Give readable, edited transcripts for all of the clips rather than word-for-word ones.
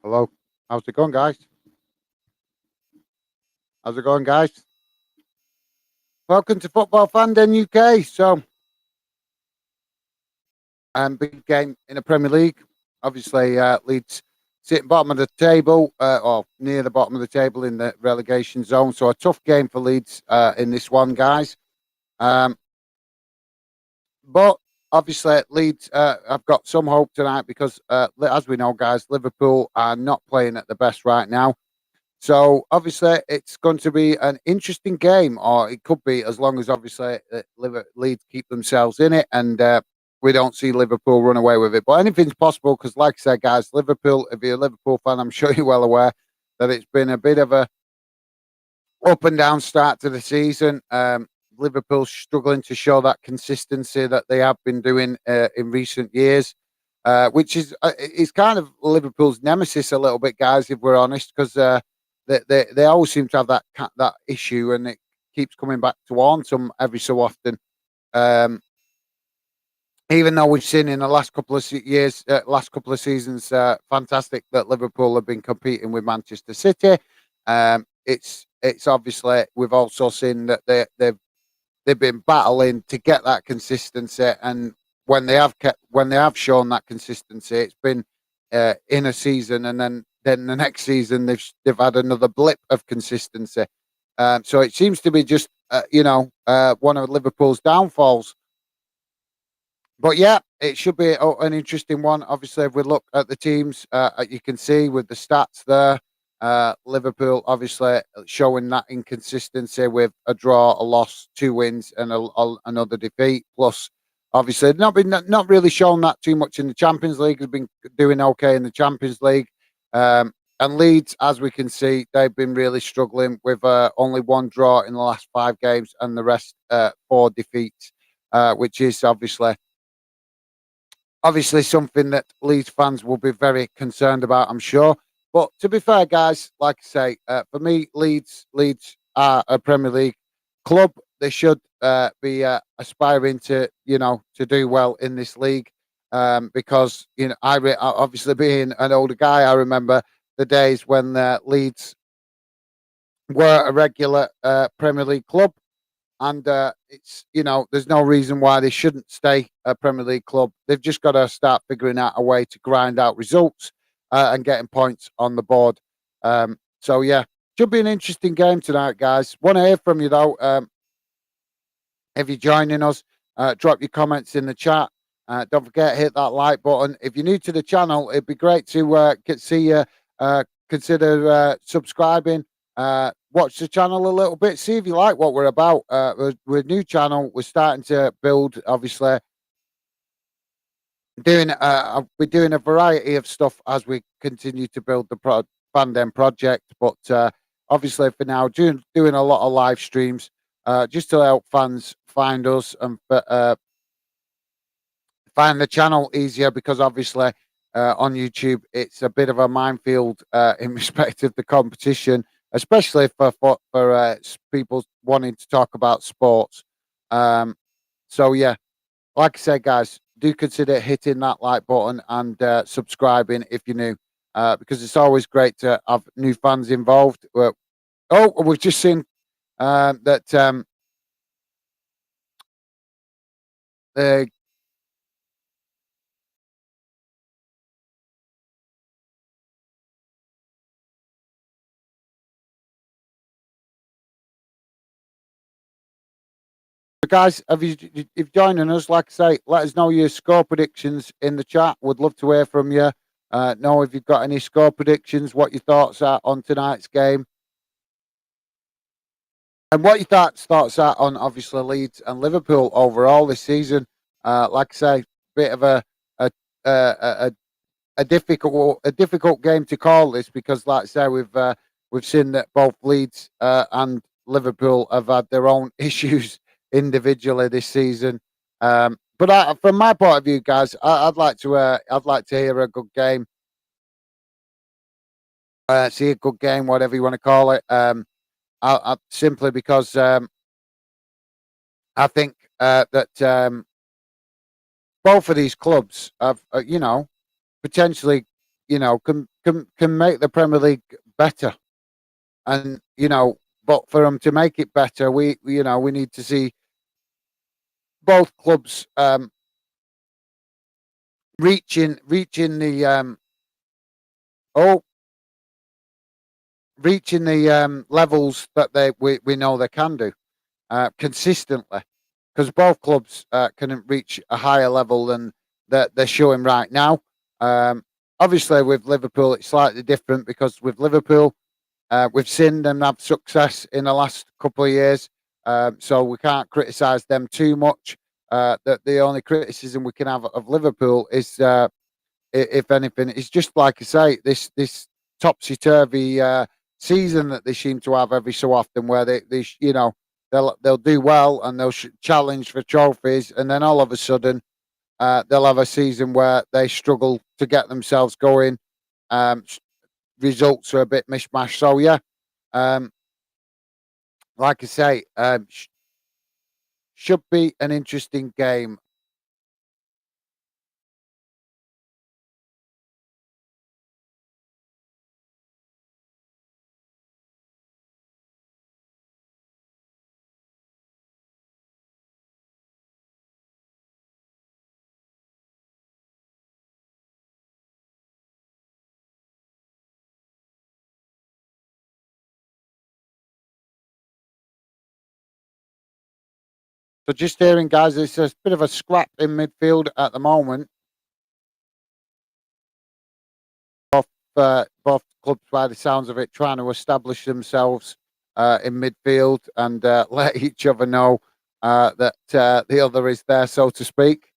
Hello. How's it going, guys? How's it going, guys? Welcome to Football Fan Den UK. So, big game in the Premier League. Obviously, Leeds sitting bottom of the table, or near the bottom of the table in the relegation zone. So, a tough game for Leeds in this one, guys. Um, but obviously, Leeds have got some hope tonight because, as we know, guys, Liverpool are not playing at the best right now. So obviously, it's going to be an interesting game, or it could be, as long as obviously Leeds keep themselves in it, and we don't see Liverpool run away with it. But anything's possible because, like I said, guys, Liverpool. If you're a Liverpool fan, I'm sure you're well aware that it's been a bit of a up and down start to the season. Liverpool's struggling to show that consistency that they have been doing in recent years. Which is kind of Liverpool's nemesis a little bit, guys. If we're honest, because they always seem to have that issue, and it keeps coming back to haunt them every so often. Um, Even though we've seen in the last couple of years, last couple of seasons, fantastic that Liverpool have been competing with Manchester City. It's obviously we've also seen that they've been battling to get that consistency, and when they have shown that consistency, it's been in a season, and then the next season they've had another blip of consistency. So it seems to be just one of Liverpool's downfalls. But yeah, it should be an interesting one. Obviously, if we look at the teams, you can see with the stats there, Liverpool obviously showing that inconsistency with a draw, a loss, two wins, and another defeat. Plus, obviously, not really shown that too much in the Champions League. Has been doing okay in the Champions League. And Leeds, as we can see, they've been really struggling with only one draw in the last 5 games, and the rest 4 defeats, which is obviously something that Leeds fans will be very concerned about, I'm sure. But to be fair, guys, like I say, for me, Leeds are a Premier League club. They should be aspiring to do well in this league, because obviously being an older guy, I remember the days when Leeds were a regular Premier League club, and there's no reason why they shouldn't stay a Premier League club. They've just got to start figuring out a way to grind out results and getting points on the board. So yeah, should be an interesting game tonight, guys. Want to hear from you though. If you're joining us, drop your comments in the chat. Don't forget, hit that like button. If you're new to the channel, it'd be great to see you consider subscribing. Watch the channel a little bit, see if you like what we're about. We're a new channel. We're starting to build, obviously, we're doing a variety of stuff as we continue to build the Fandom project. But obviously, for now, doing a lot of live streams just to help fans find us and find the channel easier, because obviously on YouTube it's a bit of a minefield in respect of the competition, especially for people wanting to talk about sports. So yeah, like I said, guys, do consider hitting that like button and subscribing if you're new, because it's always great to have new fans involved. We've just seen that the guys, if you're joining us, like I say, let us know your score predictions in the chat. Would love to hear from you. Know if you've got any score predictions, what your thoughts are on tonight's game, and what your thoughts are on obviously Leeds and Liverpool overall this season. Like I say, bit of a a, a, a difficult game to call this, because, like I say, we've seen that both Leeds and Liverpool have had their own issues individually this season. But from my point of view, guys, I'd like to hear a good game, see a good game, whatever you want to call it. Simply because I think that both of these clubs have, potentially can make the Premier League better. And but for them to make it better, we need to see both clubs reaching the oh reaching the levels that we know they can do consistently, because both clubs can reach a higher level than that they're showing right now. Um, Obviously, with Liverpool, it's slightly different because with Liverpool, we've seen them have success in the last couple of years, so we can't criticise them too much. The only criticism we can have of Liverpool is, if anything, it's just like I say, this topsy turvy season that they seem to have every so often, where they'll do well and they'll challenge for trophies, and then all of a sudden they'll have a season where they struggle to get themselves going. Results are a bit mishmash. So yeah, um, like I say, should be an interesting game. So just hearing, guys, it's a bit of a scrap in midfield at the moment. Both clubs, by the sounds of it, trying to establish themselves in midfield and let each other know that the other is there, so to speak.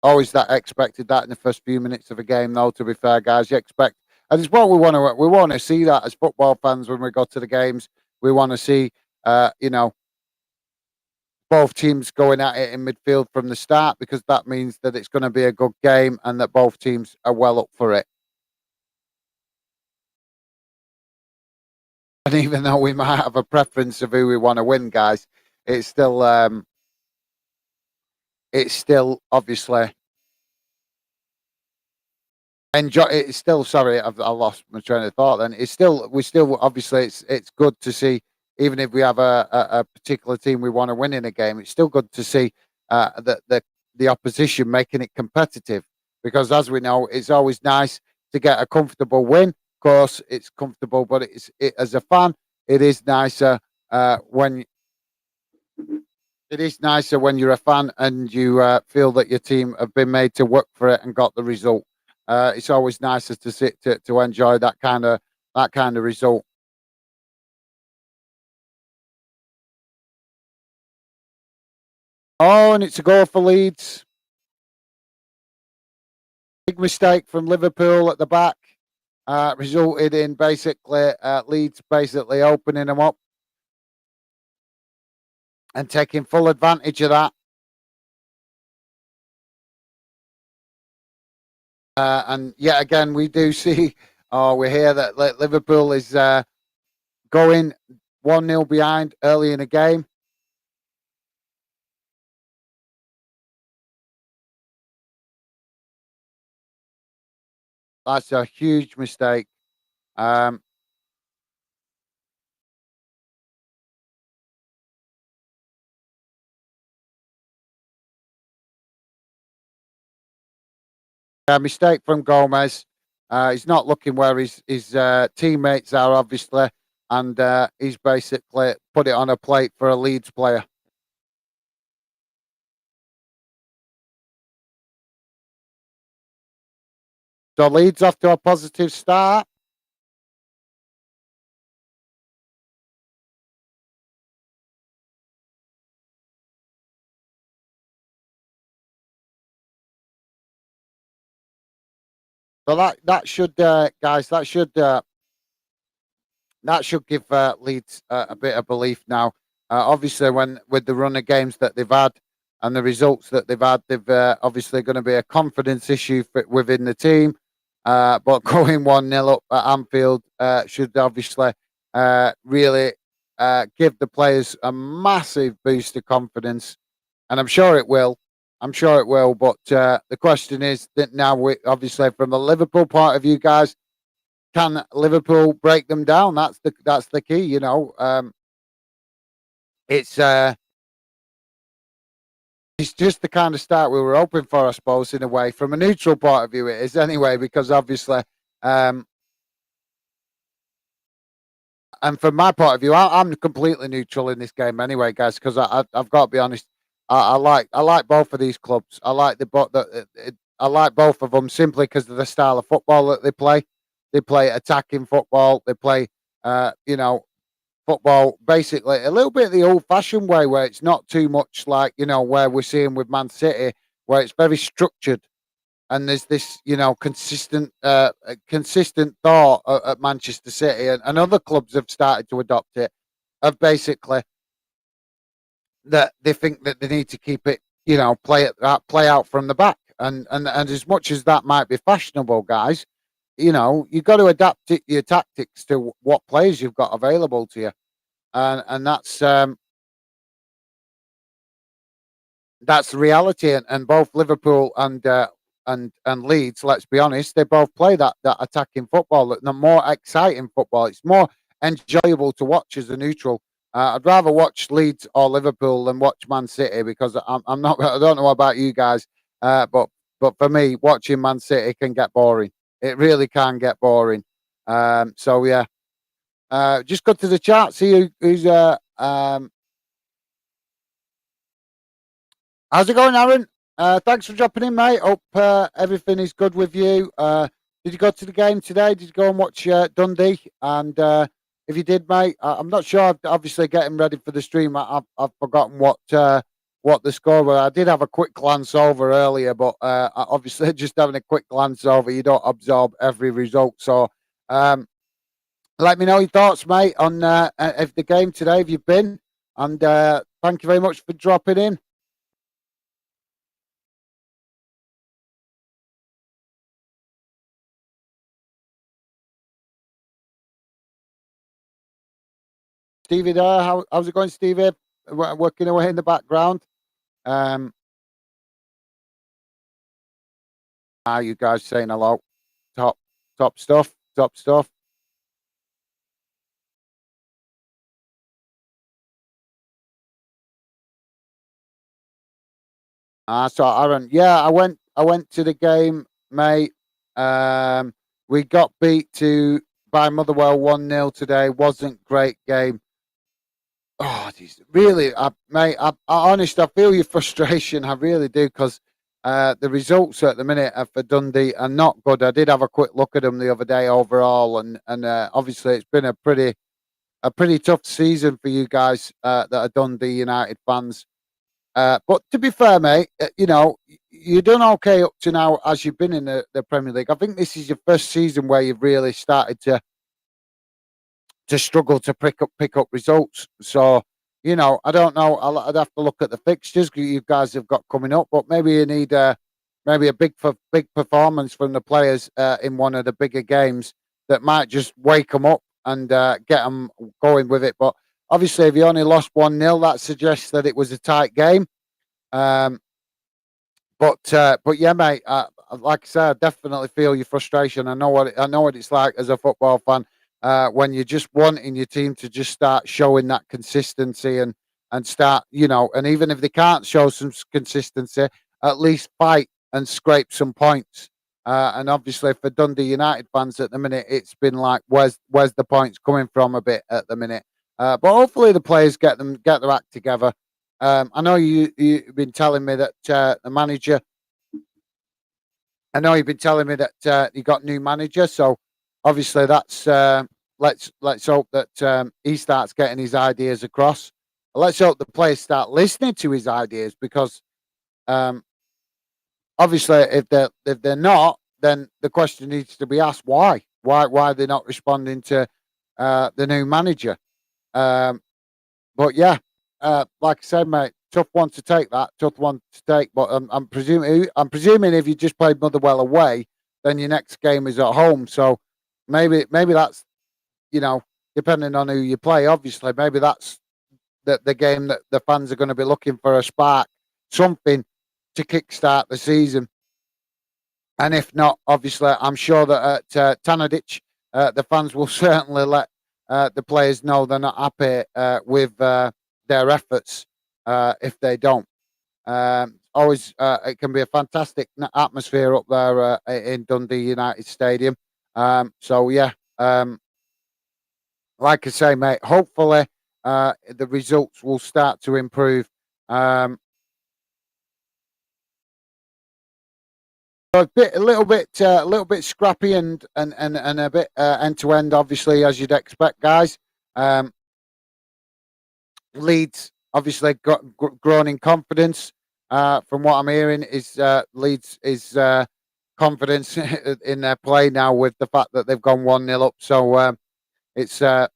Always that expected that in the first few minutes of a game, though. To be fair, guys, you expect, and it's what we want to. We want to see that as football fans when we go to the games. We want to see, both teams going at it in midfield from the start, because that means that it's going to be a good game and that both teams are well up for it. And even though we might have a preference of who we want to win, guys, it's still obviously enjoy. It's still, sorry, I lost my train of thought. Then we still obviously it's good to see, even if we have a particular team we want to win in a game. It's still good to see the opposition making it competitive, because as we know, it's always nice to get a comfortable win. Of course, it's comfortable, but as a fan, it is nicer when you're a fan and you feel that your team have been made to work for it and got the result. It's always nicer to sit to enjoy that kind of result. Oh, and it's a goal for Leeds. Big mistake from Liverpool at the back resulted in basically Leeds basically opening them up and taking full advantage of that. And yet again, we do see, we hear that Liverpool is going 1-0 behind early in the game. That's a huge mistake. Um, a mistake from Gomez. He's not looking where his teammates are, obviously, and he's basically put it on a plate for a Leeds player. So Leeds off to a positive start. So that should, guys, that should give Leeds a bit of belief now. Obviously, when with the run of games that they've had and the results that they've had, they've obviously going to be a confidence issue within the team. But going 1-0 up at Anfield should obviously really give the players a massive boost of confidence, and I'm sure it will. I'm sure it will. But the question is that now, obviously, from the Liverpool point of view, guys, can Liverpool break them down? That's the key. It's uh, it's just the kind of start we were hoping for, I suppose, in a way. From a neutral point of view, it is anyway, because obviously, um, and from my point of view, I'm completely neutral in this game anyway, guys. Because I've got to be honest, I like both of these clubs. I like I like both of them simply because of the style of football that they play. They play attacking football. They play, football basically a little bit the old-fashioned way, where it's not too much like where we're seeing with Man City, where it's very structured and there's this consistent thought at Manchester City, and other clubs have started to adopt it, of basically that they think that they need to keep it, play out from the back, and as much as that might be fashionable, guys, you've got to adapt your tactics to what players you've got available to you, and that's the reality. And both Liverpool and Leeds, let's be honest, they both play that attacking football, the more exciting football. It's more enjoyable to watch as a neutral. I'd rather watch Leeds or Liverpool than watch Man City, because I'm not. I don't know about you guys, but for me, watching Man City can get boring. It really can get boring. So yeah, just go to the chat, see who's how's it going, Aaron? Thanks for dropping in, mate. Hope everything is good with you. Did you go to the game today? Did you go and watch Dundee? And if you did, mate, I'm not sure. Obviously, getting ready for the stream, I've forgotten what the score was. I did have a quick glance over earlier, but obviously, just having a quick glance over, you don't absorb every result. So, let me know your thoughts, mate, on if the game today, if you've been. And thank you very much for dropping in. Stevie there. How's it going, Stevie? Working away in the background. Um, you guys saying hello? Top, top stuff. Top stuff. So Aaron, yeah, I went to the game, mate. We got beat to by Motherwell 1-0 today. Wasn't great game. Oh, geez, really, mate. I honest, I feel your frustration. I really do, because the results at the minute for Dundee are not good. I did have a quick look at them the other day overall, and obviously it's been a pretty tough season for you guys that are Dundee United fans. But to be fair, mate, you've done okay up to now as you've been in the Premier League. I think this is your first season where you've really started to struggle to pick up results. So, I don't know. I'd have to look at the fixtures you guys have got coming up, but maybe you need maybe a big performance from the players in one of the bigger games that might just wake them up and get them going with it. But obviously, if you only lost 1-0, that suggests that it was a tight game. Um, but yeah, mate. Like I said, I definitely feel your frustration. I know what it's like as a football fan when you're just wanting your team to just start showing that consistency and start, and even if they can't show some consistency, at least fight and scrape some points. And obviously, for Dundee United fans at the minute, it's been like, where's the points coming from a bit at the minute? But hopefully, the players get their act together. I know you've been telling me that the manager. I know you've been telling me that you got new manager, so obviously that's let's hope that he starts getting his ideas across. Let's hope the players start listening to his ideas, because um, obviously if they're not, then the question needs to be asked: why they're not responding to the new manager? Um, But yeah, like I said, mate, tough one to take. That tough one to take. But I'm presuming if you just played Motherwell away, then your next game is at home. So maybe that's, depending on who you play. Obviously, maybe that's the game that the fans are going to be looking for a spark, something to kickstart the season. And if not, obviously, I'm sure that at Tanadic, the fans will certainly let the players know they're not happy with their efforts if they don't. Always, it can be a fantastic atmosphere up there in Dundee United Stadium. So yeah, like I say, mate, hopefully the results will start to improve. So a little bit scrappy and a bit end to end, obviously, as you'd expect, guys. Leeds obviously got grown in confidence. From what I'm hearing, is Leeds is confidence in their play now with the fact that they've gone 1-0 up. So it's uh,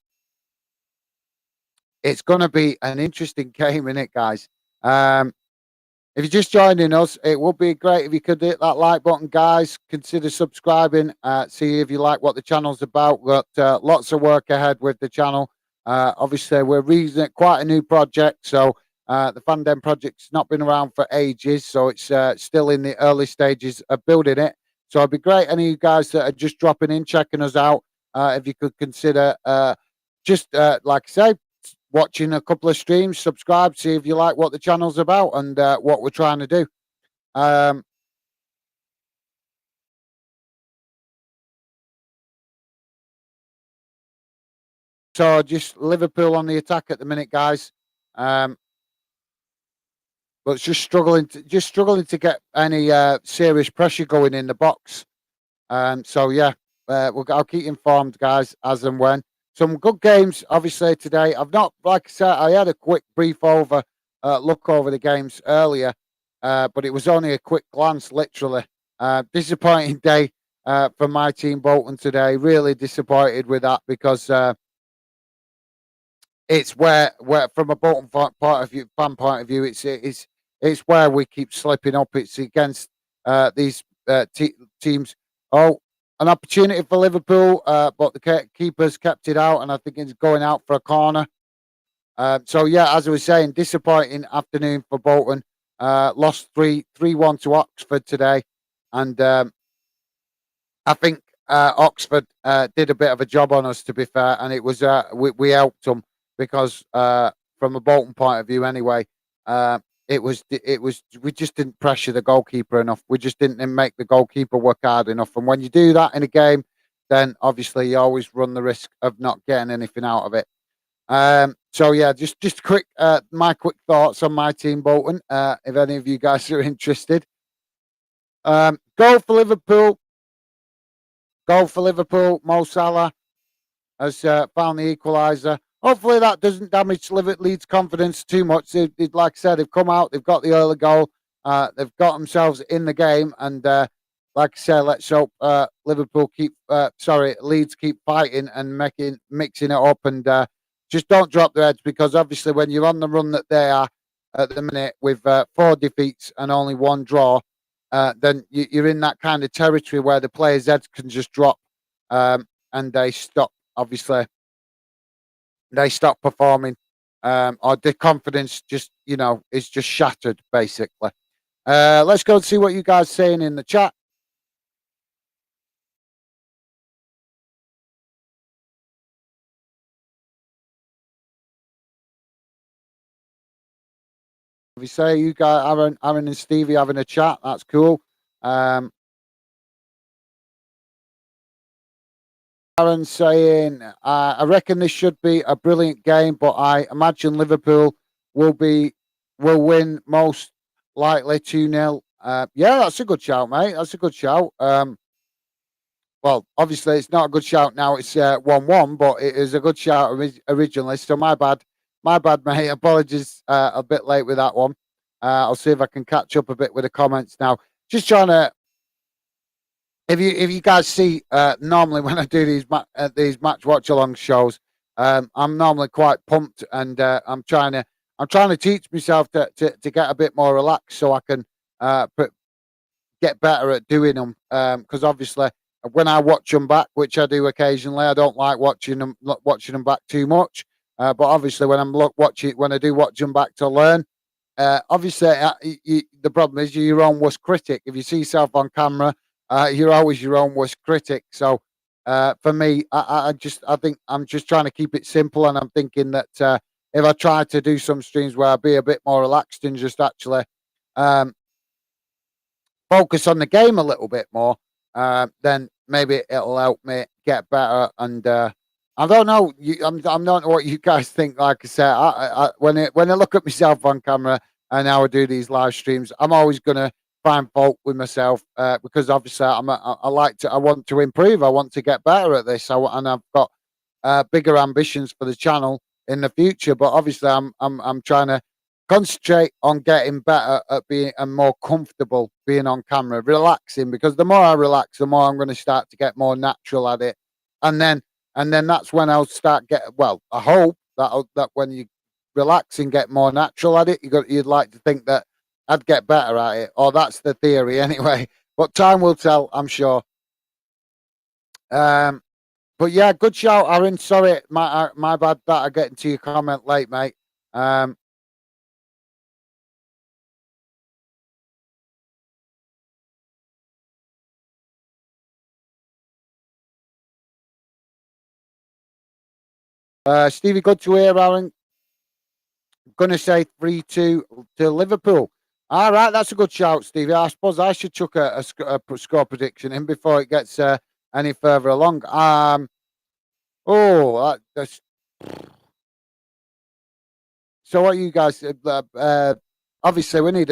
it's going to be an interesting game, isn't it, guys? If you're just joining us, it would be great if you could hit that like button, guys. Consider subscribing. See if you like what the channel's about. We've got lots of work ahead with the channel. Obviously, we're reading quite a new project, so the Fandom project's not been around for ages, so it's still in the early stages of building it. So it'd be great, any of you guys that are just dropping in, checking us out, if you could consider like I say, watching a couple of streams, subscribe, see if you like what the channel's about and what we're trying to do. So just Liverpool on the attack at the minute, guys. But it's just struggling to get any serious pressure going in the box. So yeah, I'll keep you informed, guys, as and when. Some good games, obviously, today. I've not, like I said, I had a quick brief look over the games earlier, but it was only a quick glance, literally. Disappointing day for my team, Bolton, today. Really disappointed with that because it's where from a Bolton fan point of view, it's where we keep slipping up. It's against these teams. Oh, an opportunity for Liverpool, but the keepers kept it out, and I think it's going out for a corner. So yeah, as I was saying, disappointing afternoon for Bolton. Lost 3-1 to Oxford today, and I think Oxford did a bit of a job on us, to be fair, and it was we helped them because from a Bolton point of view, anyway, it was we just didn't pressure the goalkeeper enough. We just didn't make the goalkeeper work hard enough. And when you do that in a game, then obviously you always run the risk of not getting anything out of it. So yeah, just quick my quick thoughts on my team, Bolton. If any of you guys are interested, goal for Liverpool. Goal for Liverpool. Mo Salah has found the equaliser. Hopefully that doesn't damage Leeds' confidence too much. Like I said, they've come out, they've got the early goal, they've got themselves in the game, and like I said, let's hope Leeds keep fighting and mixing it up, and just don't drop their heads, because obviously when you're on the run that they are at the minute with 4 defeats and only 1 draw, then you're in that kind of territory where the players' heads can just drop, and they stop. Obviously, they stop performing, or the confidence just is just shattered, basically. Let's go and see what you guys are saying in the chat. If you say you guys, Aaron and Stevie having a chat, that's cool. Aaron saying, I reckon this should be a brilliant game, but I imagine Liverpool will win most likely 2-0. Yeah, that's a good shout, mate. That's a good shout. Well, obviously it's not a good shout now. It's 1-1, but it is a good shout originally. So my bad, mate. Apologies, a bit late with that one. I'll see if I can catch up a bit with the comments now. Just trying to. If you guys see, normally when I do these match watch along shows, I'm normally quite pumped, and I'm trying to teach myself to get a bit more relaxed so I can get better at doing them. Because obviously when I watch them back, which I do occasionally, I don't like watching them back too much. But obviously when I do watch them back to learn, obviously, the problem is you're your own worst critic. If you see yourself on camera, you're always your own worst critic. So for me, I think I'm just trying to keep it simple, and I'm thinking that if I try to do some streams where I be a bit more relaxed and just actually um, focus on the game a little bit more, then maybe it'll help me get better. And I don't know. I'm not what you guys think. Like I said, when I look at myself on camera and how I do these live streams, I'm always gonna find fault with myself because obviously I want to improve. I want to get better at this. And I've got bigger ambitions for the channel in the future. But obviously, I'm trying to concentrate on getting better at being and more comfortable being on camera, relaxing, because the more I relax, the more I'm going to start to get more natural at it, and then that's when I'll start get well. I hope that when you relax and get more natural at it, you'd like to think that I'd get better at it, or that's the theory anyway. But time will tell, I'm sure. Um, but yeah, good shout, Aaron. Sorry, my bad that I get into your comment late, mate. Um, Stevie, good to hear, Aaron. Going to say 3-2 to Liverpool. All right, that's a good shout, Stevie. I suppose I should chuck a score prediction in before it gets any further along. That's so. What you guys? Obviously, we need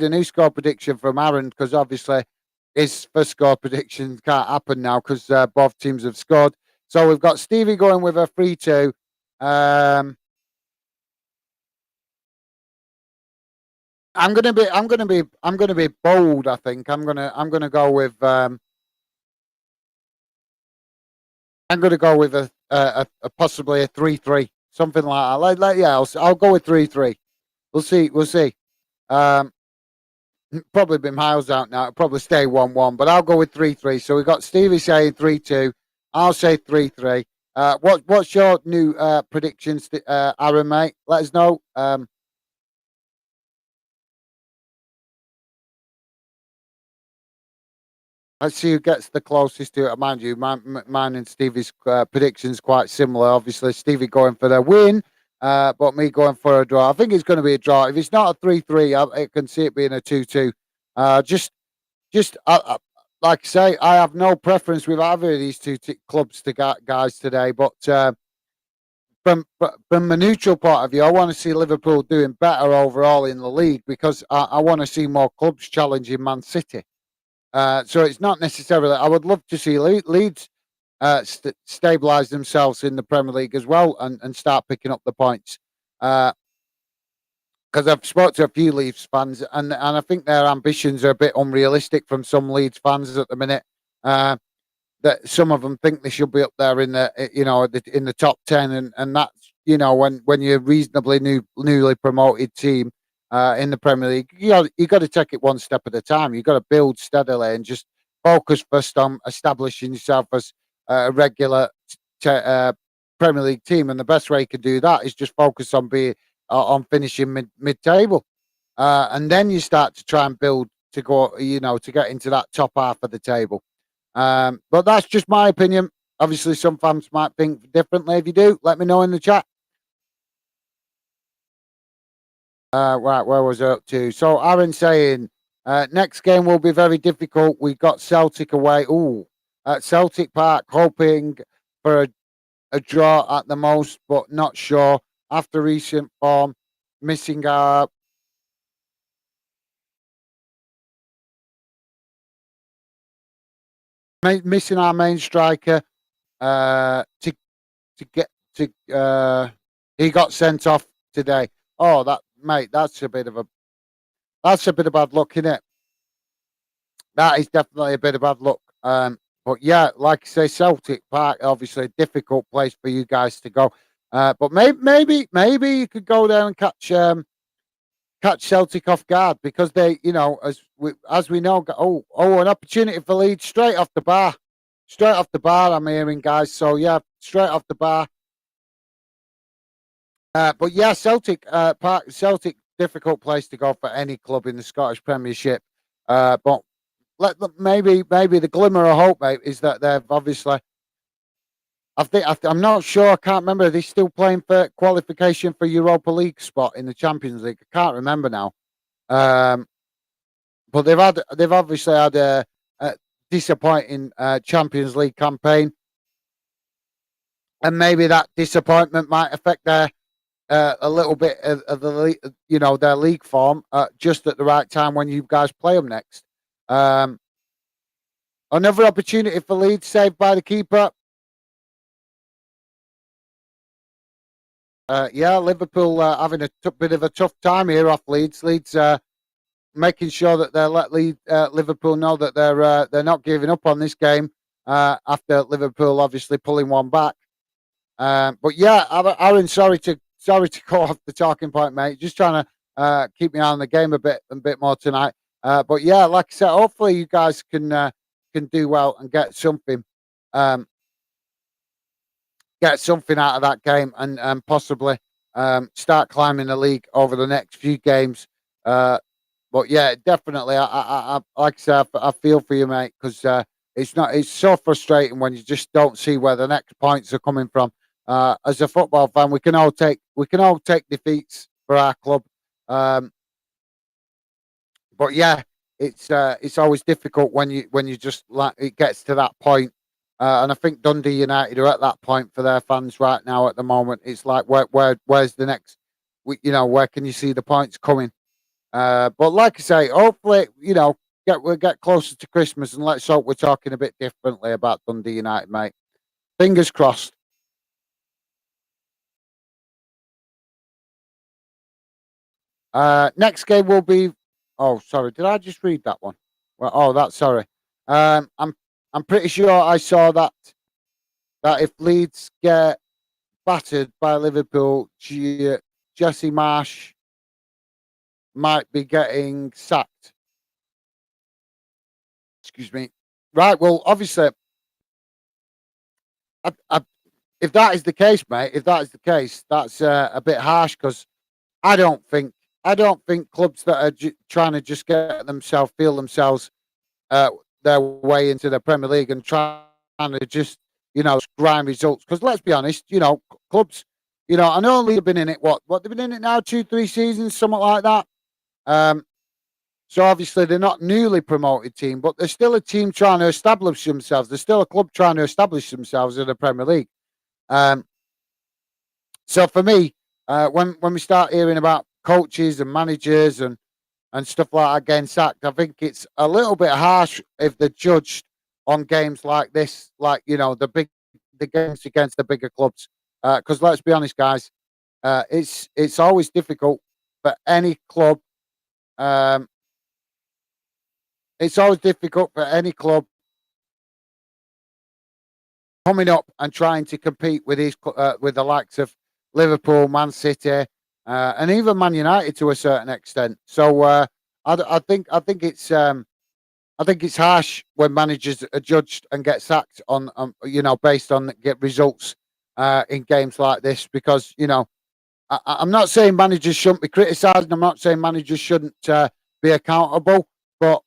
a new score prediction from Aaron, because obviously his first score prediction can't happen now because both teams have scored. So we've got Stevie going with a 3-2. I'm gonna be bold. I think I'm gonna go with a possibly a 3-3, something like that. Yeah, I'll go with 3-3. We'll see. Um, Probably be miles out now. It'll probably stay 1-1, but I'll go with 3-3. So we got Stevie saying 3-2. I'll say 3-3. What's your new predictions, Aaron, mate? Let us know. Let's see who gets the closest to it. Mind you, mine and Stevie's predictions quite similar. Obviously, Stevie going for the win, but me going for a draw. I think it's going to be a draw. If it's not a 3-3, I can see it being a 2-2. Just like I say, I have no preference with either of these two clubs to guys today. But from a neutral point of view, I want to see Liverpool doing better overall in the league, because I want to see more clubs challenging Man City. So it's not necessarily. I would love to see Leeds stabilise themselves in the Premier League as well, and start picking up the points. Because I've spoken to a few Leeds fans, and I think their ambitions are a bit unrealistic from some Leeds fans at the minute. That some of them think they should be up there in the top 10, and that's when you're reasonably newly promoted team in the Premier League, you got to take it one step at a time. You got to build steadily and just focus first on establishing yourself as a regular Premier League team. And the best way you can do that is just focus on being on finishing mid table, and then you start to try and build to go, to get into that top half of the table. But that's just my opinion. Obviously, some fans might think differently. If you do, let me know in the chat. Right, where was I up to? So Aaron saying next game will be very difficult. We got Celtic away. Ooh, at Celtic Park, hoping for a draw at the most, but not sure. After recent form, missing our missing our main striker. To get to he got sent off today. Oh, that mate, that's a bit of bad luck, isn't it? That is definitely a bit of bad luck. But yeah, like I say, Celtic Park, obviously a difficult place for you guys to go. But maybe you could go there and catch Celtic off guard, because they, as we know, an opportunity for Leeds straight off the bar. I'm hearing, guys. So yeah, straight off the bar. But yeah, Celtic Park, Celtic difficult place to go for any club in the Scottish Premiership. But maybe the glimmer of hope, mate, is that they've obviously. I'm not sure. I can't remember. Are they still playing for qualification for Europa League spot in the Champions League? I can't remember now. But they've obviously had a disappointing Champions League campaign, and maybe that disappointment might affect their a little bit of their league form just at the right time when you guys play them next. Another opportunity for Leeds saved by the keeper. Liverpool having a bit of a tough time here off Leeds. Leeds making sure that they let Liverpool know that they're not giving up on this game after Liverpool obviously pulling one back. But yeah, Aaron, sorry to go off the talking point, mate. Just trying to keep me on the game a bit more tonight. But yeah, like I said, hopefully you guys can do well and get something out of that game and possibly start climbing the league over the next few games. But yeah, definitely, I like I said, I feel for you, mate, because it's so frustrating when you just don't see where the next points are coming from. As a football fan, we can all take defeats for our club. But yeah, it's always difficult when you just like it gets to that point. And I think Dundee United are at that point for their fans right now at the moment. It's like where's the next? Where can you see the points coming? But like I say, hopefully we'll get closer to Christmas and let's hope we're talking a bit differently about Dundee United, mate. Fingers crossed. Next game will be. Oh, sorry. Did I just read that one? Well, that's sorry. I'm pretty sure I saw that if Leeds get battered by Liverpool, Jesse Marsh might be getting sacked. Excuse me. Right. Well, obviously, if that is the case, mate, that's a bit harsh because I don't think clubs that are trying to just get themselves feel themselves their way into the Premier League and trying to just grind results. Because let's be honest, clubs, I know they've been in it. What they've been in it now, 2-3 seasons, something like that. So obviously they're not newly promoted team, but they're still a team trying to establish themselves. They're still a club trying to establish themselves in the Premier League. So for me, when we start hearing about coaches and managers and stuff like that getting sacked, I think it's a little bit harsh if they're judged on games like this, like the games against the bigger clubs. Because let's be honest, guys, it's always difficult for any club. It's always difficult for any club coming up and trying to compete with with the likes of Liverpool, Man City, and even Man United to a certain extent. So I think it's harsh when managers are judged and get sacked on based on get results in games like this because I'm not saying managers shouldn't be criticised. I'm not saying managers shouldn't be accountable, but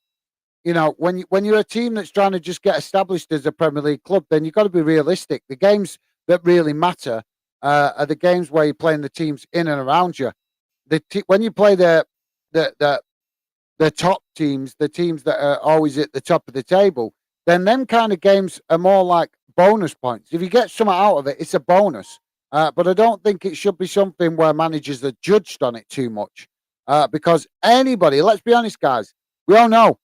when you're a team that's trying to just get established as a Premier League club, then you've got to be realistic. The games that really matter are the games where you're playing the teams in and around you. When you play the top teams, the teams that are always at the top of the table, then them kind of games are more like bonus points. If you get something out of it, it's a bonus. But I don't think it should be something where managers are judged on it too much. Because anybody, let's be honest, guys, we all know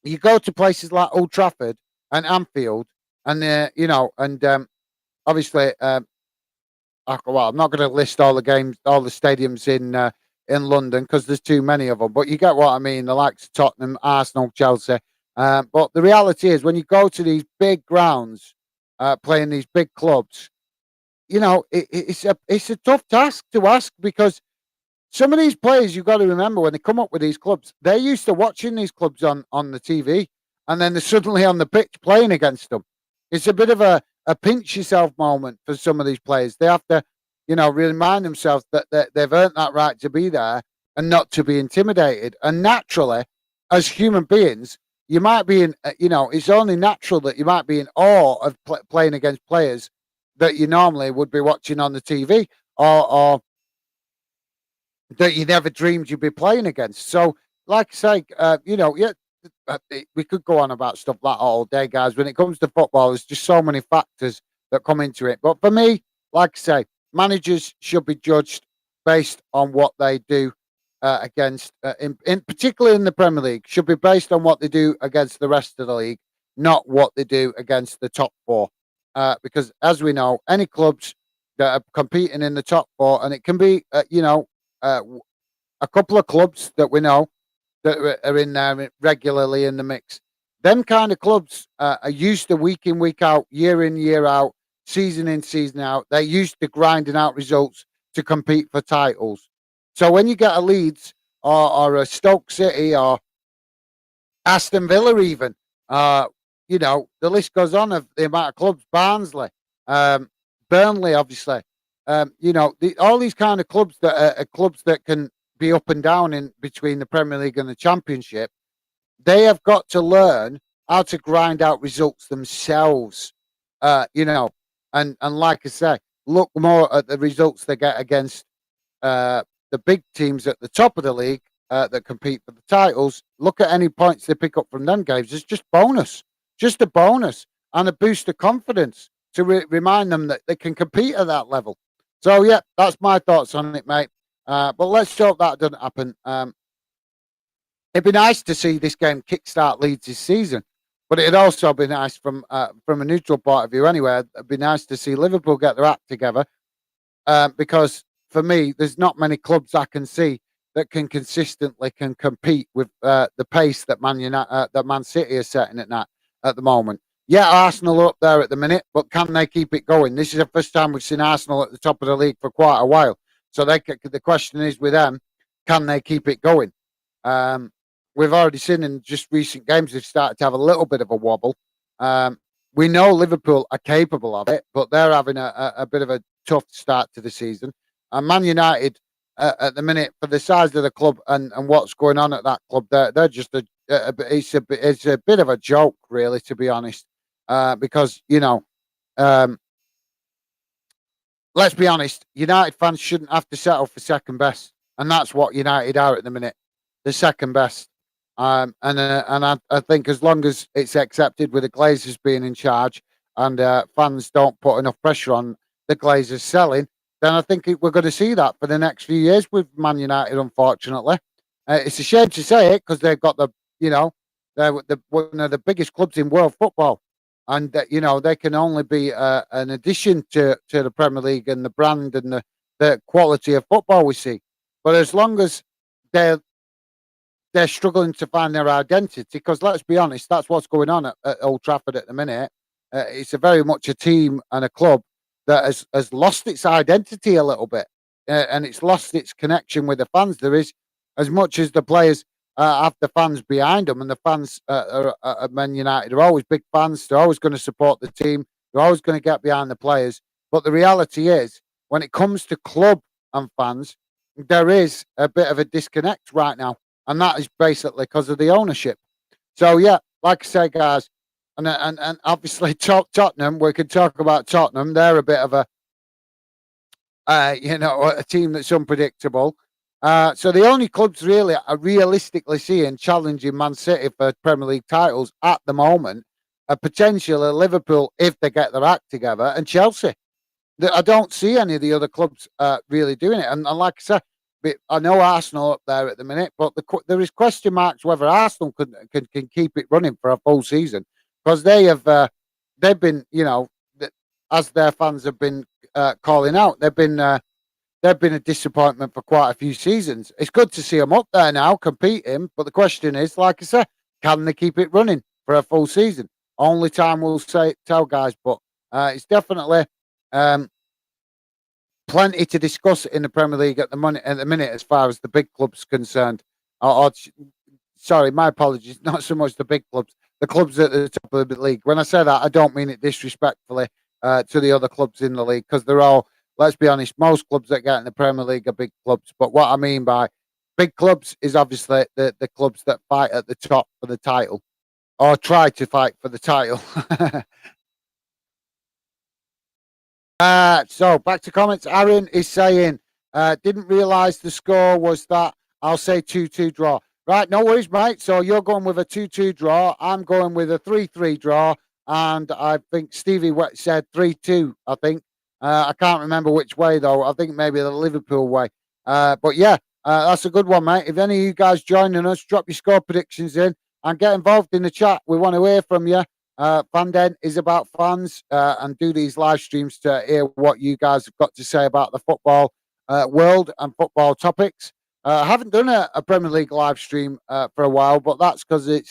you go to places like Old Trafford and Anfield, and obviously, I'm not going to list all the games, all the stadiums in London because there's too many of them. But you get what I mean. The likes of Tottenham, Arsenal, Chelsea. But the reality is, when you go to these big grounds, playing these big clubs, it's a tough task to ask because some of these players, you've got to remember when they come up with these clubs, they're used to watching these clubs on the TV, and then they're suddenly on the pitch playing against them. It's a bit of a pinch yourself moment for some of these players. They have to remind themselves that they've earned that right to be there and not to be intimidated. And naturally, as human beings, you might be in, it's only natural that you might be in awe of playing against players that you normally would be watching on the TV, or that you never dreamed you'd be playing against. So, like I say, yeah, we could go on about stuff like that all day, guys. When it comes to football, there's just so many factors that come into it. But for me, like I say, managers should be judged based on what they do against, in particularly in the Premier League, should be based on what they do against the rest of the league, not what they do against the top four. Because as we know, any clubs that are competing in the top four, and it can be, uh, a couple of clubs that we know that are in there regularly in the mix. Them kind of clubs are used to week in, week out, year in, year out, season in, season out. They're used to grinding out results to compete for titles. So when you get a Leeds or a Stoke City or Aston Villa, even, the list goes on of the amount of clubs, Barnsley, Burnley, obviously. All these kind of clubs that are clubs that can be up and down in between the Premier League and the Championship, they have got to learn how to grind out results themselves. And like I say, look more at the results they get against the big teams at the top of the league that compete for the titles. Look at any points they pick up from them games. It's just a bonus and a boost of confidence to remind them that they can compete at that level. So yeah, that's my thoughts on it, mate. But let's hope that doesn't happen. It'd be nice to see this game kickstart Leeds this season, but it'd also be nice from a neutral point of view. Anyway, it'd be nice to see Liverpool get their act together, because for me, there's not many clubs I can see that can consistently compete with the pace that Man City is setting at the moment. Yeah, Arsenal are up there at the minute, but can they keep it going? This is the first time we've seen Arsenal at the top of the league for quite a while. So the question is with them, can they keep it going? We've already seen in just recent games they've started to have a little bit of a wobble. We know Liverpool are capable of it, but they're having a bit of a tough start to the season. And Man United, at the minute, for the size of the club and what's going on at that club, they're just it's a bit of a joke, really, to be honest. Because let's be honest, United fans shouldn't have to settle for second best, and that's what United are at the minute, the second best. And I think as long as it's accepted with the Glazers being in charge and fans don't put enough pressure on the Glazers selling, then I think we're going to see that for the next few years with Man United. Unfortunately, it's a shame to say it because they've got they're one of the biggest clubs in world football, and they can only be an addition to the Premier League and the brand and the quality of football we see. But as long as they're struggling to find their identity, because let's be honest, that's what's going on at Old Trafford at the minute. It's a very much a team and a club that has lost its identity a little bit, and it's lost its connection with the fans. There is, as much as the players have the fans behind them, and the fans at Man United are always big fans. They're always going to support the team. They're always going to get behind the players. But the reality is, when it comes to club and fans, there is a bit of a disconnect right now. And that is basically because of the ownership. So yeah, like I say, guys, and obviously Tottenham. We could talk about Tottenham. They're a bit of a team that's unpredictable. So the only clubs really are realistically seeing challenging Man City for Premier League titles at the moment are potentially Liverpool if they get their act together, and Chelsea. I don't see any of the other clubs really doing it. And like I said, I know Arsenal up there at the minute, but there is question marks whether Arsenal can keep it running for a full season, because they've been, as their fans have been calling out, they've been a disappointment for quite a few seasons. It's good to see them up there now competing, but the question is, like I said, can they keep it running for a full season? Only time will tell, guys. But it's definitely plenty to discuss in the Premier League at the minute as far as the big clubs concerned. Sorry, my apologies. Not so much the big clubs, the clubs at the top of the league. When I say that, I don't mean it disrespectfully to the other clubs in the league, because they're all let's be honest, most clubs that get in the Premier League are big clubs. But what I mean by big clubs is obviously the clubs that fight at the top for the title or try to fight for the title. So back to comments. Aaron is saying, didn't realise the score was that. I'll say 2-2 draw. Right, no worries, mate. So you're going with a 2-2 draw. I'm going with a 3-3 draw. And I think Stevie said 3-2, I think. I can't remember which way, though. I think maybe the Liverpool way. But yeah, that's a good one, mate. If any of you guys joining us, drop your score predictions in and get involved in the chat. We want to hear from you. Fanden is about fans and do these live streams to hear what you guys have got to say about the football world and football topics. I haven't done a Premier League live stream for a while, but that's because it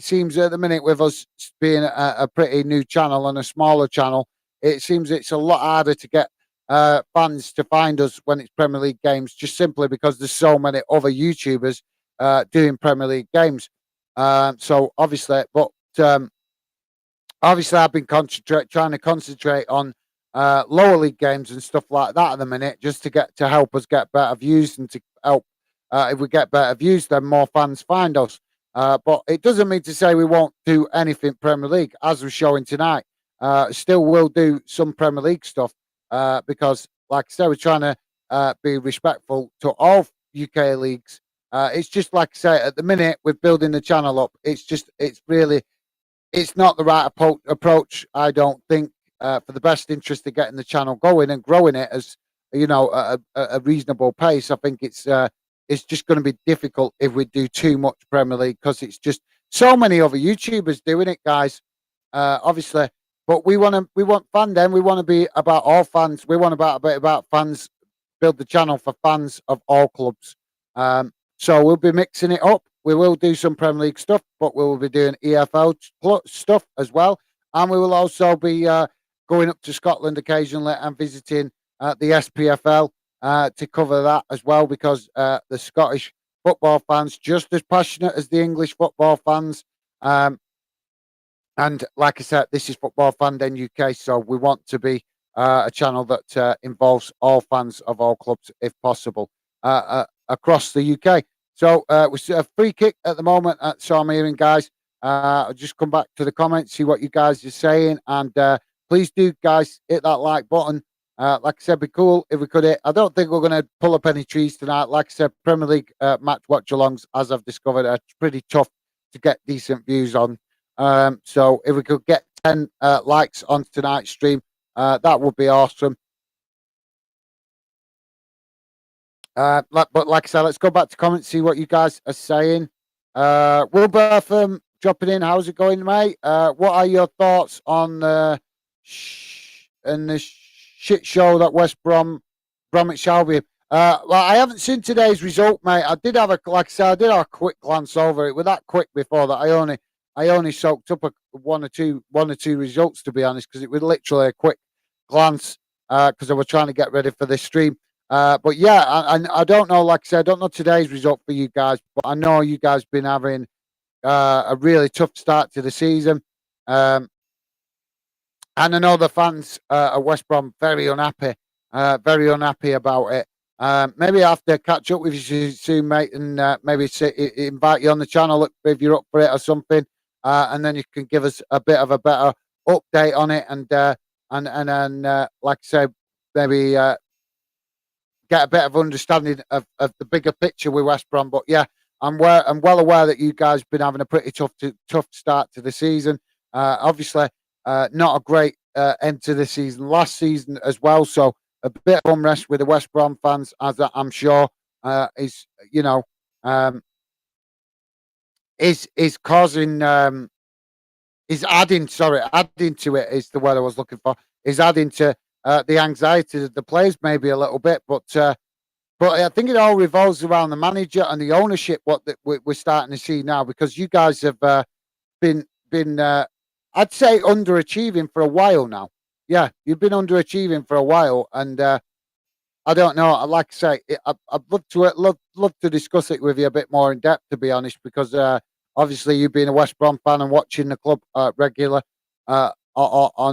seems at the minute with us being a pretty new channel and a smaller channel, it seems it's a lot harder to get fans to find us when it's Premier League games, just simply because there's so many other YouTubers doing Premier League games. So obviously, but obviously, I've been trying to concentrate on lower league games and stuff like that at the minute, just to help us get better views and to help. If we get better views, then more fans find us. But it doesn't mean to say we won't do anything Premier League, as we're showing tonight. Still, will do some Premier League stuff because, like I said, we're trying to be respectful to all UK leagues. It's just like I say, at the minute, with building the channel up, it's not the right approach, I don't think, for the best interest of getting the channel going and growing it as a reasonable pace. I think it's just going to be difficult if we do too much Premier League because it's just so many other YouTubers doing it, guys. Obviously, but we want fandom. We want to be about all fans. We want a bit about fans. Build the channel for fans of all clubs. So we'll be mixing it up. We will do some Premier League stuff, but we will be doing EFL stuff as well. And we will also be going up to Scotland occasionally and visiting the SPFL to cover that as well, because the Scottish football fans just as passionate as the English football fans. And like I said, this is Football Fanden UK, so we want to be a channel that involves all fans of all clubs, if possible, across the UK. So we see a free kick at the moment. So I'm hearing, guys. I'll just come back to the comments, see what you guys are saying, and please do, guys, hit that like button. Like I said, be cool if we could hit. I don't think we're going to pull up any trees tonight. Like I said, Premier League match watch-alongs, as I've discovered, are pretty tough to get decent views on. So if we could get 10 likes on tonight's stream, that would be awesome. But like I said, let's go back to comments, see what you guys are saying. Will Bertham dropping in. How's it going, mate? What are your thoughts on the shit show that West Bromwich Albion? Well, I haven't seen today's result, mate. I did have a quick glance over it. With that quick before that, I only soaked up one or two results, to be honest, because it was literally a quick glance because I was trying to get ready for this stream. But yeah, I don't know. Like I said, I don't know today's result for you guys, but I know you guys been having a really tough start to the season, and I know the fans at West Brom very unhappy about it. Maybe I have to catch up with you soon, mate, and maybe invite you on the channel if you're up for it or something, and then you can give us a bit of a better update on it, and like I said, maybe get a bit of understanding of the bigger picture with West Brom. But yeah, I'm well aware that you guys been having a pretty tough start to the season. Obviously, not a great end to the season last season as well. So a bit of unrest with the West Brom fans, as I'm sure is causing is adding to it is the word I was looking for. Is adding to the anxiety of the players maybe a little bit, but I think it all revolves around the manager and the ownership. What we're starting to see now, because you guys have been I'd say underachieving for a while now. Yeah, you've been underachieving for a while, and I don't know. Like I say, I'd love to discuss it with you a bit more in depth, to be honest, because obviously you being a West Brom fan and watching the club on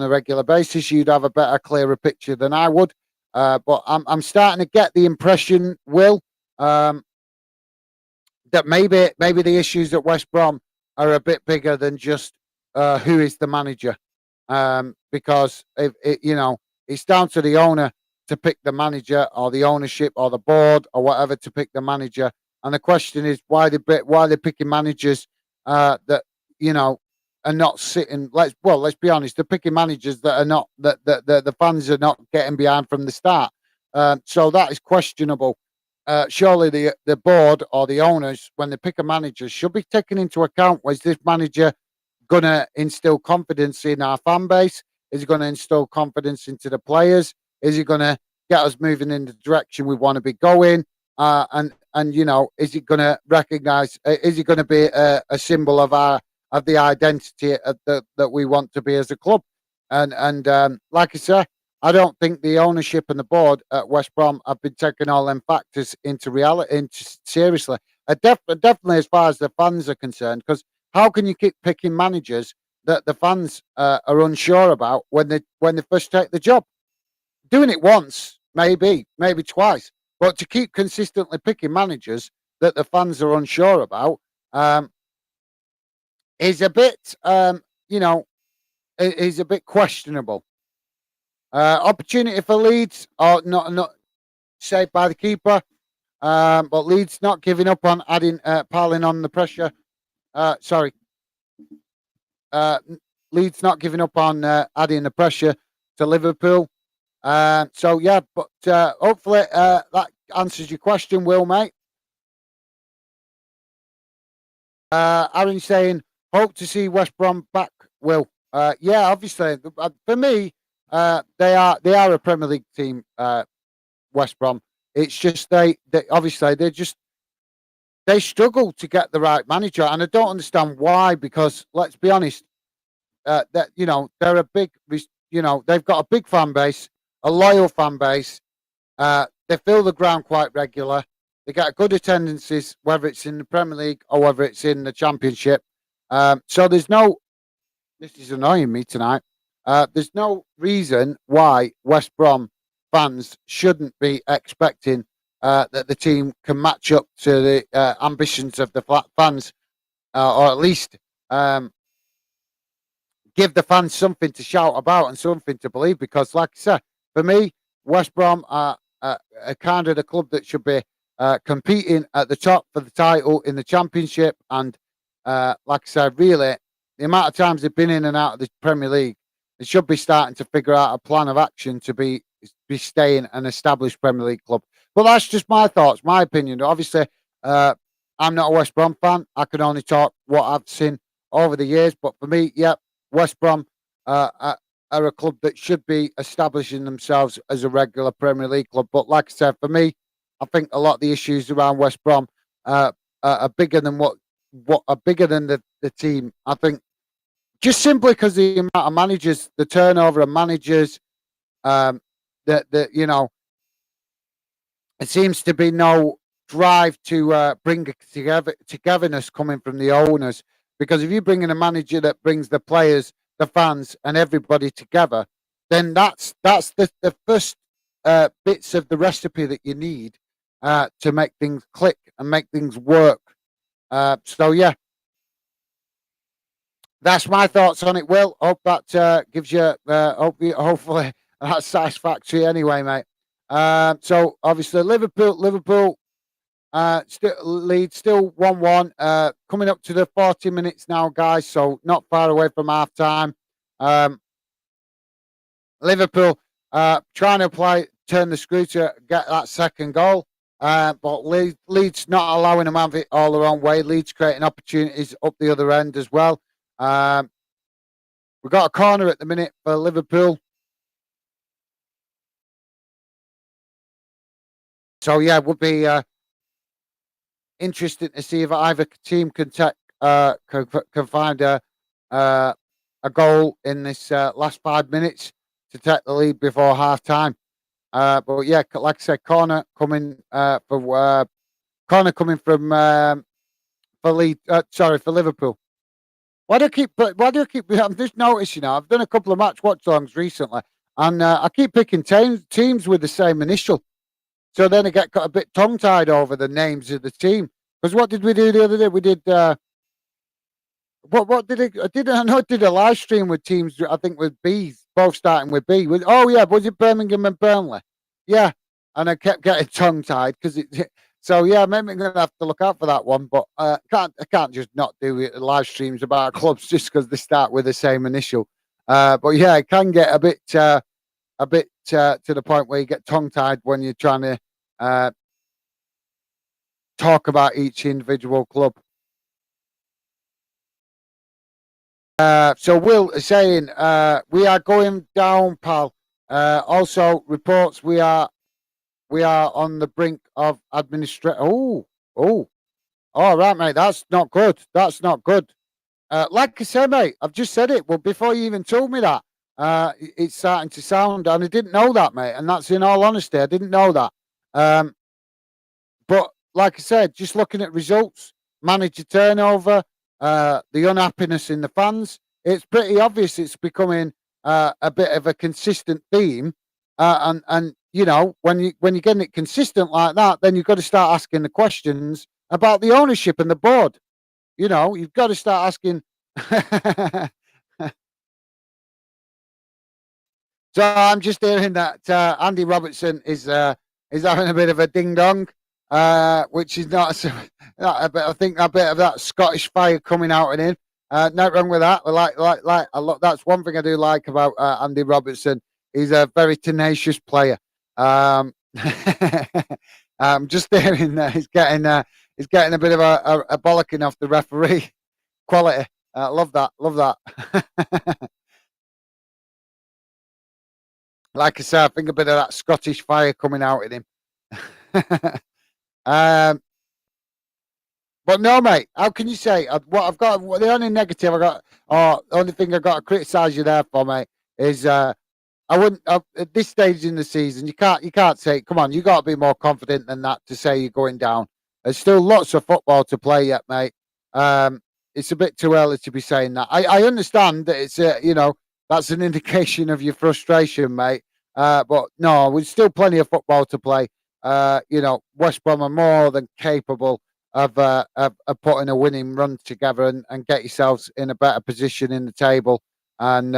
a regular basis, you'd have a better, clearer picture than I would. But I'm starting to get the impression, Will, um, that maybe the issues at West Brom are a bit bigger than just who is the manager, because if it, it's down to the owner to pick the manager, or the ownership, or the board, or whatever, to pick the manager. And the question is, why they're picking managers that you know are not sitting. Let's be honest, they're picking managers that are not that the fans are not getting behind from the start. So that is questionable. Surely the board or the owners, when they pick a manager, should be taking into account, was this manager going to instill confidence in our fan base? Is he going to instill confidence into the players? Is he going to get us moving in the direction we want to be going? And is he going to recognise? Is he going to be a symbol of the identity that we want to be as a club? And like I say, I don't think the ownership and the board at West Brom have been taking all them factors into reality, seriously. Definitely, as far as the fans are concerned, because how can you keep picking managers that the fans are unsure about when they first take the job? Doing it once, maybe twice, but to keep consistently picking managers that the fans are unsure about is a bit, is a bit questionable. Opportunity for Leeds, or not saved by the keeper, but Leeds not giving up on piling on the pressure. Sorry, Leeds not giving up on adding the pressure to Liverpool. So yeah, but hopefully that answers your question, Will, mate. Aaron saying, hope to see West Brom back, Will. Yeah, obviously, for me, they are a Premier League team, West Brom. It's just they obviously they struggle to get the right manager, and I don't understand why. Because let's be honest, that they're a big, they've got a big fan base, a loyal fan base. They fill the ground quite regular. They get good attendances, whether it's in the Premier League or whether it's in the Championship. So there's no. This is annoying me tonight. There's no reason why West Brom fans shouldn't be expecting that the team can match up to the ambitions of the fans, or at least give the fans something to shout about and something to believe. Because, like I said, for me, West Brom are kind of the club that should be competing at the top for the title in the Championship. And like I said, really, the amount of times they've been in and out of the Premier League, they should be starting to figure out a plan of action to be staying an established Premier League club. But that's just my thoughts, my opinion. Obviously, I'm not a West Brom fan. I can only talk what I've seen over the years. But for me, yeah, West Brom are a club that should be establishing themselves as a regular Premier League club. But like I said, for me, I think a lot of the issues around West Brom are bigger than what are bigger than the team. I think just simply because the amount of managers, the turnover of managers, that it seems to be no drive to bring togetherness coming from the owners. Because if you bring in a manager that brings the players, the fans, and everybody together, then that's the first bits of the recipe that you need to make things click and make things work. So yeah, that's my thoughts on it, Will. Hope that gives you, hopefully that's satisfactory anyway, mate. So obviously Liverpool still lead, still 1-1. Coming up to the 40 minutes now, guys. So not far away from half time. Liverpool trying to turn the screw to get that second goal. But Leeds not allowing them to have it all their own way. Leeds creating opportunities up the other end as well. We've got a corner at the minute for Liverpool. So yeah, it would be interesting to see if either team can find a goal in this last 5 minutes to take the lead before half time. But yeah, like I said, corner coming from for Leeds. Sorry, for Liverpool. Why do I keep? I'm just noticing now. I've done a couple of match watch songs recently, and I keep picking teams with the same initial. So then I get a bit tongue tied over the names of the team. Because what did we do the other day? We did what did it? I know it did a live stream with teams. I think with B's, both starting with B. Oh yeah, was it Birmingham and Burnley? Yeah, and I kept getting tongue tied because it. So yeah, maybe I'm gonna have to look out for that one. But I can't just not do it, live streams about clubs just because they start with the same initial. But yeah, it can get a bit to the point where you get tongue tied when you're trying to uh, talk about each individual club. So Will is saying we are going down, pal. Also reports we are on the brink of administration. Oh, all right, mate. That's not good. That's not good. Like I said, mate, I've just said it. Well, before you even told me that, it's starting to sound, and I didn't know that, mate. And that's in all honesty, I didn't know that. Um, But like I said, just looking at results, manager turnover, the unhappiness in the fans, it's pretty obvious it's becoming a bit of a consistent theme. And you know, when you're getting it consistent like that, then you've got to start asking the questions about the ownership and the board. You know, you've got to start asking. So I'm just hearing that Andy Robertson is having a bit of a ding dong, which is not. Not a bit, I think a bit of that Scottish fire coming out in him. Not wrong with that. Like. That's one thing I do like about Andy Robertson. He's a very tenacious player. I'm just hearing that he's getting a bit of a bollocking off the referee. Quality. Love that. Love that. Like I said, I think a bit of that Scottish fire coming out in him. um, but no, mate. How can you say what I've got? The only negative I got, or the only thing I got to criticise you there for, mate, is I wouldn't at this stage in the season. You can't say. Come on, you got to be more confident than that to say you're going down. There's still lots of football to play yet, mate. Um, it's a bit too early to be saying that. I understand that it's you know, that's an indication of your frustration, mate. But no, there's still plenty of football to play. You know, West Brom are more than capable of putting a winning run together and get yourselves in a better position in the table. And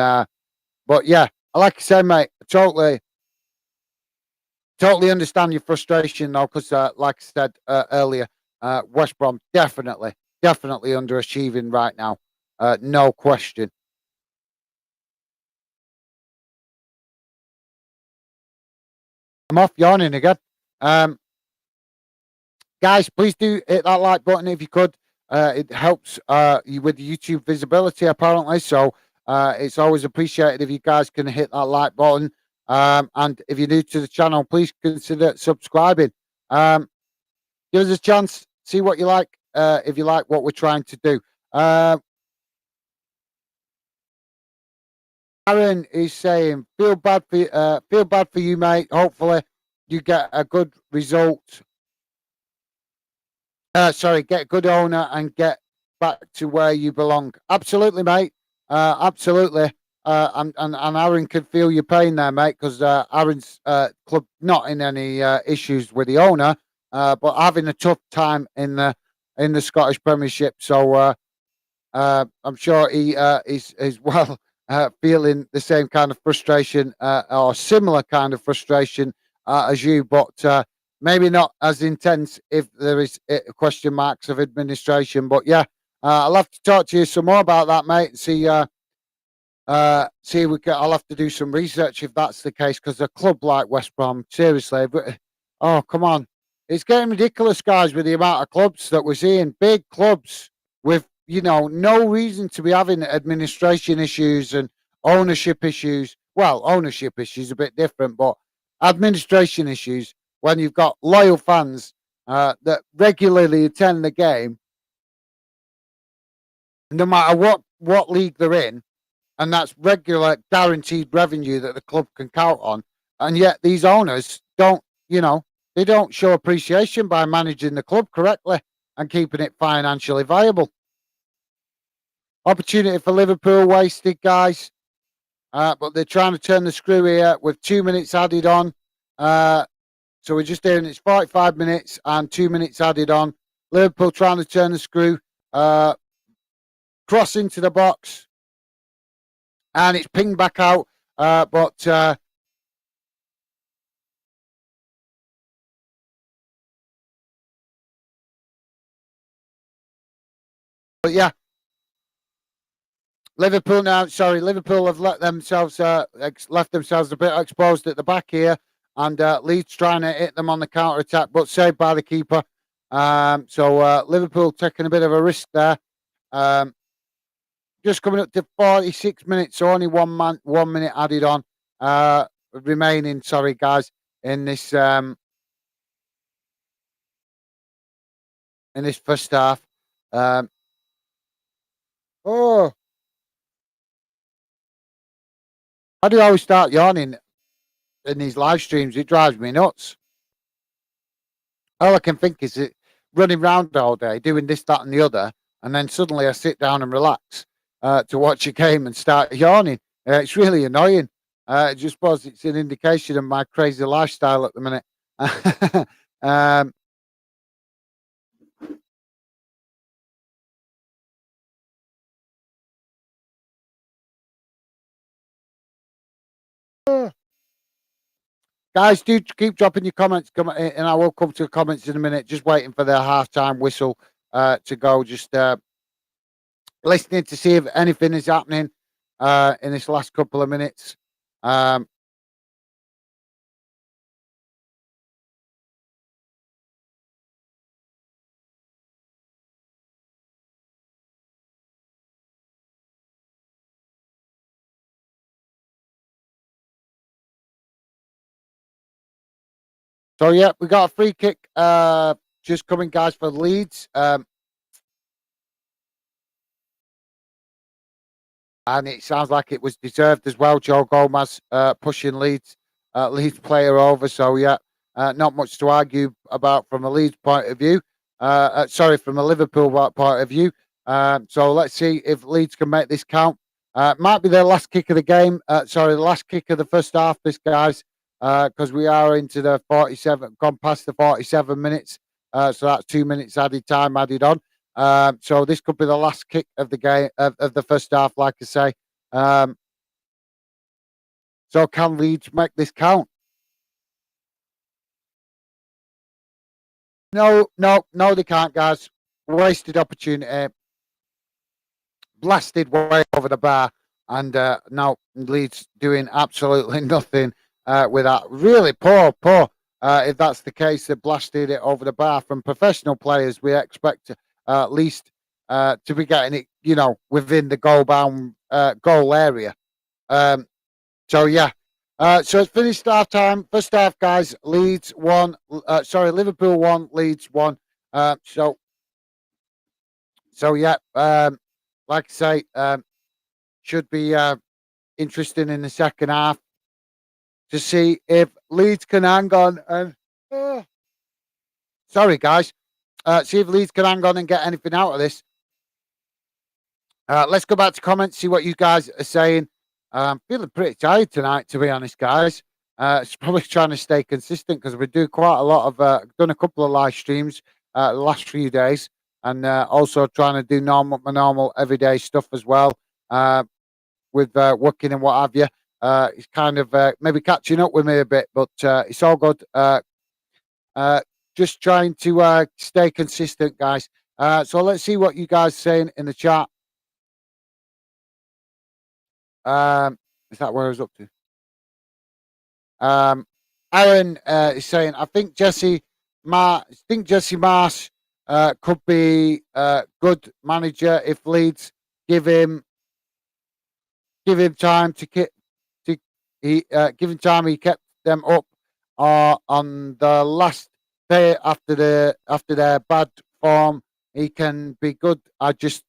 but yeah, like I said, mate, totally understand your frustration though, because like I said earlier, West Brom definitely underachieving right now, no question. I'm off yawning again. Um, Guys, please do hit that like button if you could. It helps you with YouTube visibility, apparently. So it's always appreciated if you guys can hit that like button. And if you're new to the channel, please consider subscribing. Give us a chance, see what you like, if you like what we're trying to do. Aaron is saying, feel bad for you, mate. Hopefully, you get a good result. Sorry, get a good owner and get back to where you belong. Absolutely, mate. Absolutely. And Aaron can feel your pain there, mate, because Aaron's club not in any issues with the owner, but having a tough time in the Scottish Premiership. So I'm sure he is well feeling the same kind of frustration or similar kind of frustration as you, but maybe not as intense if there is question marks of administration. But yeah, I'll have to talk to you some more about that, mate. See, I'll have to do some research if that's the case, because a club like West Brom, seriously, oh come on, it's getting ridiculous, guys, with the amount of clubs that we're seeing. Big clubs with no reason to be having administration issues and ownership issues. Well, ownership issues a bit different, but administration issues when you've got loyal fans that regularly attend the game, no matter what league they're in, and that's regular guaranteed revenue that the club can count on. And yet these owners don't, they don't show appreciation by managing the club correctly and keeping it financially viable. Opportunity for Liverpool wasted, guys. but they're trying to turn the screw here with 2 minutes added on. So we're just doing it's 45 minutes and 2 minutes added on. Liverpool trying to turn the screw, cross into the box, and it's pinged back out. But yeah, Liverpool have left themselves a bit exposed at the back here, and Leeds trying to hit them on the counter attack, but saved by the keeper. So Liverpool taking a bit of a risk there. Just coming up to 46 minutes, so only 1 minute added on remaining. Sorry, guys, in this first half. Oh, I do always start yawning in these live streams. It drives me nuts. All I can think is it running around all day, doing this, that, and the other, and then suddenly I sit down and relax to watch a game and start yawning. It's really annoying. I just suppose it's an indication of my crazy lifestyle at the minute. Guys, do keep dropping your comments, and I will come to the comments in a minute. Just waiting for the halftime whistle to go. Just listening to see if anything is happening in this last couple of minutes. So yeah, we got a free kick just coming, guys, for Leeds. And it sounds like it was deserved as well. Joe Gomez pushing Leeds player over. So yeah, not much to argue about from a Leeds point of view. From a Liverpool point of view. So let's see if Leeds can make this count. Might be their last kick of the game. The last kick of the first half, this, guys, because we are into the 47, gone past the 47 minutes. So that's 2 minutes time added on. So this could be the last kick of the game of the first half, like I say. So can Leeds make this count? No, they can't, guys. Wasted opportunity. Blasted way over the bar, and now Leeds doing absolutely nothing with that. Really poor. If that's the case, they blasted it over the bar. From professional players, we expect at least to be getting it, within the goal area. So yeah. So it's finished half time. First half, guys. Leeds won. Liverpool won. Leeds won. So yeah. Like I say, should be interesting in the second half to see if Leeds can hang on and. Sorry, guys. See if Leeds can hang on and get anything out of this. Let's go back to comments, see what you guys are saying. Feeling pretty tired tonight, to be honest, guys. It's probably trying to stay consistent because we do quite a lot of, done a couple of live streams the last few days, and also trying to do normal everyday stuff as well with working and what have you. It's kind of maybe catching up with me a bit, but it's all good. Just trying to stay consistent, guys. So let's see what you guys are saying in the chat. Is that where I was up to? Aaron is saying, I think Jesse Marsh could be a good manager if Leeds give him time give him time. He kept them up on the last day after their bad form. He can be good. I just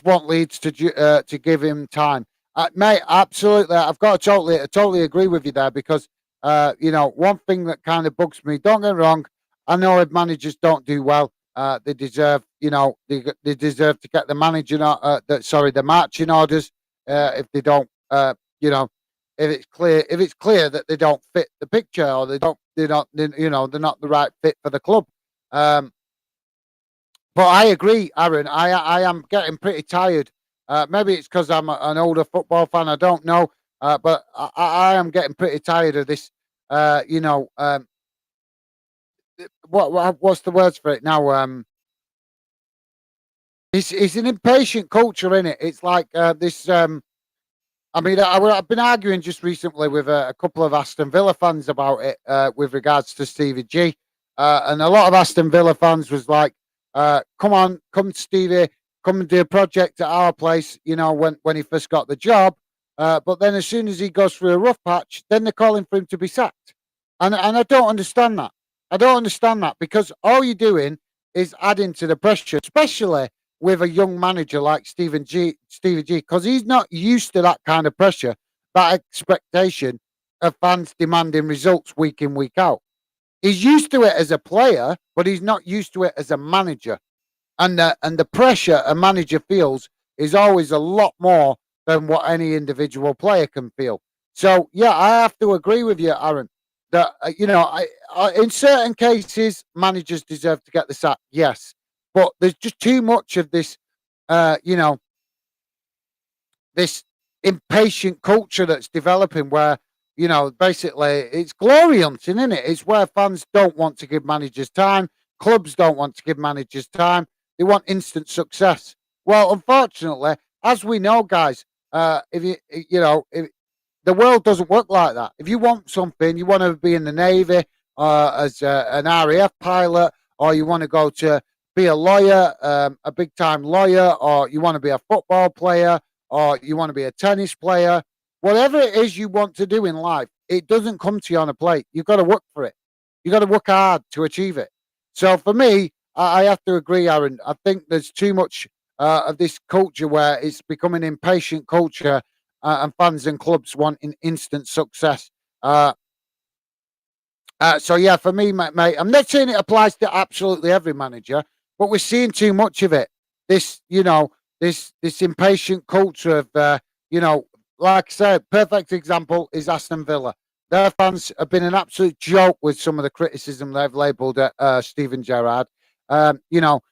want Leeds to give him time, mate. Absolutely, I've got to totally agree with you there because one thing that kind of bugs me. Don't get me wrong. I know if managers don't do well, They deserve, they deserve to get the the marching orders. If they don't, you know, if it's clear that they don't fit the picture or they're not the right fit for the club. Um, but I agree, Aaron. I am getting pretty tired. Maybe it's because I'm an older football fan. I don't know, but I am getting pretty tired of this. What's the words for it now? It's an impatient culture in it. It's like this. I mean, I've been arguing just recently with a couple of Aston Villa fans about it with regards to Stevie G, and a lot of Aston Villa fans was like, "Come on, come Stevie, come and do a project at our place." You know, when he first got the job, but then as soon as he goes through a rough patch, then they're calling for him to be sacked, and I don't understand that. I don't understand that because all you're doing is adding to the pressure, especially with a young manager like Stevie G, because he's not used to that kind of pressure, that expectation of fans demanding results week in, week out. He's used to it as a player, but he's not used to it as a manager. And the pressure a manager feels is always a lot more than what any individual player can feel. So yeah, I have to agree with you, Aaron. That in certain cases, managers deserve to get the sack. Yes, but there's just too much of this, uh, you know, this impatient culture that's developing where, basically it's glory hunting, isn't it? It's where fans don't want to give managers time, clubs don't want to give managers time, they want instant success. Well, unfortunately, as we know, guys, if if the world doesn't work like that. If you want something, you want to be in the Navy as an RAF pilot, or you want to go to be a lawyer, a big time lawyer, or you want to be a football player, or you want to be a tennis player, whatever it is you want to do in life, it doesn't come to you on a plate. You've got to work for it. You've got to work hard to achieve it. So for me, I have to agree, Aaron. I think there's too much of this culture where it's becoming impatient culture and fans and clubs wanting instant success. So yeah, for me, mate, I'm not saying it applies to absolutely every manager, but we're seeing too much of it. This, this impatient culture of, like I said, perfect example is Aston Villa. Their fans have been an absolute joke with some of the criticism they've labelled at Steven Gerrard. You know,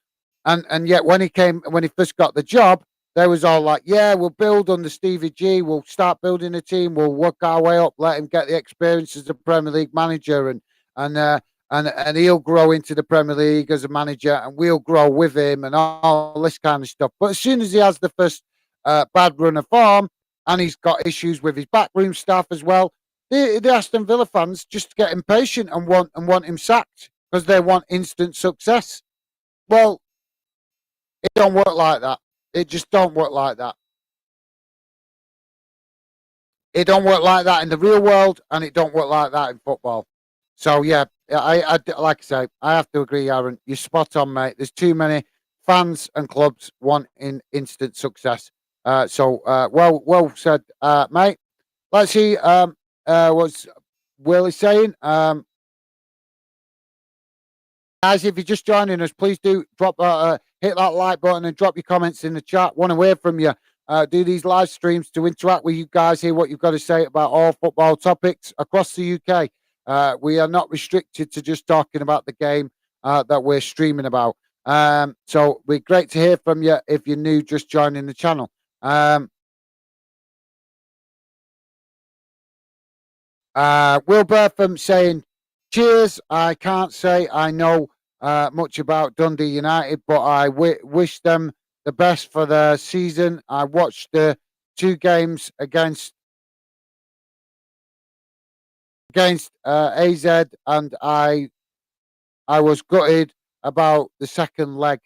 and yet when he first got the job, they was all like, "Yeah, we'll build under Stevie G. We'll start building a team. We'll work our way up. Let him get the experience as a Premier League manager, and uh, and he'll grow into the Premier League as a manager, and we'll grow with him, and all this kind of stuff." But as soon as he has the first bad run of form, and he's got issues with his backroom staff as well, the Aston Villa fans just get impatient and want him sacked because they want instant success. Well, it don't work like that. It just don't work like that. It don't work like that in the real world, and it don't work like that in football. So yeah, like I say, I have to agree, Aaron. You're spot on, mate. There's too many fans and clubs wanting instant success. Well said, mate. Let's see. What's Willie saying? Guys, if you're just joining us, please do hit that like button and drop your comments in the chat. Want to hear from you. Do these live streams to interact with you guys, hear what you've got to say about all football topics across the UK. We are not restricted to just talking about the game that we're streaming about. So it'd be great to hear from you if you're new, just joining the channel. Will Bertham saying, "Cheers. I can't say I know much about Dundee United, but I wish them the best for the season. I watched the two games against AZ, and I was gutted about the second leg.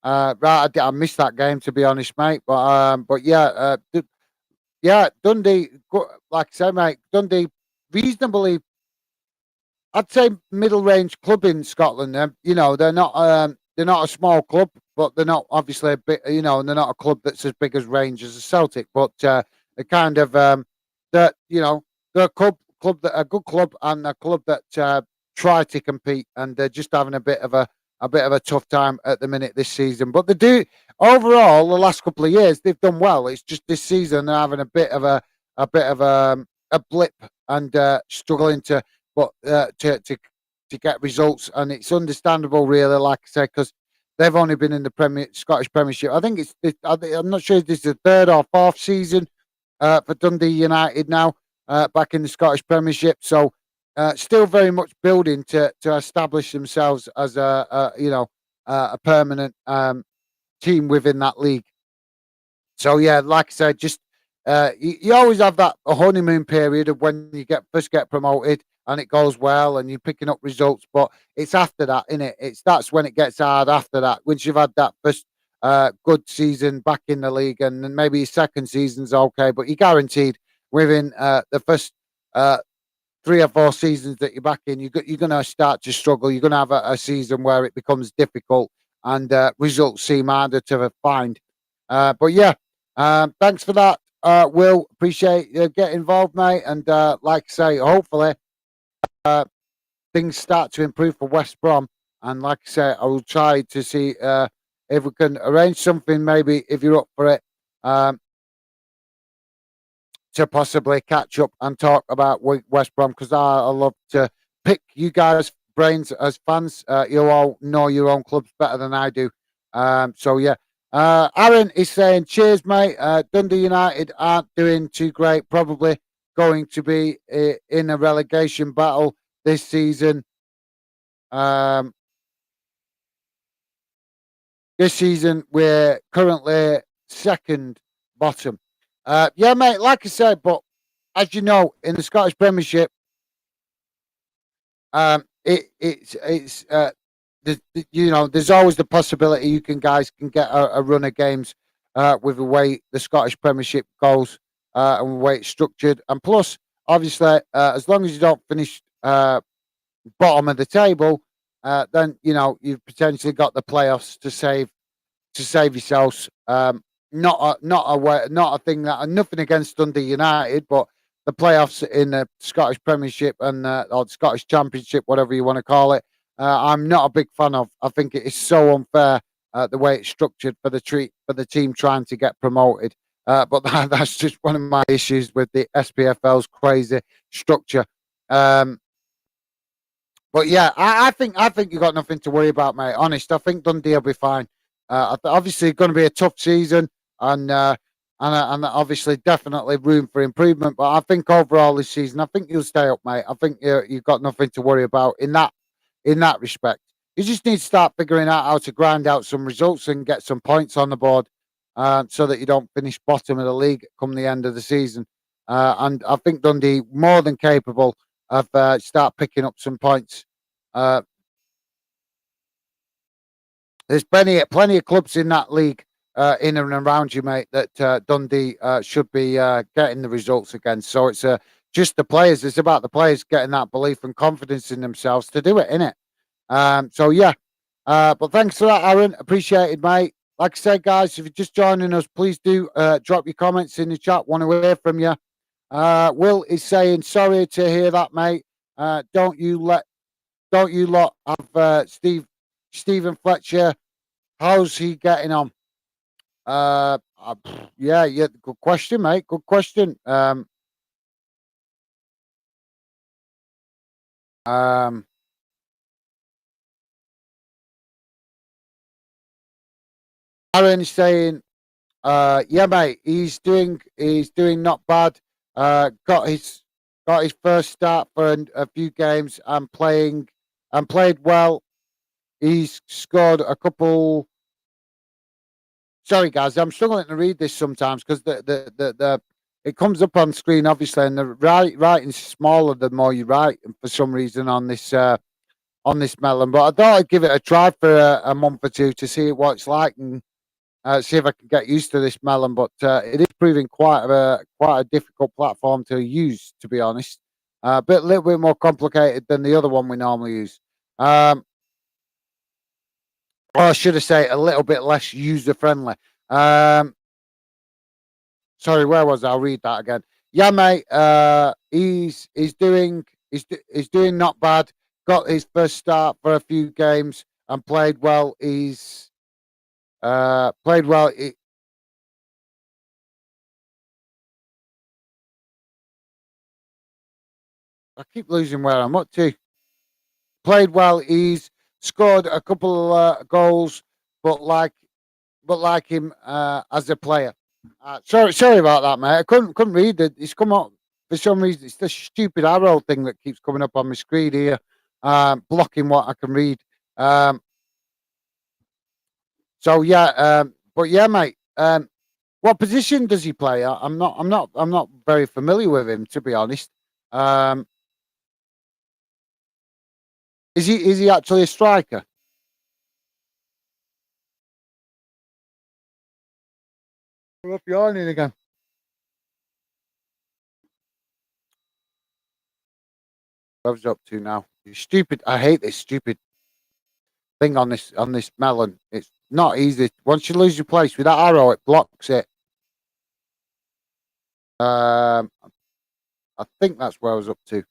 Right, I missed that game, to be honest, mate. But yeah, yeah, Dundee, like I said, mate, Dundee reasonably, I'd say middle range club in Scotland. They're not a small club, but they're not obviously a bit, and they're not a club that's as big as Rangers as Celtic. But they're kind of that they're a good club and a club that try to compete, and they're just having a bit of a bit of a tough time at the minute this season. But they do overall the last couple of years they've done well. It's just this season they're having a bit of a blip and struggling to get results, and it's understandable, really. Like I said, because they've only been in the Scottish Premiership. I think I'm not sure if this is the third or fourth season for Dundee United now, back in the Scottish Premiership. So still very much building to establish themselves as a permanent team within that league. So yeah, like I said, just you always have that honeymoon period of when you first get promoted and it goes well and you're picking up results, but it's after that, isn't it? That's when it gets hard after that. Once you've had that first good season back in the league, and then maybe your second season's okay, but you're guaranteed within the first 3 or 4 seasons that you're back in, you're going to start to struggle. You're going to have a season where it becomes difficult and results seem harder to find. But yeah, thanks for that, Will. Appreciate you getting involved, mate. And like I say, hopefully things start to improve for West Brom. And like I say, I will try to see if we can arrange something, maybe if you're up for it, to possibly catch up and talk about West Brom, because I love to pick you guys' brains as fans. You all know your own clubs better than I do. So yeah. Aaron is saying, cheers, mate. Dundee United aren't doing too great. Probably going to be in a relegation battle this season. This season, we're currently second bottom. Yeah, mate, like I said, but as you know, in the Scottish Premiership, there's always the possibility you guys can get a run of games with the way the Scottish Premiership goes and the way it's structured. And plus, obviously, as long as you don't finish bottom of the table, then you've potentially got the playoffs to save yourselves. Not a thing that, nothing against Dundee United, but the playoffs in the Scottish Premiership and or the Scottish Championship, whatever you want to call it, I'm not a big fan of. I think it is so unfair the way it's structured for the team trying to get promoted. But that's just one of my issues with the SPFL's crazy structure. But yeah, I think you've got nothing to worry about, mate. Honest, I think Dundee will be fine. Obviously, going to be a tough season, and obviously, definitely room for improvement. But I think overall this season, I think you'll stay up, mate. I think you've got nothing to worry about in that respect. You just need to start figuring out how to grind out some results and get some points on the board, so that you don't finish bottom of the league come the end of the season. And I think Dundee more than capable of start picking up some points. There's plenty of clubs in that league, in and around you, mate, that Dundee should be getting the results against. So it's just the players. It's about the players getting that belief and confidence in themselves to do it, innit? So yeah. But thanks for that, Aaron. Appreciated, mate. Like I said, guys, if you're just joining us, please do drop your comments in the chat. Want to hear from you. Will is saying, sorry to hear that, mate. Don't you lot have Stephen Fletcher? How's he getting on? Yeah, good question, mate. Good question. Aaron is saying, yeah, mate, he's doing not bad. Got his first start for a few games and played well. He's scored a couple. Sorry, guys, I'm struggling to read this sometimes because the it comes up on screen obviously, and the writing's smaller the more you write, and for some reason on this melon. But I thought I'd give it a try for a month or two to see what it's like and see if I can get used to this melon. But it is proving quite a difficult platform to use, to be honest. A little bit more complicated than the other one we normally use. Or should I say a little bit less user friendly. Sorry, where was I? I'll read that again. Yeah, mate. He's doing not bad. Got his first start for a few games and played well. He's played well. I keep losing where I'm up to. Played well. He's scored a couple goals, but like him as a player. Sorry about that, mate. I couldn't read it. It's come up for some reason. It's the stupid arrow thing that keeps coming up on my screen here, blocking what I can read. So yeah, but yeah, mate. What position does he play? I'm not very familiar with him, to be honest. Um, is he actually a striker? We're up yawning again. What's up to now? You stupid. I hate this stupid thing on this melon. It's not easy. Once you lose your place with that arrow, it blocks it. I think that's where I was up to.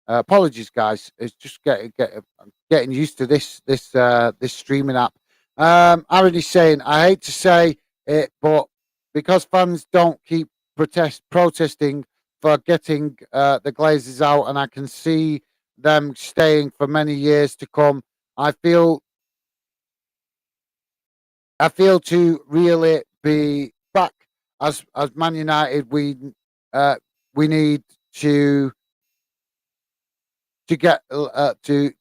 Apologies, guys. It's just getting used to this streaming app. Aaron is saying, I hate to say it, but because fans don't keep protesting for getting the Glazers out, and I can see them staying for many years to come, I to really be back as Man United. We need to get off the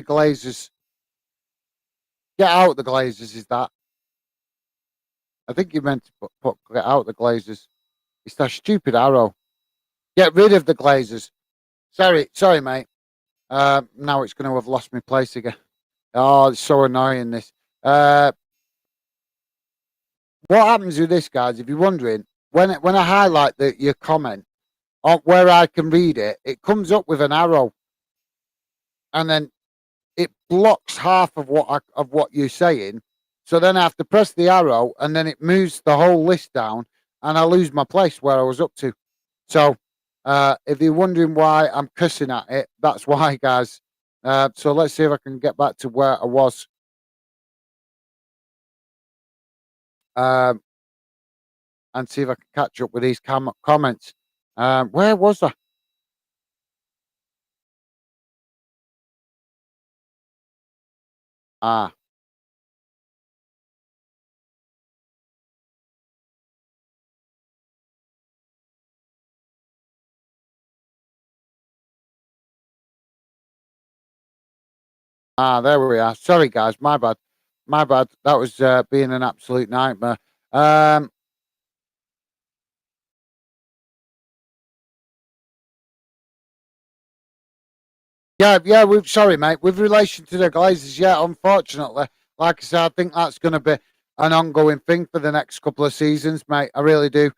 Glazers. Get out the Glazers. Is that? I think you meant to put get out the Glazers. It's that stupid arrow. Get rid of the Glazers. Sorry, mate. Now it's going to have lost my place again. Oh, it's so annoying. This. What happens with this, guys? If you're wondering, when I highlight your comment on where I can read it, it comes up with an arrow, and then it blocks half of what you're saying. So then I have to press the arrow, and then it moves the whole list down, and I lose my place where I was up to. So if you're wondering why I'm cussing at it, that's why, guys. So let's see if I can get back to where I was. And see if I can catch up with these comments. Where was I? Ah, there we are. Sorry, guys. My bad. My bad. That was being an absolute nightmare. Um, yeah. Sorry, mate. With relation to the Glazers, yeah. Unfortunately, like I said, I think that's going to be an ongoing thing for the next couple of seasons, mate. I really do.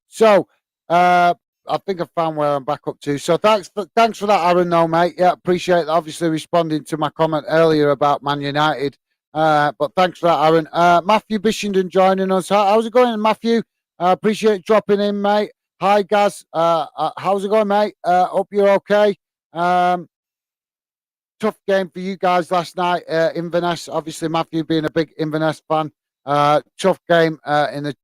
So I think I found where I'm back up to. So thanks for that, Aaron. Though, mate. Yeah, appreciate that. Obviously, responding to my comment earlier about Man United. But thanks for that, Aaron. Matthew Bishenden joining us. How's it going, Matthew? Appreciate dropping in, mate. Hi, Gaz. How's it going, mate? Hope you're okay. Um, Tough game for you guys last night. Inverness, obviously, Matthew being a big Inverness fan. Tough game in the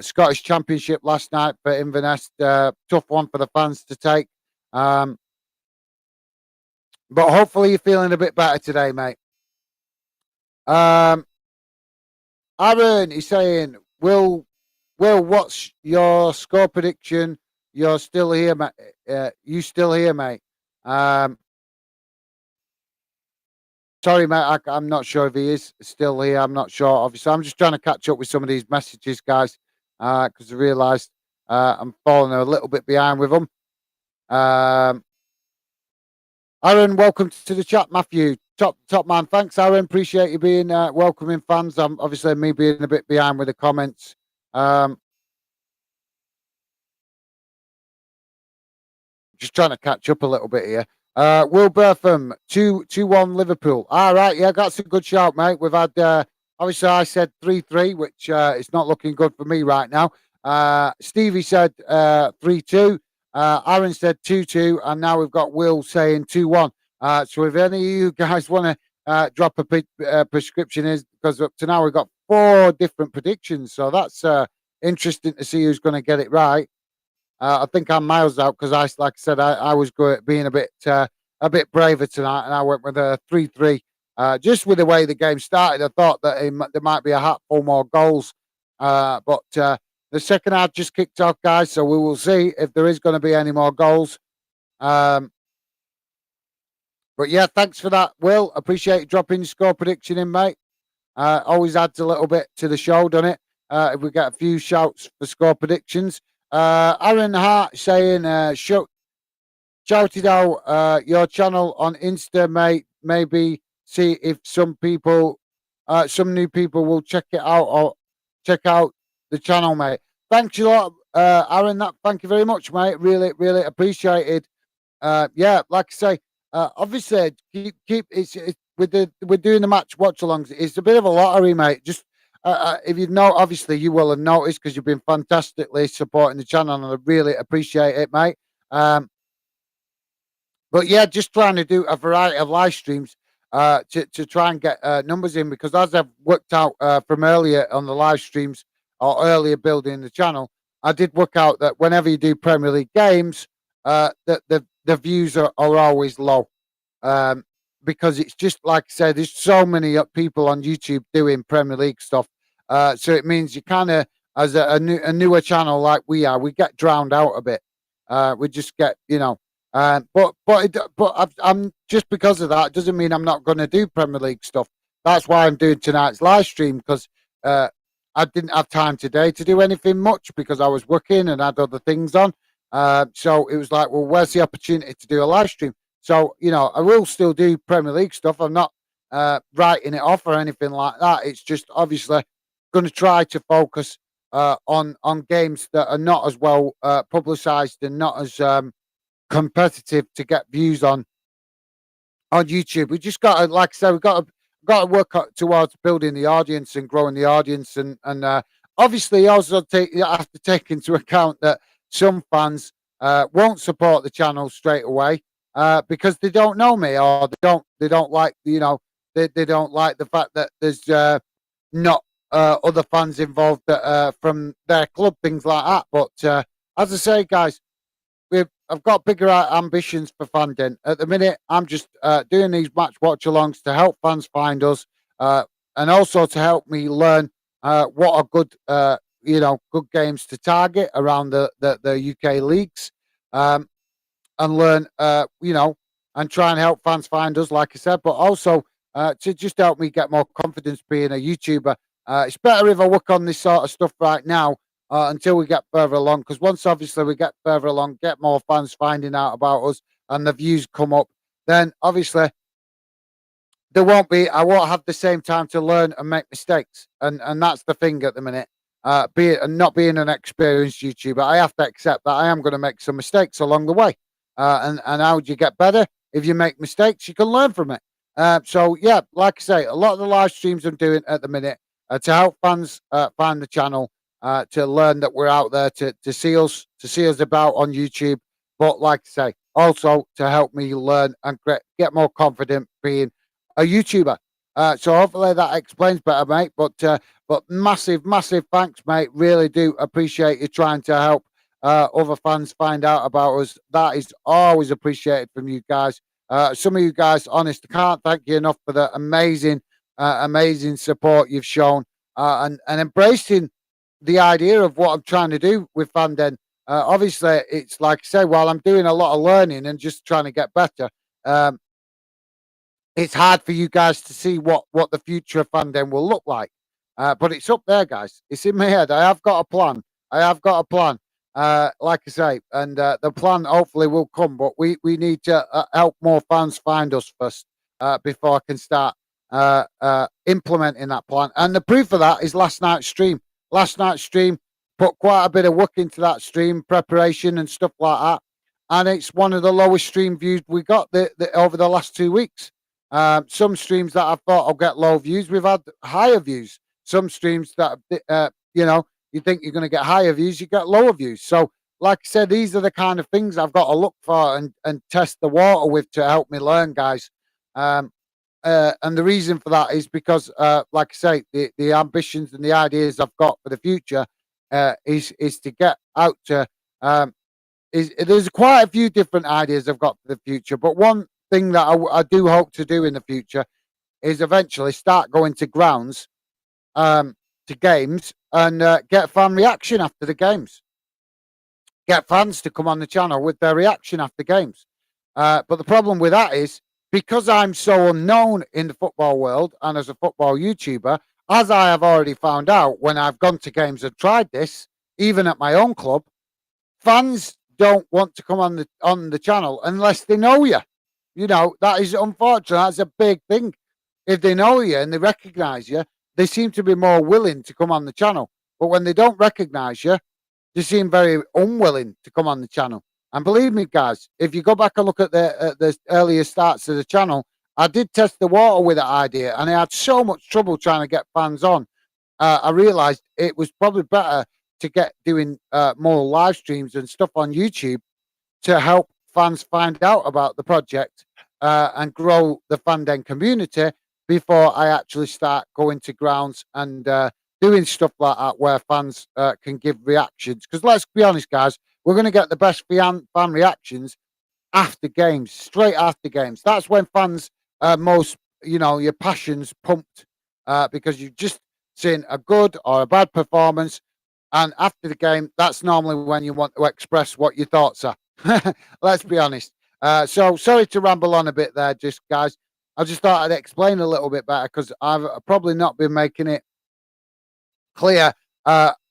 Scottish Championship last night for Inverness. Tough one for the fans to take. But hopefully you're feeling a bit better today, mate. Aaron is saying, Will, what's your score prediction? You're still here, mate. You still here, mate? Sorry, mate. I'm not sure if he is still here. I'm not sure. Obviously, I'm just trying to catch up with some of these messages, guys, because I realised I'm falling a little bit behind with them. Aaron, welcome to the chat, Matthew. Top man. Thanks, Aaron. Appreciate you being welcoming fans. I'm obviously me being a bit behind with the comments. Just trying to catch up a little bit here. Will Bertham, 2-1 Liverpool. All right, yeah, that's a good shout, mate. We've had, obviously, I said 3-3, which it's not looking good for me right now. Stevie said 3-2. Aaron said 2-2, and now we've got Will saying 2-1. So if any of you guys want to drop a prescription, is because up to now we've got 4 different predictions. So that's interesting to see who's going to get it right. I think I'm miles out because like I said, I was being a bit braver tonight, and I went with a 3-3. Just with the way the game started, I thought that there might be a hatful more goals, but the second half just kicked off, guys. So we will see if there is going to be any more goals. Um, but yeah, thanks for that, Will. Appreciate you dropping your score prediction in, mate. Always adds a little bit to the show, doesn't it? If we get a few shouts for score predictions. Aaron Hart saying, shouted out your channel on Insta, mate. Maybe see if some new people will check it out or check out the channel, mate. Thanks a lot, Aaron. Thank you very much, mate. Really, really appreciated. Yeah, like I say, obviously keep it's we're doing the match watch alongs. It's a bit of a lottery, mate. Just if you know, obviously you will have noticed because you've been fantastically supporting the channel, and I really appreciate it, mate. But yeah, just trying to do a variety of live streams to try and get numbers in, because as I've worked out from earlier on the live streams or earlier building the channel, I did work out that whenever you do Premier League games, the views are always low. Because it's just like I said, there's so many people on YouTube doing Premier League stuff. So it means you kind of, as a newer channel like we are, we get drowned out a bit. We just get, I'm just because of that, it doesn't mean I'm not going to do Premier League stuff. That's why I'm doing tonight's live stream, because I didn't have time today to do anything much because I was working and had other things on. So it was like, well, where's the opportunity to do a live stream? So, I will still do Premier League stuff. I'm not writing it off or anything like that. It's just obviously going to try to focus on games that are not as well publicised and not as competitive to get views on YouTube. We just got to, like I said, we've got to work towards building the audience and growing the audience, and obviously also you have to take into account that some fans won't support the channel straight away because they don't know me, or they don't like they don't like the fact that there's not other fans involved that, from their club, things like that. But as I say, guys, I've got bigger ambitions for Fandom. At the minute, I'm just doing these match watch alongs to help fans find us, and also to help me learn what are good, good games to target around the UK leagues, and learn, and try and help fans find us, like I said, but also to just help me get more confidence being a YouTuber. It's better if I work on this sort of stuff right now until we get further along, because once obviously we get further along, get more fans finding out about us and the views come up, then obviously I won't have the same time to learn and make mistakes, and that's the thing at the minute. Not being an experienced YouTuber, I have to accept that I am going to make some mistakes along the way, and how do you get better? If you make mistakes, you can learn from it. So yeah, like I say, a lot of the live streams I'm doing at the minute to help fans find the channel, to learn that we're out there, to see us about on YouTube. But like I say, also to help me learn and get more confident being a YouTuber. So hopefully that explains better, mate. But massive thanks, mate. Really do appreciate you trying to help other fans find out about us. That is always appreciated from you guys. Some of you guys, honest, I can't thank you enough for the amazing support you've shown, and embracing the idea of what I'm trying to do with Fandom. Obviously, it's like I say, while I'm doing a lot of learning and just trying to get better, it's hard for you guys to see what the future of Fandom will look like. But it's up there, guys. It's in my head. I have got a plan. Like I say, and the plan hopefully will come. But we need to help more fans find us first before I can start implementing that plan. And the proof of that is last night's stream. Last night's stream put quite a bit of work into that stream preparation and stuff like that. And it's one of the lowest stream views we got over the last 2 weeks. Some streams that I thought I'll get low views, we've had higher views. Some streams that, you think you're going to get higher views, you get lower views. So, like I said, these are the kind of things I've got to look for and test the water with to help me learn, guys. Um, and the reason for that is because, like I say, the ambitions and the ideas I've got for the future is to get out to. There's quite a few different ideas I've got for the future, but one thing that I do hope to do in the future is eventually start going to grounds, to games, and get fan reaction after the games. Get fans to come on the channel with their reaction after games. But the problem with that is because I'm so unknown in the football world and as a football YouTuber, as I have already found out when I've gone to games and tried this, even at my own club, fans don't want to come on the channel unless they know you. You know, that is unfortunate. That's a big thing. If they know you and they recognize you, they seem to be more willing to come on the channel. But when they don't recognize you, they seem very unwilling to come on the channel. And believe me, guys, if you go back and look at the earlier starts of the channel, I did test the water with that idea, and I had so much trouble trying to get fans on. I realized it was probably better to get doing more live streams and stuff on YouTube to help fans find out about the project and grow the fandom community before I actually start going to grounds and doing stuff like that where fans can give reactions. Because let's be honest, guys, we're going to get the best fan reactions after games, straight after games. That's when fans most, you know, your passion's pumped because you've just seen a good or a bad performance. And after the game, that's normally when you want to express what your thoughts are. Let's be honest. So sorry to ramble on a bit there, just guys. I just thought I'd explain a little bit better because I've probably not been making it clear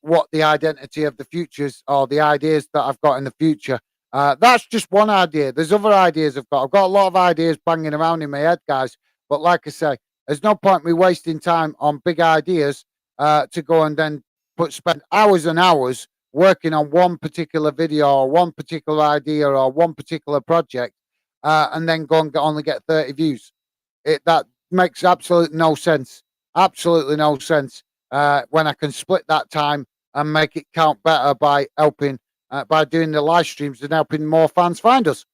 what the identity of the futures or the ideas that I've got in the future. That's just one idea. There's other ideas I've got. I've got a lot of ideas banging around in my head, guys. But like I say, there's no point me wasting time on big ideas to go and then spend hours and hours working on one particular video or one particular idea or one particular project and then go and only get 30 views. That makes absolutely no sense. Absolutely no sense when I can split that time and make it count better by helping, by doing the live streams and helping more fans find us.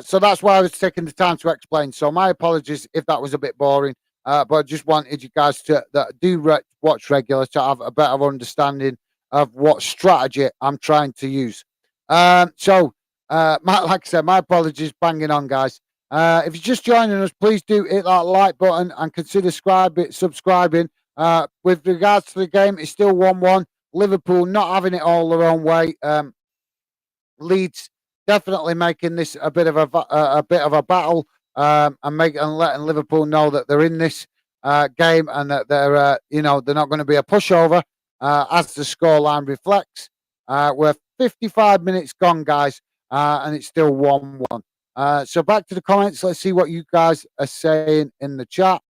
So that's why I was taking the time to explain. So my apologies if that was a bit boring, but I just wanted you guys to that do watch regular to have a better understanding of what strategy I'm trying to use. So, like I said, my apologies, banging on, guys. If you're just joining us, please do hit that like button and consider subscribing. With regards to the game, it's still 1-1. Liverpool not having it all their own way. Leeds definitely making this a bit of a battle, and letting Liverpool know that they're in this game and that they're they're not going to be a pushover, as the scoreline reflects. We're 55 minutes gone, guys, and it's still 1-1. So back to the comments. Let's see what you guys are saying in the chat.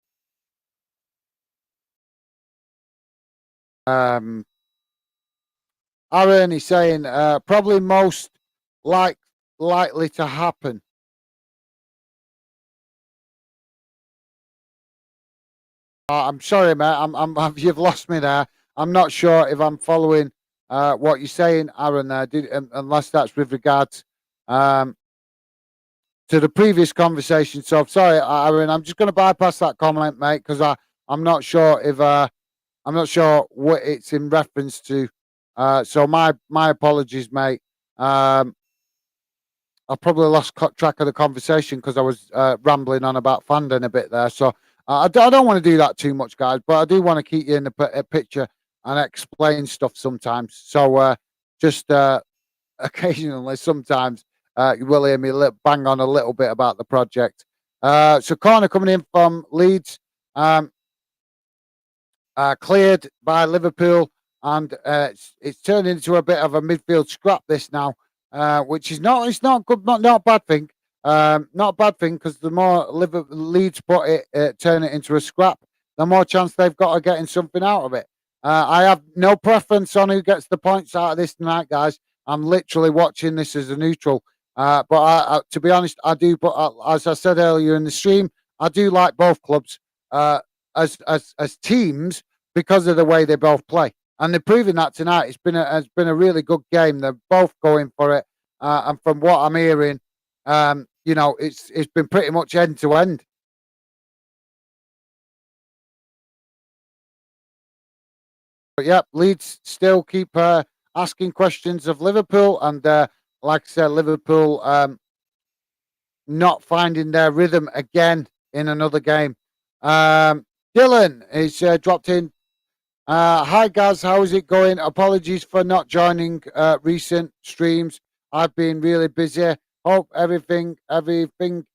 Aaron is saying probably most likely to happen. I'm sorry, mate. You've lost me there. I'm not sure if I'm following what you're saying, Aaron. Unless that's with regards to the previous conversation. So I'm sorry, Aaron. I'm just going to bypass that comment, mate, because I'm not sure if I'm not sure what it's in reference to. So my apologies, mate. I probably lost track of the conversation because I was rambling on about fandom a bit there. So I don't want to do that too much, guys, but I do want to keep you in the picture and explain stuff sometimes. So just occasionally, sometimes you will hear me bang on a little bit about the project. So corner coming in from Leeds, cleared by Liverpool, and it's turned into a bit of a midfield scrap this now. Which is it's not good, not a bad thing. Not a bad thing because the more Leeds turn it into a scrap, the more chance they've got of getting something out of it. I have no preference on who gets the points out of this tonight, guys. I'm literally watching this as a neutral. But to be honest, I do. But as I said earlier in the stream, I do like both clubs as teams because of the way they both play. and they're proving that tonight. It's been a really good game. They're both going for it, and from what I'm hearing, it's been pretty much end to end. But yeah, Leeds still keep asking questions of Liverpool, and like I said, Liverpool not finding their rhythm again in another game. Dylan is dropped in. Hi guys, how is it going? Apologies for not joining recent streams. I've been really busy. Hope everything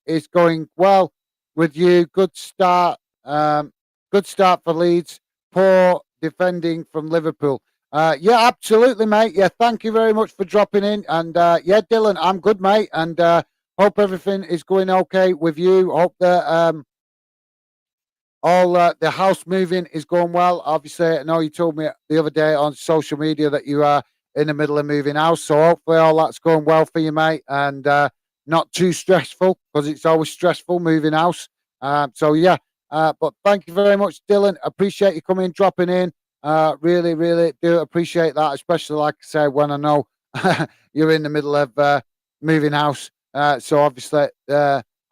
is going well with you. Good start for Leeds. Poor defending from Liverpool. Yeah, absolutely, mate. Yeah, thank you very much for dropping in. And yeah, Dylan, I'm good, mate. And hope everything is going okay with you. Hope that all the house moving is going well. Obviously, I know you told me the other day on social media that you are in the middle of moving house. So hopefully all that's going well for you, mate, and not too stressful because it's always stressful moving house. So yeah, but thank you very much, Dylan. Appreciate you coming, dropping in. Really, really do appreciate that, especially like I say when I know you're in the middle of moving house. So obviously.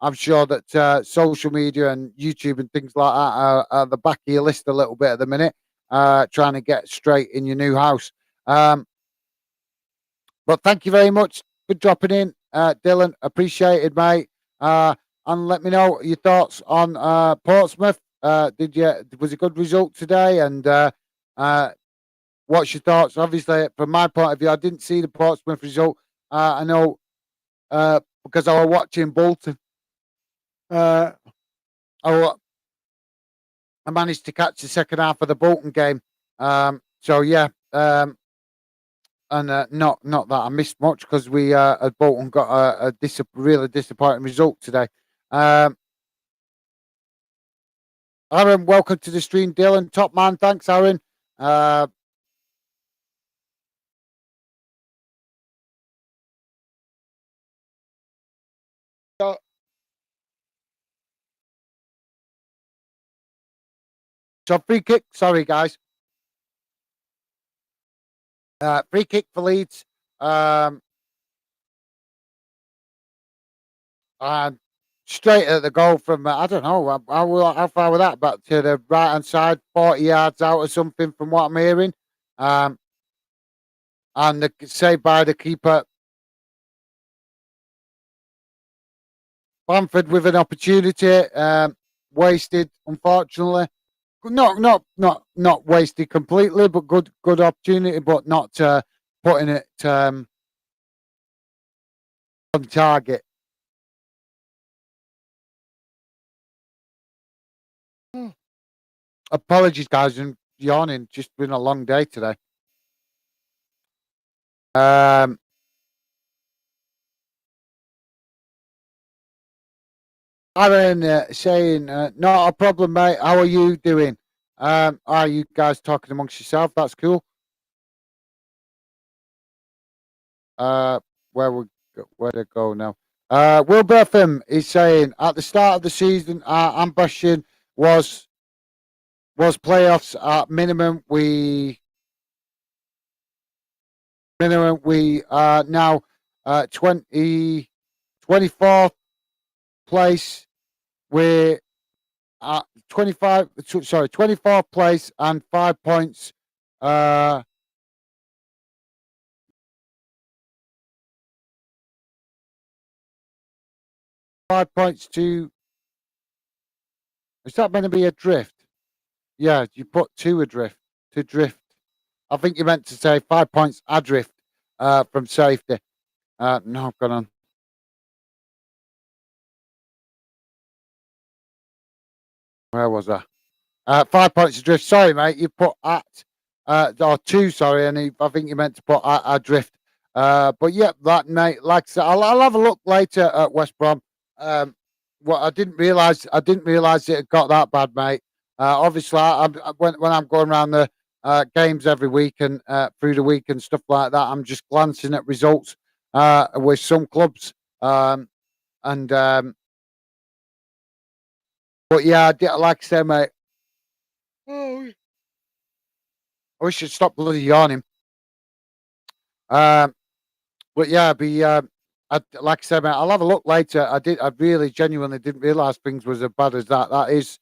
I'm sure that social media and YouTube and things like that are the back of your list a little bit at the minute, trying to get straight in your new house. But thank you very much for dropping in, Dylan. Appreciated, mate. And let me know your thoughts on Portsmouth. Was a good result today? And what's your thoughts? Obviously, from my point of view, I didn't see the Portsmouth result. I know because I was watching Bolton. Uh, I, I managed to catch the second half of the Bolton game. So yeah, and not that I missed much because we at Bolton got a really disappointing result today. Um, Aaron, welcome to the stream, Dylan. Top man, thanks, Aaron. Uh, so, so free kick. Sorry, guys. Free kick for Leeds. Um, and straight at the goal from I don't know how far was that, but to the right hand side, 40 yards out or something from what I'm hearing. Um, and saved by the keeper. Bamford with an opportunity, wasted unfortunately. Not wasted completely, but good opportunity, but not putting it on target. Apologies, guys, and yawning. Just been a long day today. Um, Aaron saying, "Not a problem, mate. How are you doing? Are you guys talking amongst yourself? That's cool. Uh, where to go now? Will Bertham is saying at the start of the season, our ambition was playoffs at minimum. We are now 24th place. We're at 24th place and 5 points. 5 points to. Is that meant to be a drift? Yeah, you put two adrift to drift. I think you meant to say 5 points adrift from safety. No, I've gone on. Where was I? 5 points adrift. Sorry, mate. You put at or two. Sorry, and I think you meant to put at adrift. But yeah, that mate. Like I said, I'll have a look later at West Brom. What I didn't realize it had got that bad, mate. Obviously, when I'm going around the games every week and through the week and stuff like that, I'm just glancing at results with some clubs. And But yeah, like I said, mate. Oh, I wish you'd stop bloody yawning. Um, but yeah, like I said, mate, I'll have a look later. I really genuinely didn't realise things was as bad as that. That is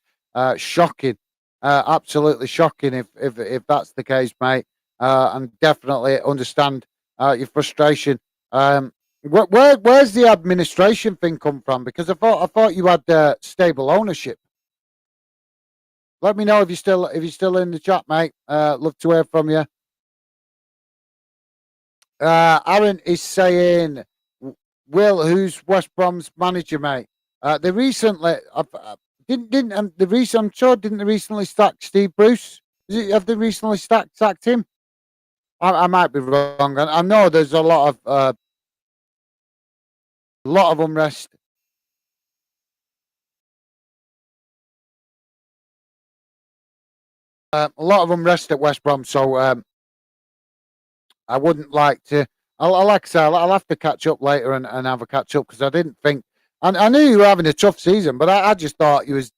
shocking, absolutely shocking. If that's the case, mate, and definitely understand your frustration. Where's the administration thing come from? Because I thought you had stable ownership. Let me know if you're still in the chat, mate. Love to hear from you. Aaron is saying, Will, who's West Brom's manager, mate? They recently, didn't the recent? I'm sure didn't they recently sack Steve Bruce? Have they recently sacked him? I might be wrong. I know there's a lot of unrest. A lot of unrest at West Brom. So I wouldn't like to. I'll like I say, I'll have to catch up later and have a catch up because I didn't think. I knew you were having a tough season, but I just thought you was,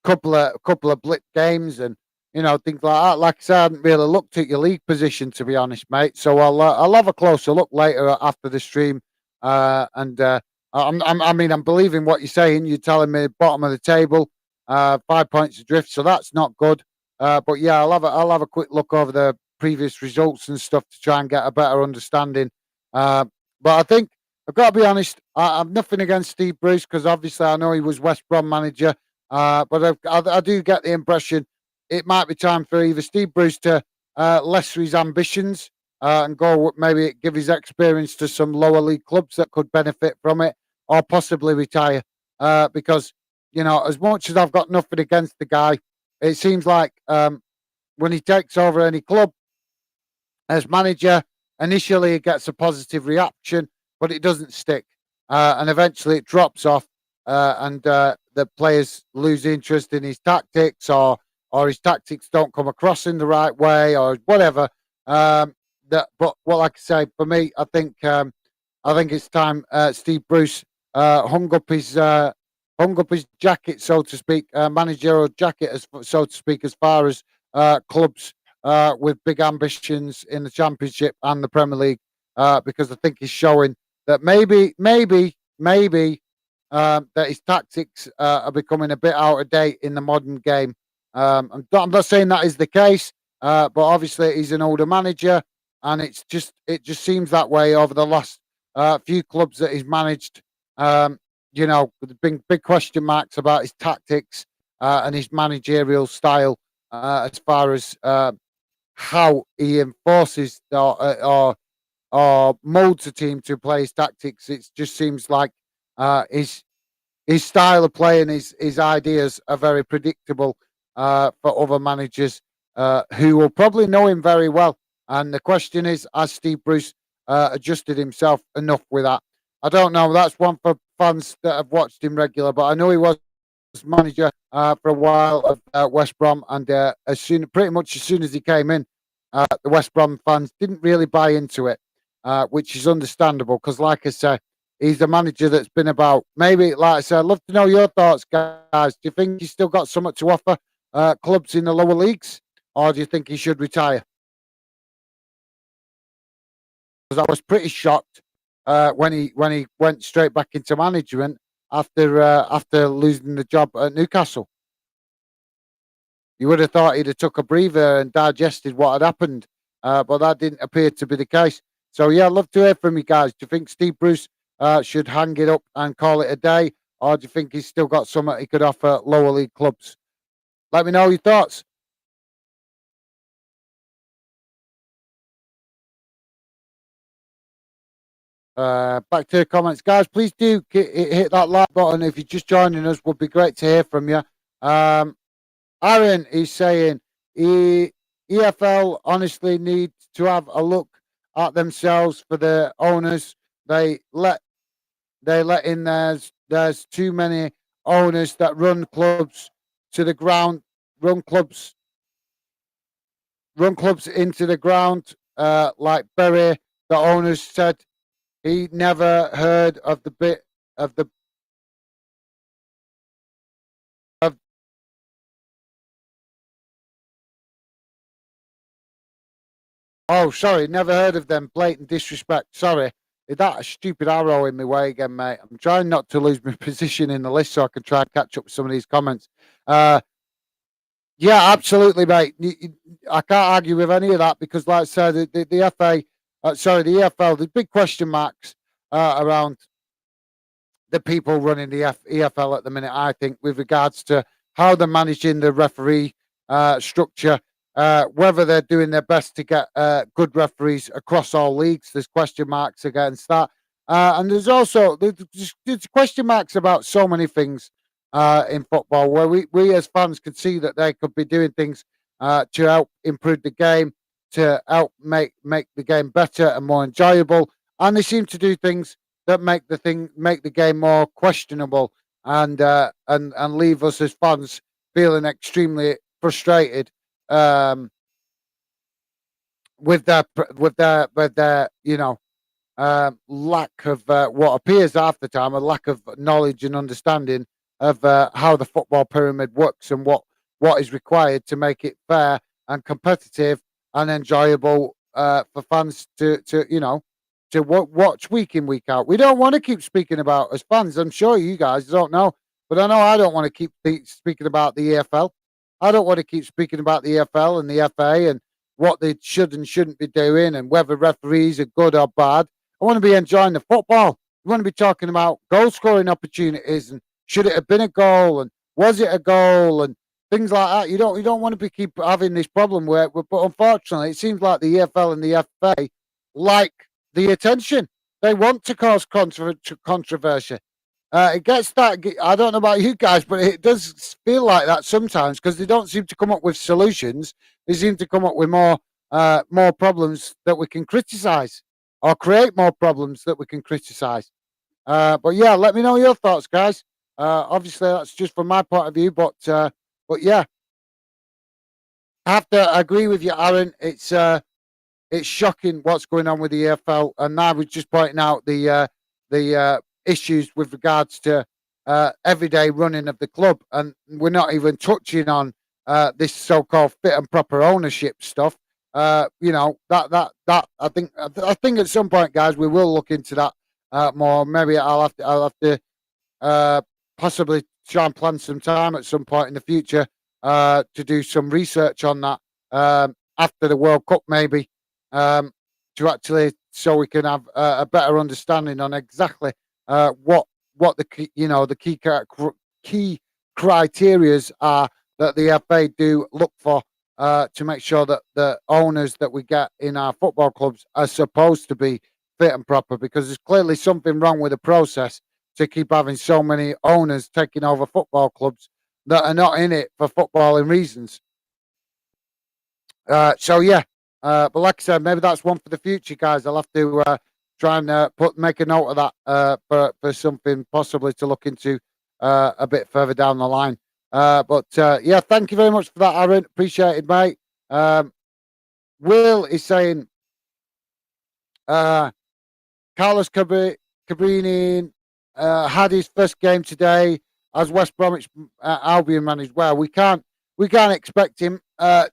couple of blip games and things like that. Like I said, I hadn't really looked at your league position to be honest, mate. So I'll have a closer look later after the stream. And I'm believing what you're saying. You're telling me bottom of the table, 5 points adrift, so that's not good. But yeah, I'll have a quick look over the previous results and stuff to try and get a better understanding. Uh, but I think I've got to be honest. I'm nothing against Steve Bruce because obviously I know he was West Brom manager. But I do get the impression it might be time for either Steve Bruce to lesser his ambitions and go maybe give his experience to some lower league clubs that could benefit from it, or possibly retire. Because as much as I've got nothing against the guy, it seems like when he takes over any club as manager, initially it gets a positive reaction, but it doesn't stick, and eventually it drops off, and the players lose interest in his tactics, or his tactics don't come across in the right way, or whatever. But like I say, for me, I think it's time Steve Bruce hung up his jacket, so to speak, managerial jacket, so to speak, as far as clubs with big ambitions in the Championship and the Premier League, because I think he's showing that maybe that his tactics are becoming a bit out of date in the modern game. I'm not saying that is the case, but obviously he's an older manager, and it just seems that way over the last few clubs that he's managed. With big question marks about his tactics and his managerial style, as far as how he enforces or molds a team to play his tactics. It just seems like his style of play and his ideas are very predictable for other managers who will probably know him very well. And the question is, has Steve Bruce adjusted himself enough with that? I don't know. That's one for fans that have watched him regular, but I know he was manager for a while of West Brom, and pretty much as soon as he came in, the West Brom fans didn't really buy into it, which is understandable because, like I said, he's the manager that's been about. Maybe, like I said, I'd love to know your thoughts, guys. Do you think he's still got something to offer clubs in the lower leagues, or do you think he should retire? Because I was pretty shocked when he went straight back into management after losing the job at Newcastle. You would have thought he'd have took a breather and digested what had happened, but that didn't appear to be the case. So yeah, I'd love to hear from you guys. Do you think Steve Bruce should hang it up and call it a day, or do you think he's still got something he could offer lower league clubs? Let me know your thoughts. Back to the comments, guys. Please do hit that like button if you're just joining us. Would be great to hear from you. Aaron is saying EFL honestly need to have a look at themselves for the owners. They let in there's too many owners that run clubs to the ground, run clubs run clubs into the ground. Like Berry, the owners said he never heard of the bit of the of Oh, sorry, never heard of them. Blatant disrespect. Sorry. Is that a stupid arrow in my way again, mate? I'm trying not to lose my position in the list so I can try and catch up with some of these comments. Yeah, absolutely, mate. I can't argue with any of that because, like I said, the FA, the EFL, there's big question marks around the people running the EFL at the minute, I think, with regards to how they're managing the referee structure, whether they're doing their best to get good referees across all leagues. There's question marks against that. And there's also there's question marks about so many things in football where we as fans can see that they could be doing things to help improve the game, to help make the game better and more enjoyable. And they seem to do things that make the game more questionable and leave us as fans feeling extremely frustrated with their lack of what appears half the time a lack of knowledge and understanding of how the football pyramid works and what is required to make it fair and competitive and enjoyable for fans to watch week in week out. We don't want to keep speaking about as fans. I'm sure you guys don't know, but I know I don't want to keep speaking about the EFL. I don't want to keep speaking about the EFL and the FA and what they should and shouldn't be doing and whether referees are good or bad. I want to be enjoying the football. We want to be talking about goal scoring opportunities and should it have been a goal and was it a goal and things like that. You don't want to keep having this problem but unfortunately, it seems like the EFL and the FA like the attention. They want to cause controversy. It gets that. I don't know about you guys, but it does feel like that sometimes because they don't seem to come up with solutions. They seem to come up with more problems that we can criticize or create more problems that we can criticize. But yeah, let me know your thoughts, guys. Obviously, that's just from my point of view, but yeah, I have to agree with you, Aaron. It's shocking what's going on with the EFL, and I was just pointing out the issues with regards to everyday running of the club, and we're not even touching on this so-called fit and proper ownership stuff. That I think at some point, guys, we will look into that more. Maybe I'll have to possibly try and plan some time at some point in the future to do some research on that after the World Cup, maybe to actually so we can have a better understanding on exactly what the key criterias are that the FA do look for to make sure that the owners that we get in our football clubs are supposed to be fit and proper, because there's clearly something wrong with the process to keep having so many owners taking over football clubs that are not in it for footballing reasons. So yeah, but like I said, maybe that's one for the future, guys. I'll have to try and make a note of that for something possibly to look into a bit further down the line. But yeah, thank you very much for that, Aaron. Appreciate it, mate. Will is saying Carlos Cabrini had his first game today as West Bromwich Albion managed well. We can't expect him to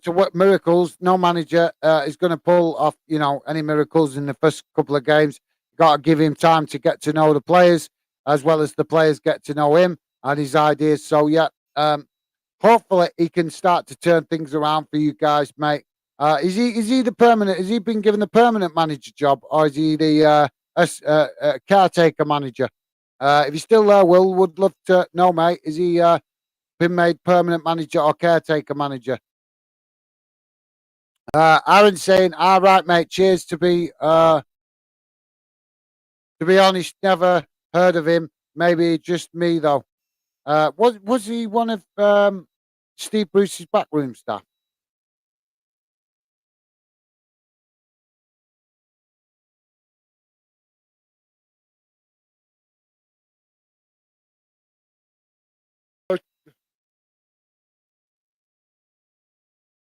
work miracles. No manager is going to pull off, any miracles in the first couple of games. Got to give him time to get to know the players as well as the players get to know him and his ideas. So yeah, hopefully he can start to turn things around for you guys, mate. Is he the permanent? Has he been given the permanent manager job, or is he the caretaker manager? If he's still there, Will would love to know, mate. Is he been made permanent manager or caretaker manager? Aaron saying, "All right, mate. Cheers to be honest, never heard of him. Maybe just me though. Was he one of Steve Bruce's backroom staff?"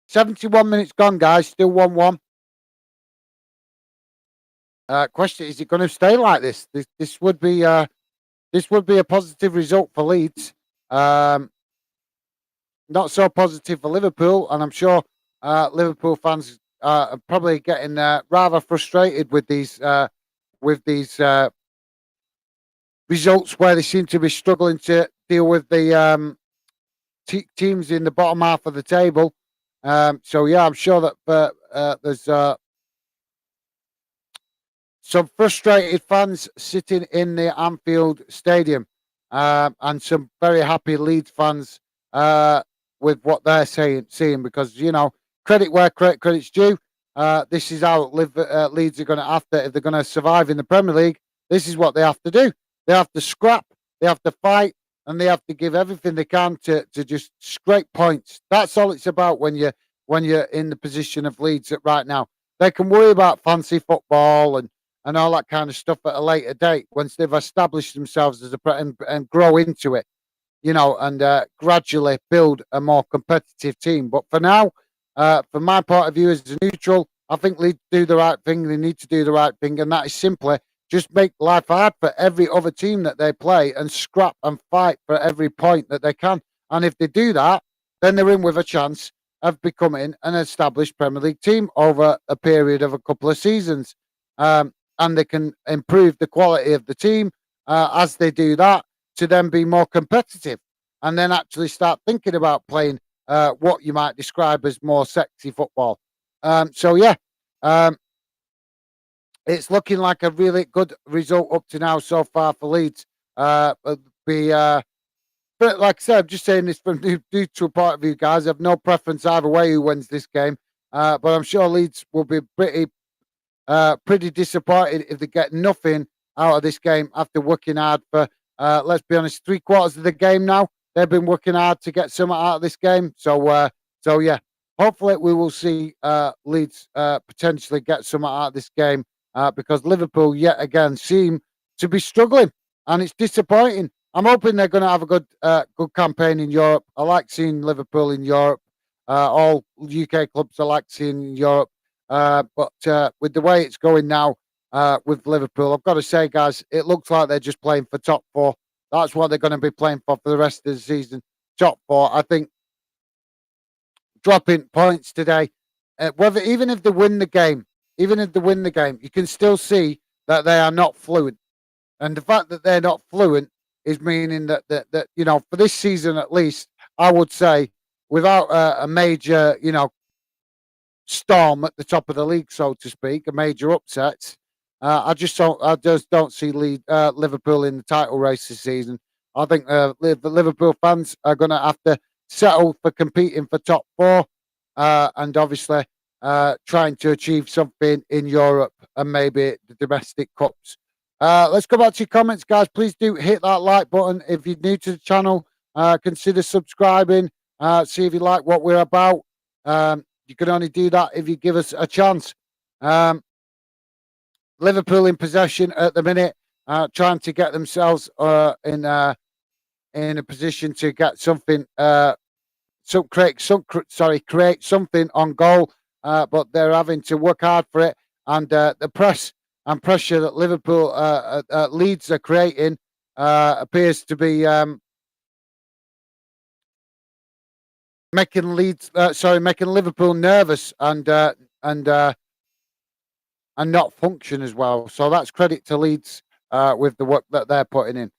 "71 minutes gone, guys. Still 1-1. Question: is it going to stay like this? This would be a positive result for Leeds. Not so positive for Liverpool, and I'm sure Liverpool fans are probably getting rather frustrated with these results where they seem to be struggling to deal with the teams in the bottom half of the table. So yeah, I'm sure that there's some frustrated fans sitting in the Anfield Stadium, and some very happy Leeds fans with what they're seeing, because credit where credit's due. This is how Leeds are going to have to, if they're going to survive in the Premier League. This is what they have to do. They have to scrap, they have to fight, and they have to give everything they can to just scrape points. That's all it's about when you're in the position of Leeds right now. They can worry about fancy football and all that kind of stuff at a later date once they've established themselves as and grow into it, and gradually build a more competitive team. But for now, from my point of view as a neutral, I think Leeds do the right thing. They need to do the right thing, and that is simply just make life hard for every other team that they play and scrap and fight for every point that they can. And if they do that, then they're in with a chance of becoming an established Premier League team over a period of a couple of seasons. And they can improve the quality of the team as they do that, to then be more competitive, and then actually start thinking about playing what you might describe as more sexy football. So yeah, it's looking like a really good result up to now so far for Leeds. But like I said, I'm just saying this from due to a part of you guys. I have no preference either way who wins this game, but I'm sure Leeds will be pretty disappointed if they get nothing out of this game after working hard for, let's be honest, 3/4 of the game now. They've been working hard to get something out of this game. So yeah, hopefully we will see Leeds potentially get something out of this game, because Liverpool yet again seem to be struggling, and it's disappointing. I'm hoping they're going to have a good campaign in Europe. I like seeing Liverpool in Europe. All UK clubs I like seeing in Europe. But with the way it's going now with Liverpool, I've got to say, guys, it looks like they're just playing for top four. That's what they're going to be playing for the rest of the season. Top four. I think dropping points today, even if they win the game, you can still see that they are not fluent. And the fact that they're not fluent is meaning that for this season at least, I would say, without a major storm at the top of the league, so to speak, a major upset, I just don't see Liverpool in the title race this season. I think the Liverpool fans are going to have to settle for competing for top four, and obviously trying to achieve something in Europe and maybe the domestic cups. Let's go back to your comments, guys. Please do hit that like button. If you're new to the channel, consider subscribing. See if you like what we're about. You can only do that if you give us a chance. Liverpool in possession at the minute, trying to get themselves in a position to get something, create something on goal. But they're having to work hard for it, and the press and pressure that Liverpool Leeds are creating appears to be making Liverpool nervous and not function as well. So that's credit to Leeds with the work that they're putting in.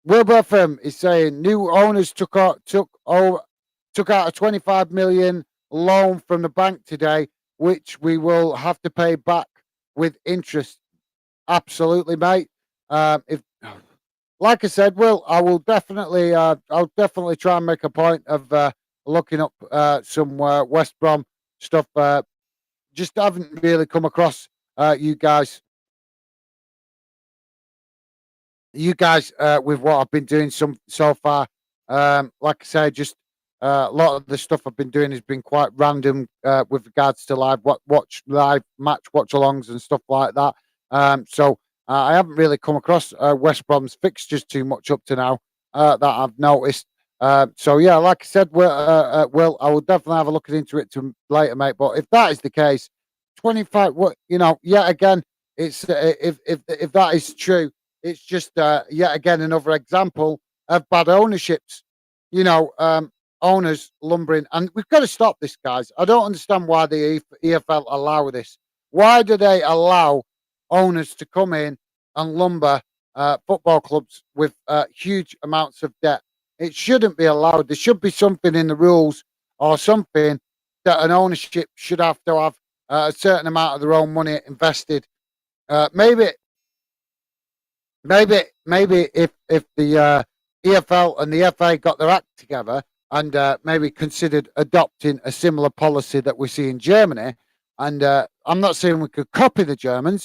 Wilbur is saying new owners took out a 25 million loan from the bank today, which we will have to pay back with interest. Absolutely, mate. If Like I said, Will, I'll definitely try and make a point of looking up some West Brom stuff. Just haven't really come across you guys with what I've been doing so far. Like I say, just a lot of the stuff I've been doing has been quite random with regards to live match watch-alongs and stuff like that. So I haven't really come across West Brom's fixtures too much up to now that I've noticed. So yeah, like I said, Will, I will definitely have a look into it later, mate. But if that is the case, 25, yet again, it's if that is true, it's just yet again another example of bad ownerships. owners lumbering, and we've got to stop this, guys. I don't understand why the EFL allow this. Why do they allow owners to come in and lumber football clubs with huge amounts of debt? It shouldn't be allowed. There should be something in the rules or something that an ownership should have to have a certain amount of their own money invested. Maybe maybe if the EFL and the FA got their act together and maybe considered adopting a similar policy that we see in Germany, and I'm not saying we could copy the German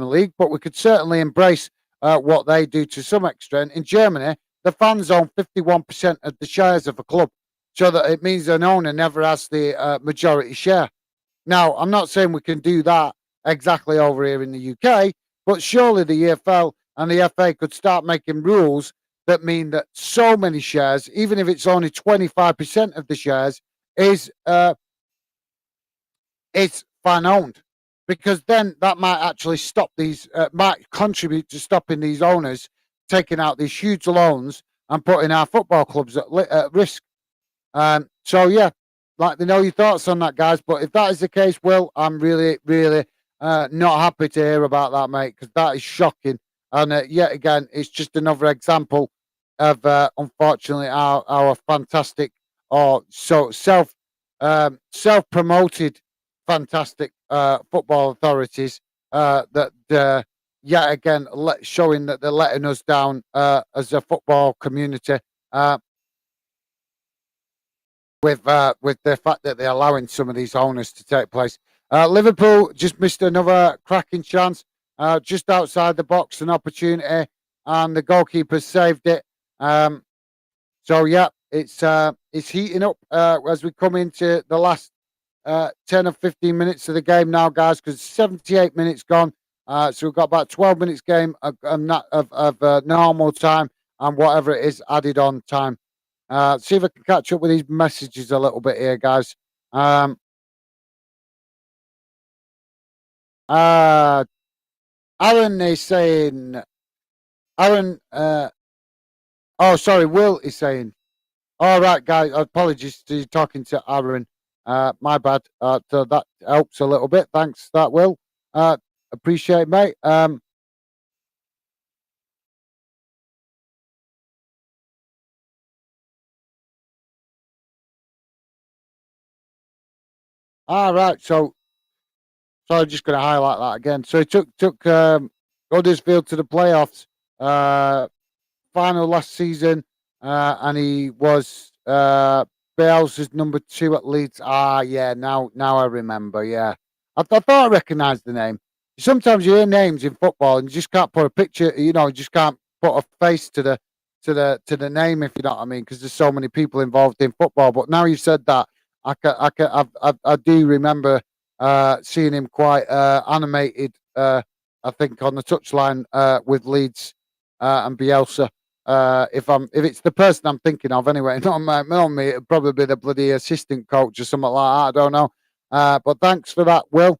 league, but we could certainly embrace what they do to some extent. In Germany, the fans own 51% of the shares of a club, so that it means an owner never has the majority share. Now, I'm not saying we can do that exactly over here in the UK, but surely the EFL and the FA could start making rules that mean that so many shares, even if it's only 25% of the shares, is fan owned, because then that might actually stop these, might contribute to stopping these owners taking out these huge loans and putting our football clubs at risk. So yeah, like to know your thoughts on that, guys. But if that is the case, Will, I'm really, really not happy to hear about that, mate, because that is shocking. And yet again, it's just another example of unfortunately our fantastic or so self promoted fantastic football authorities that yet again showing that they're letting us down as a football community. With the fact that they're allowing some of these owners to take place. Liverpool just missed another cracking chance just outside the box, an opportunity, and the goalkeeper saved it. So yeah, it's heating up as we come into the last 10 or 15 minutes of the game now, guys, because 78 minutes gone. So we've got about 12 minutes game of normal time and whatever it is added on time. See if I can catch up with these messages a little bit here, guys. Uh, Aaron is saying, Aaron, oh, sorry, Will is saying, all right, guys, apologies to you talking to Aaron. My bad. So that helps a little bit. Thanks, that Will. Appreciate it, mate. All right, so I'm just going to highlight that again. So he took Huddersfield to the playoffs. Final last season, and he was Bielsa's number 2 at Leeds. Ah, yeah, now I remember. Yeah, I thought I recognised the name. Sometimes you hear names in football and you just can't put a picture. You know, you just can't put a face to the name, if you know what I mean, because there's so many people involved in football. But now you said that, I do remember seeing him quite animated. I think on the touchline with Leeds and Bielsa. If it's the person I'm thinking of, anyway, not me, it'd probably be the bloody assistant coach or something like that. I don't know. But thanks for that, Will.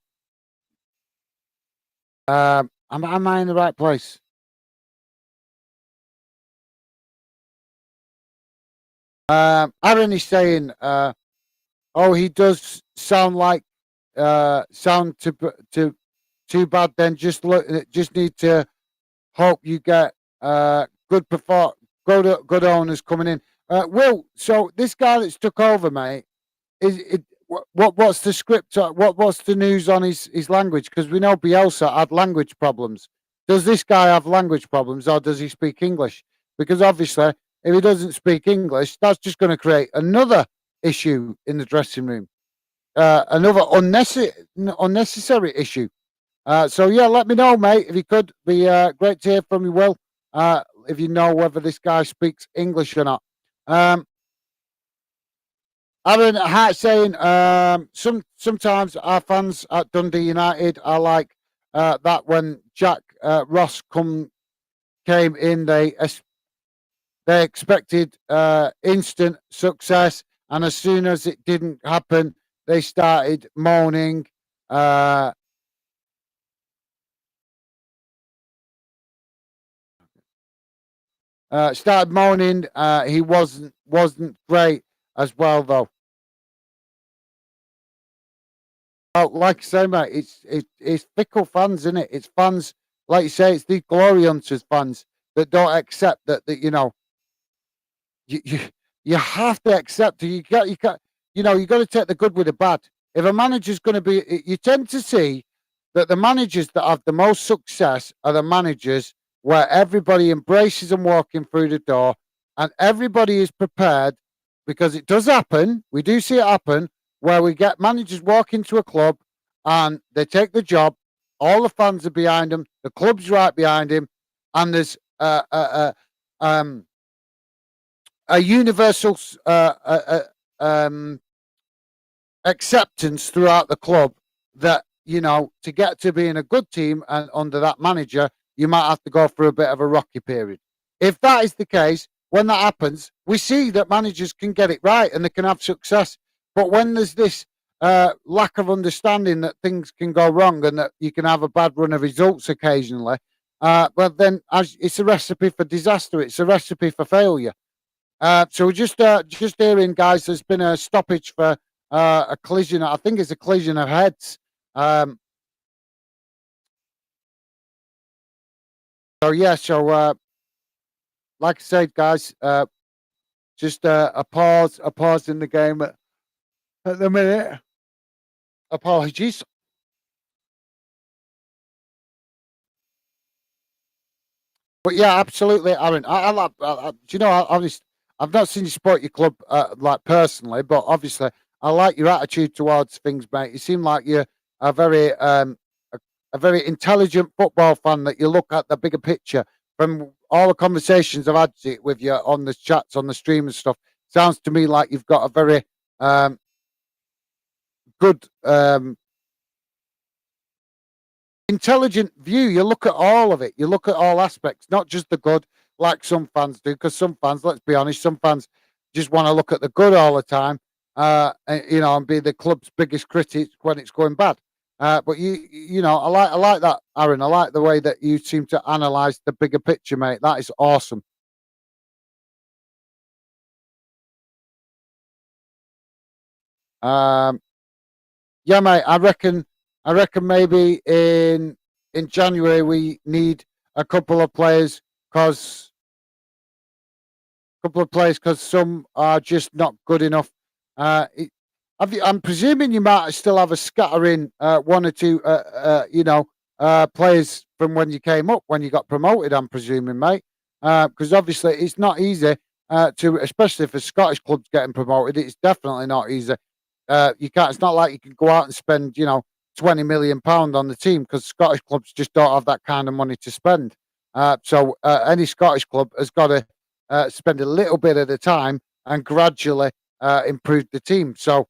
Am I in the right place? Aaron is saying, oh, he does sound like sound to too bad. Then just need to hope you get good owners coming in. Will, so this guy that's took over, mate, is it what's the script? What's the news on his language? Because we know Bielsa had language problems. Does this guy have language problems, or does he speak English? Because obviously, if he doesn't speak English, that's just going to create another issue in the dressing room, another unnecessary issue. So yeah, let me know, mate, if you could. Be great to hear from you, Will. If you know whether this guy speaks English or not. Um, Aaron Hart saying, sometimes our fans at Dundee United are like that when Jack Ross came in, they expected instant success, and as soon as it didn't happen, they started moaning. Uh, started moaning. He wasn't great. as well, though. Well, like I say, mate, it's fickle fans, isn't it? It's fans, like you say, it's these glory hunters fans that don't accept that you know you, you you have to accept it. You got you got to take the good with the bad. If a manager's going to be, you tend to see that the managers that have the most success are the managers where everybody embraces them walking through the door, and everybody is prepared because it does happen. We do see it happen where we get managers walk into a club and they take the job. All the fans are behind them. The club's right behind him, and there's a universal acceptance throughout the club that to get to being a good team and under that manager, you might have to go through a bit of a rocky period. If that is the case, when that happens, we see that managers can get it right and they can have success. But when there's this lack of understanding that things can go wrong and that you can have a bad run of results occasionally, well, then it's a recipe for disaster. It's a recipe for failure. So we're just hearing, guys. There's been a stoppage for a collision. I think it's a collision of heads. So yeah. So like I said, guys, just a pause in the game at the minute. Apologies. But yeah, absolutely, Aaron. Do you know? I've not seen you support your club like personally, but obviously, I like your attitude towards things, mate. You seem like you're a very a very intelligent football fan. That you look at the bigger picture from all the conversations I've had with you on the chats, on the stream and stuff. Sounds to me like you've got a very good intelligent view. You look at all of it. You look at all aspects, not just the good, like some fans do. Because some fans, let's be honest, some fans just want to look at the good all the time, and be the club's biggest critic when it's going bad. But I like that, Aaron. I like the way that you seem to analyze the bigger picture, mate. That is awesome. Um, yeah, mate. I reckon maybe in January we need a couple of players because some are just not good enough. I'm presuming you might still have a scattering one or two, players from when you came up, when you got promoted. I'm presuming, mate, because obviously it's not easy especially if a Scottish club's getting promoted. It's definitely not easy. You can't. It's not like you can go out and spend, £20 million on the team because Scottish clubs just don't have that kind of money to spend. So any Scottish club has got to spend a little bit at a time and gradually improve the team. So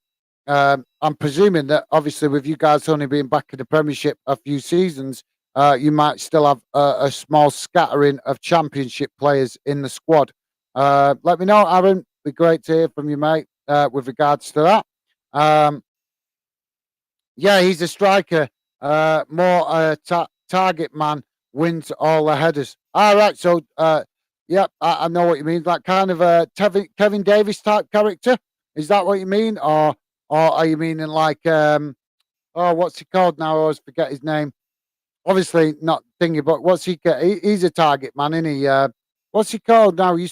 I'm presuming that obviously with you guys only being back in the Premiership a few seasons, you might still have a small scattering of Championship players in the squad. Let me know, Aaron. Be great to hear from you, mate, with regards to that. Yeah, he's a striker. More target man wins all the headers. All right, so yeah, I know what you mean. Like kind of a Kevin Davis type character. Is that what you mean, or are you meaning like what's he called now? I always forget his name. Obviously not thingy, but what's he's a target man, isn't he? What's he called now? He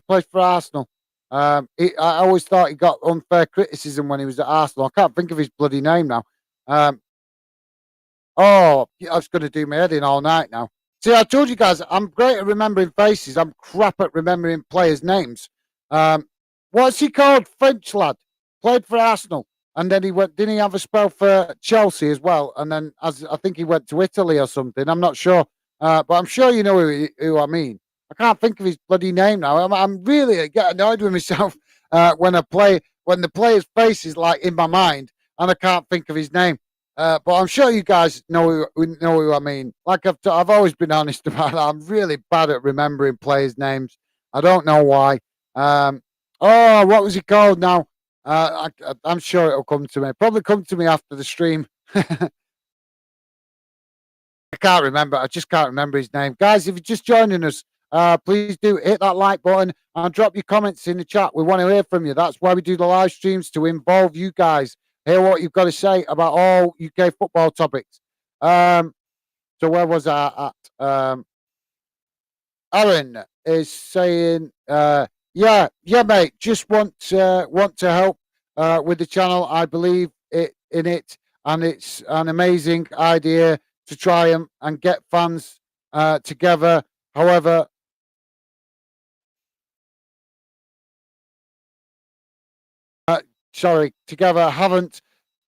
plays for Arsenal. I always thought he got unfair criticism when he was at Arsenal. I can't think of his bloody name now. Um, oh, I was going to do my head in all night now. See, I told you guys, I'm great at remembering faces. I'm crap at remembering players' names. What's he called? French lad. Played for Arsenal. And then he went, didn't he have a spell for Chelsea as well? And then I think he went to Italy or something. I'm not sure. But I'm sure you know who I mean. I can't think of his bloody name now. I'm really getting annoyed with myself when the player's face is like in my mind and I can't think of his name. But I'm sure you guys know who I mean. Like I've always been honest about that. I'm really bad at remembering players' names. I don't know why. What was he called now? I'm sure it'll come to me. Probably come to me after the stream. I can't remember. I just can't remember his name. Guys, if you're just joining us, please do hit that like button and drop your comments in the chat. We want to hear from you. That's why we do the live streams, to involve you guys, hear what you've got to say about all UK football topics. So where was I at? Aaron is saying, yeah, mate. Just want to help with the channel. I believe in it, and it's an amazing idea to try and get fans together. However, sorry, together. I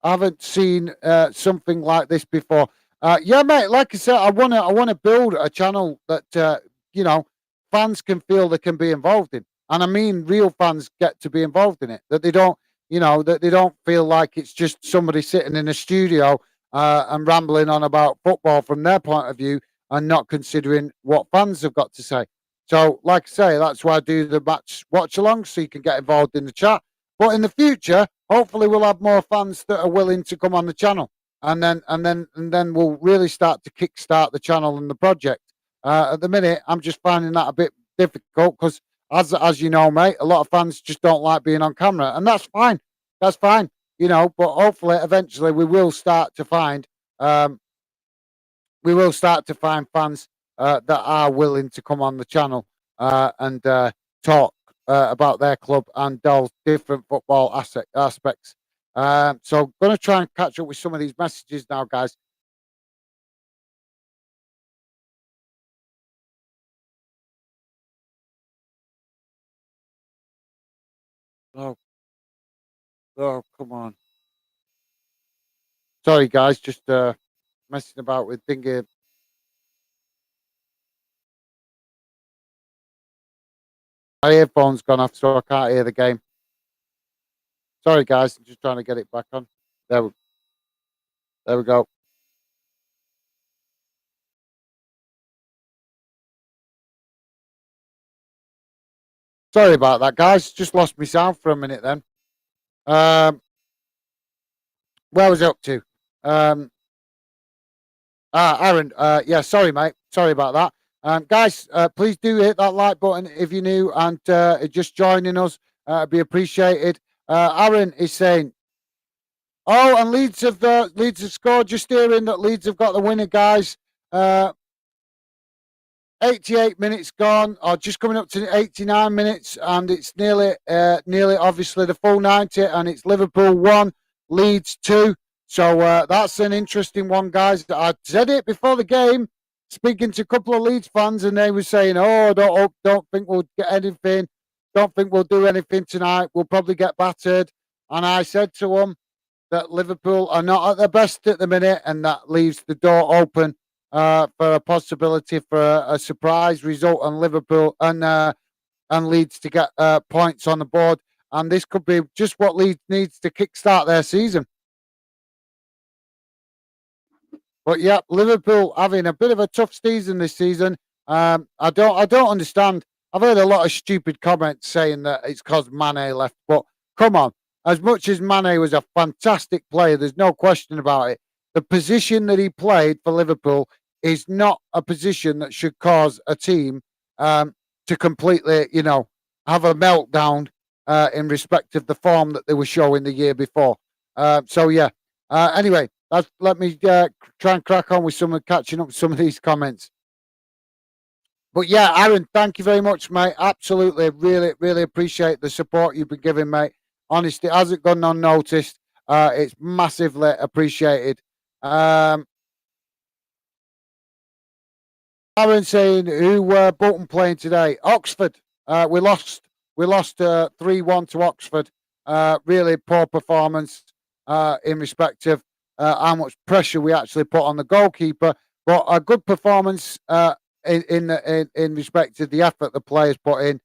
haven't seen something like this before. Yeah, mate. Like I said, I wanna build a channel that you know fans can feel they can be involved in, and I mean real fans get to be involved in it. That they don't, that they don't feel like it's just somebody sitting in a studio and rambling on about football from their point of view and not considering what fans have got to say. So, like I say, that's why I do the match watch along, so you can get involved in the chat. But in the future, hopefully, we'll have more fans that are willing to come on the channel, and then we'll really start to kickstart the channel and the project. At the minute, I'm just finding that a bit difficult because, as you know, mate, a lot of fans just don't like being on camera, and that's fine. That's fine, But hopefully, eventually, um, we will start to find fans that are willing to come on the channel and talk about their club and those different football aspects. So, going to try and catch up with some of these messages now, guys. Oh, oh, come on. Sorry, guys, just messing about with thinking. My earphone's gone off, so I can't hear the game. Sorry, guys, I'm just trying to get it back on. There we go. Sorry about that, guys. Just lost my sound for a minute then. Where was I up to? Aaron, yeah, sorry, mate. Sorry about that. Guys, please do hit that like button if you're new and just joining us. It'd be appreciated. Aaron is saying, "Oh, and Leeds have scored. Just hearing that Leeds have got the winner, guys. Uh, 88 minutes gone, or just coming up to 89 minutes, and it's nearly obviously the full 90, and it's Liverpool 1, Leeds 2. So that's an interesting one, guys. I said it before the game, speaking to a couple of Leeds fans, and they were saying, "Oh, don't think we'll get anything. Don't think we'll do anything tonight. We'll probably get battered." And I said to them that Liverpool are not at their best at the minute, and that leaves the door open for a possibility for a surprise result on Liverpool and Leeds to get points on the board. And this could be just what Leeds needs to kickstart their season. But yeah, Liverpool having a bit of a tough season this season. I don't understand. I've heard a lot of stupid comments saying that it's because Mane left, but come on. As much as Mane was a fantastic player, there's no question about it. The position that he played for Liverpool is not a position that should cause a team to completely, have a meltdown in respect of the form that they were showing the year before. So yeah. Anyway, let me try and crack on with catching up with some of these comments. But yeah, Aaron, thank you very much, mate. Absolutely, really, really appreciate the support you've been giving, mate. Honestly, it hasn't gone unnoticed. It's massively appreciated. Aaron saying, who were Bolton playing today? Oxford. We lost. We lost 3-1 to Oxford. Really poor performance in respect of how much pressure we actually put on the goalkeeper, but a good performance in respect of the effort the players put in.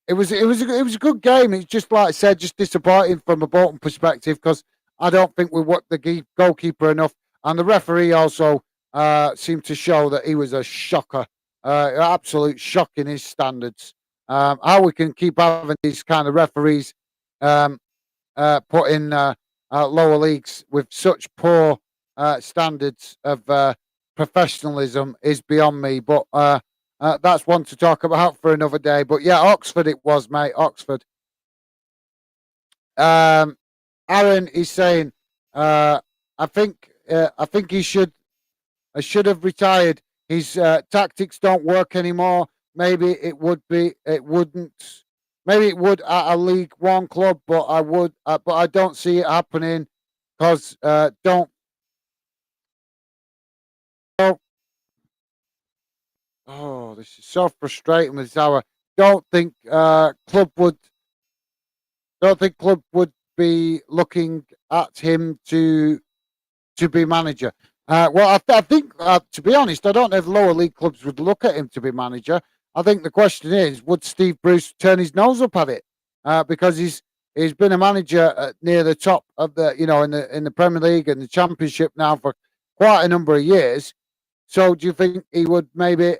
It was a good game. It's just like I said, just disappointing from a Bolton perspective because I don't think we worked the goalkeeper enough, and the referee also seemed to show that he was a shocker, absolute shock in his standards. How we can keep having these kind of referees put in lower leagues with such poor standards of professionalism is beyond me. But that's one to talk about for another day. But yeah, Oxford it was, mate. Oxford. Aaron is saying, I think he should. I should have retired. His tactics don't work anymore. Maybe it would be. It wouldn't. Maybe it would at a League One club, but I would. But I don't see it happening because don't. don't oh, this is so frustrating with Zawa. Don't think club would. Don't think club would be looking at him to be manager. Well, I think, to be honest, I don't know if lower league clubs would look at him to be manager. I think the question is, would Steve Bruce turn his nose up at it? Because he's been a manager near the top of the in the Premier League and the Championship now for quite a number of years. So do you think he would maybe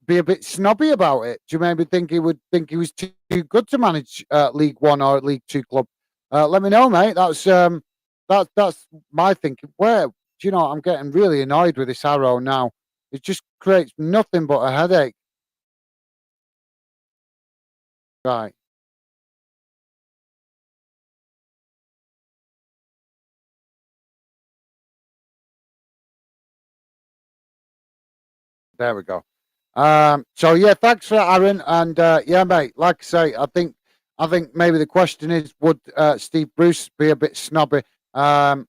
be a bit snobby about it? Do you maybe think he would think he was too good to manage League One or League Two club? Let me know, mate. That's my thinking. Where do you know? I'm getting really annoyed with this arrow now. It just creates nothing but a headache. Right, there we go. So yeah, thanks for that, Aaron. And yeah, mate. Like I say, I think maybe the question is, would Steve Bruce be a bit snobby? Um,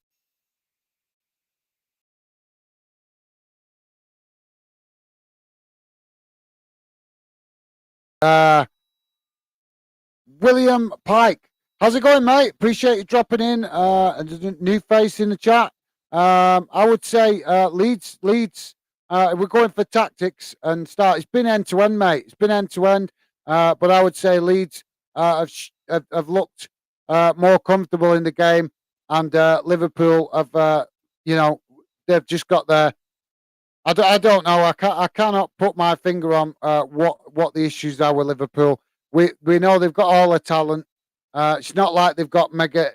uh, William Pike. How's it going, mate? Appreciate you dropping in. There's a new face in the chat. I would say Leeds. We're going for tactics and start. It's been end to end, mate. It's been end to end. But I would say Leeds have looked more comfortable in the game, and Liverpool have, you know, they've just got their. I don't know. I cannot put my finger on what the issues are with Liverpool. We know they've got all the talent. It's not like they've got mega.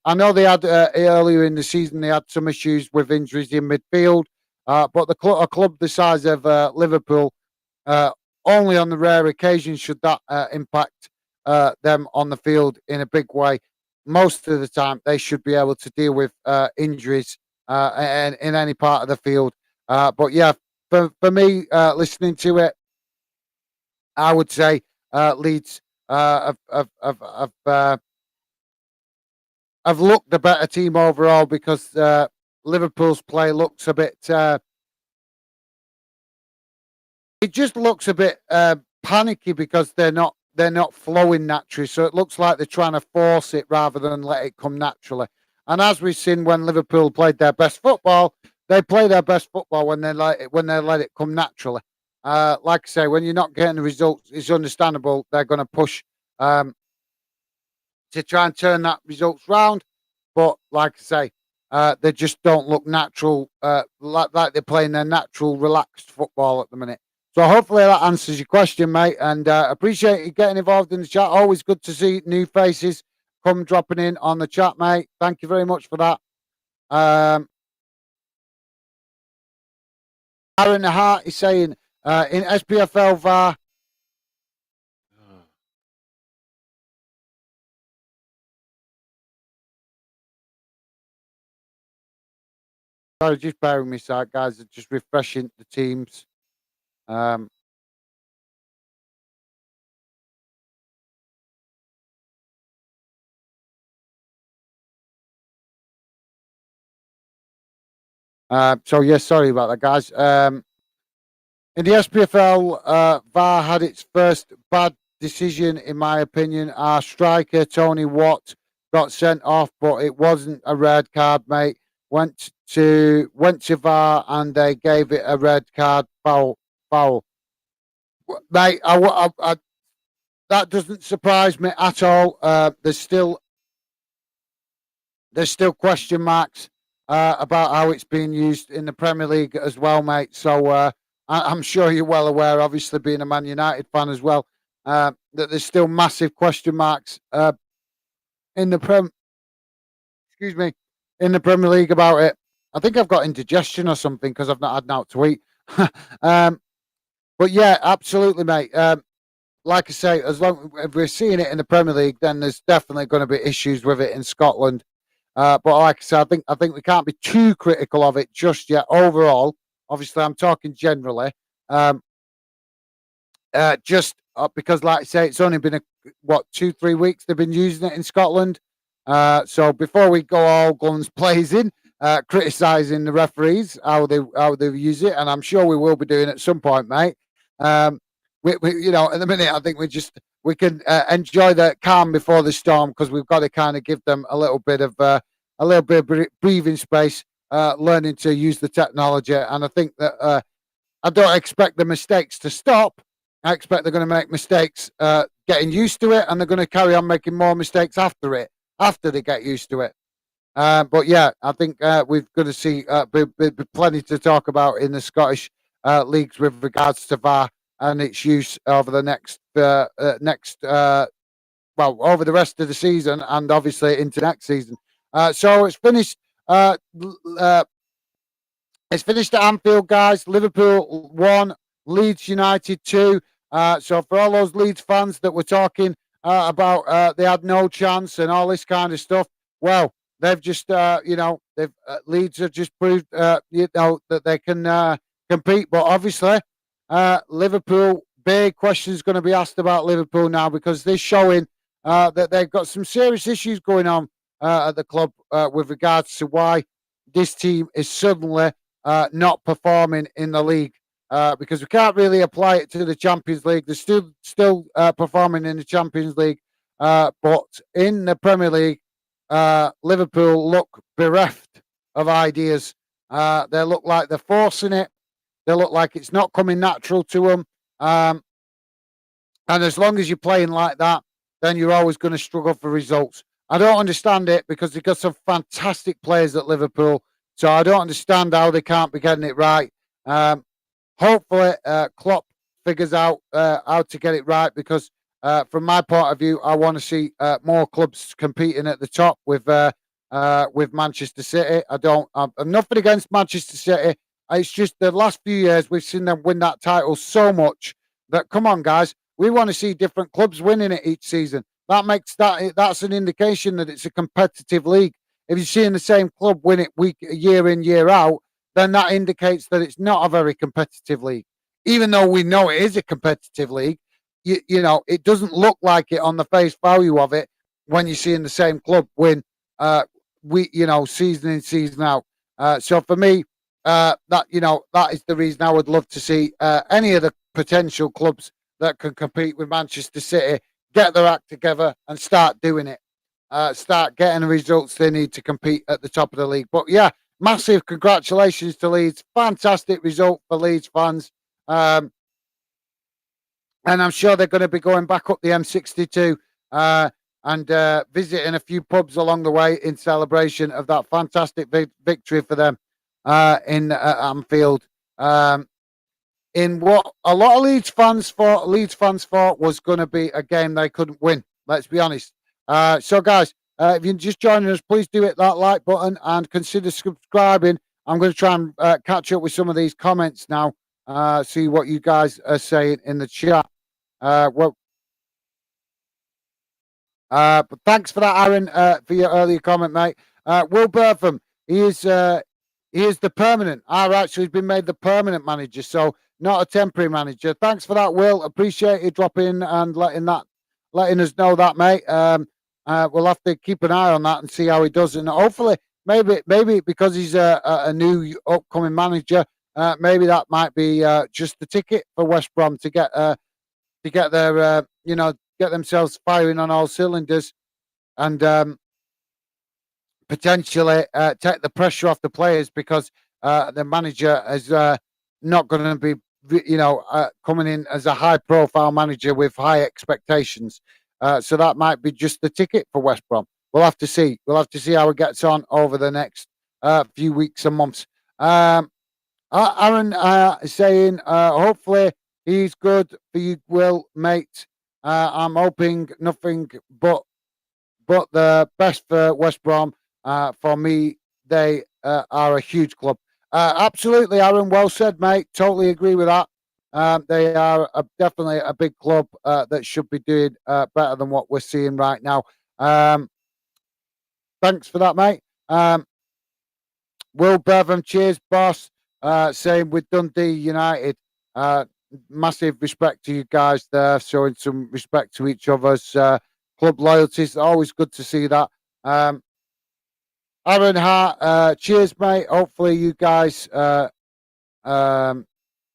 I know they had earlier in the season they had some issues with injuries in midfield, but a club the size of Liverpool, uh, only on the rare occasion should that impact them on the field in a big way. Most of the time, they should be able to deal with injuries and in any part of the field. But yeah, for me, listening to it, I would say Leeds have looked the better team overall because Liverpool's play looks a bit. It just looks a bit panicky because they're not flowing naturally. So it looks like they're trying to force it rather than let it come naturally. And as we've seen when Liverpool played their best football, they play their best football when they let it come naturally. Like I say, when you're not getting the results, it's understandable they're going to push um, to try and turn that results round. But like I say, they just don't look natural, like they're playing their natural, relaxed football at the minute. So hopefully that answers your question, mate. And appreciate you getting involved in the chat. Always good to see new faces come dropping in on the chat, mate. Thank you very much for that. Aaron the Hart is saying in SPFL VAR. Sorry, just bear with me, side guys. Just refreshing the teams. Um, so yes, sorry about that, guys. In the SPFL, VAR had its first bad decision, in my opinion. Our striker Tony Watt got sent off, but it wasn't a red card, mate. Went to VAR and they gave it a red card foul. Mate, that doesn't surprise me at all. There's still question marks about how it's being used in the Premier League as well, mate. So I'm sure you're well aware, obviously being a Man United fan as well, that there's still massive question marks in the excuse me, in the Premier League about it. I think I've got indigestion or something because I've not had now to eat. um, but yeah, absolutely, mate. Like I say, as long as we're seeing it in the Premier League, then there's definitely going to be issues with it in Scotland. But like I said, I think we can't be too critical of it just yet. Overall, obviously, I'm talking generally. Um, just because, like I say, it's only been 2-3 weeks they've been using it in Scotland. So before we go all guns blazing, criticising the referees how they use it, and I'm sure we will be doing it at some point, mate. Um, at the minute, I think we can enjoy the calm before the storm because we've got to kind of give them a little bit of breathing space, learning to use the technology, and I think that I don't expect the mistakes to stop. I expect they're going to make mistakes getting used to it, and they're going to carry on making more mistakes after they get used to it. But yeah, I think we've got to see be plenty to talk about in the Scottish leagues with regards to VAR and its use over the over the rest of the season and obviously into next season. So it's finished. It's finished at Anfield, guys. Liverpool 1, Leeds United 2. So for all those Leeds fans that were talking about they had no chance and all this kind of stuff, well, they've just, Leeds have just proved, that they can compete. But obviously, Liverpool, big questions going to be asked about Liverpool now because they're showing that they've got some serious issues going on at the club with regards to why this team is suddenly not performing in the league because we can't really apply it to the Champions League. They're still performing in the Champions League, but in the Premier League, Liverpool look bereft of ideas. They look like they're forcing it. They look like it's not coming natural to them. And as long as you're playing like that, then you're always going to struggle for results. I don't understand it because they've got some fantastic players at Liverpool. So I don't understand how they can't be getting it right. Hopefully, Klopp figures out how to get it right because, from my point of view, I want to see more clubs competing at the top with Manchester City. I'm nothing against Manchester City. It's just the last few years we've seen them win that title so much that, come on, guys, we want to see different clubs winning it each season. That's an indication that it's a competitive league. If you're seeing the same club win it year in, year out, then that indicates that it's not a very competitive league. Even though we know it is a competitive league, it doesn't look like it on the face value of it when you're seeing the same club win, season in, season out. So for me, that is the reason I would love to see any of the potential clubs that can compete with Manchester City get their act together and start doing it. Start getting the results they need to compete at the top of the league. But yeah, massive congratulations to Leeds. Fantastic result for Leeds fans. And I'm sure they're going to be going back up the M62 and visiting a few pubs along the way in celebration of that fantastic victory for them in Anfield. In what a lot of Leeds fans thought was going to be a game they couldn't win. Let's be honest. So, guys, if you're just joining us, please do hit that like button and consider subscribing. I'm going to try and catch up with some of these comments now, see what you guys are saying in the chat. But thanks for that, Aaron, for your earlier comment, mate. Will Bertham, he is the permanent. All right, so he's been made the permanent manager, so not a temporary manager. Thanks for that, Will. Appreciate you dropping and letting us know that, mate. We'll have to keep an eye on that and see how he does, and hopefully, maybe because he's a new upcoming manager, maybe that might be just the ticket for West Brom to get their get themselves firing on all cylinders and potentially take the pressure off the players because the manager is not going to be coming in as a high-profile manager with high expectations. So that might be just the ticket for West Brom. We'll have to see. We'll have to see how it gets on over the next few weeks and months. Aaron is saying, hopefully he's good for you, Will, mate. I'm hoping nothing but the best for West Brom. For me, they are a huge club. Absolutely, Aaron. Well said, mate. Totally agree with that. They are definitely a big club that should be doing better than what we're seeing right now. Thanks for that, mate. Will Bevan, cheers, boss. Saying with Dundee United. Massive respect to you guys there, showing some respect to each other's club loyalties. Always good to see that. Aaron Hart, cheers, mate. Hopefully, you guys um,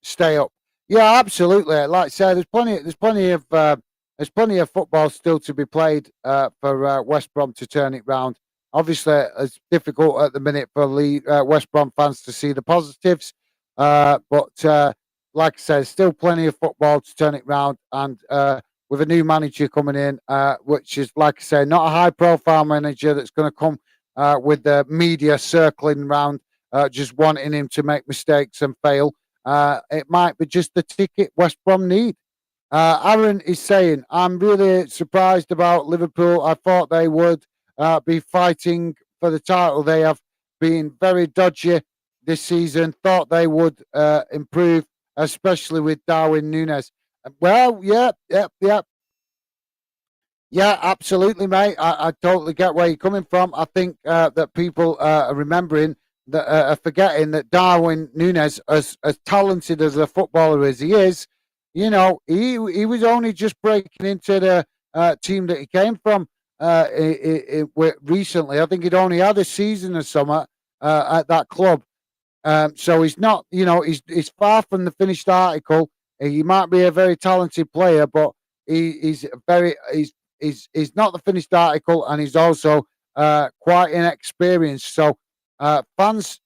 stay up. Yeah, absolutely. Like I said, there's plenty of football still to be played for West Brom to turn it round. Obviously, it's difficult at the minute for West Brom fans to see the positives, but like I said, still plenty of football to turn it round. And with a new manager coming in, which is, like I say, not a high-profile manager that's going to come with the media circling around, just wanting him to make mistakes and fail. It might be just the ticket West Brom need. Aaron is saying, I'm really surprised about Liverpool. I thought they would be fighting for the title. They have been very dodgy this season. Thought they would improve, especially with Darwin Núñez. Well, yeah, absolutely, mate. I totally get where you're coming from. I think that people are remembering that are forgetting that Darwin Núñez, as talented as a footballer as he is, he was only just breaking into the team that he came from recently. I think he'd only had a season or summer at that club. So he's not, he's far from the finished article. He might be a very talented player, but he's not the finished article, and he's also quite inexperienced. So fans,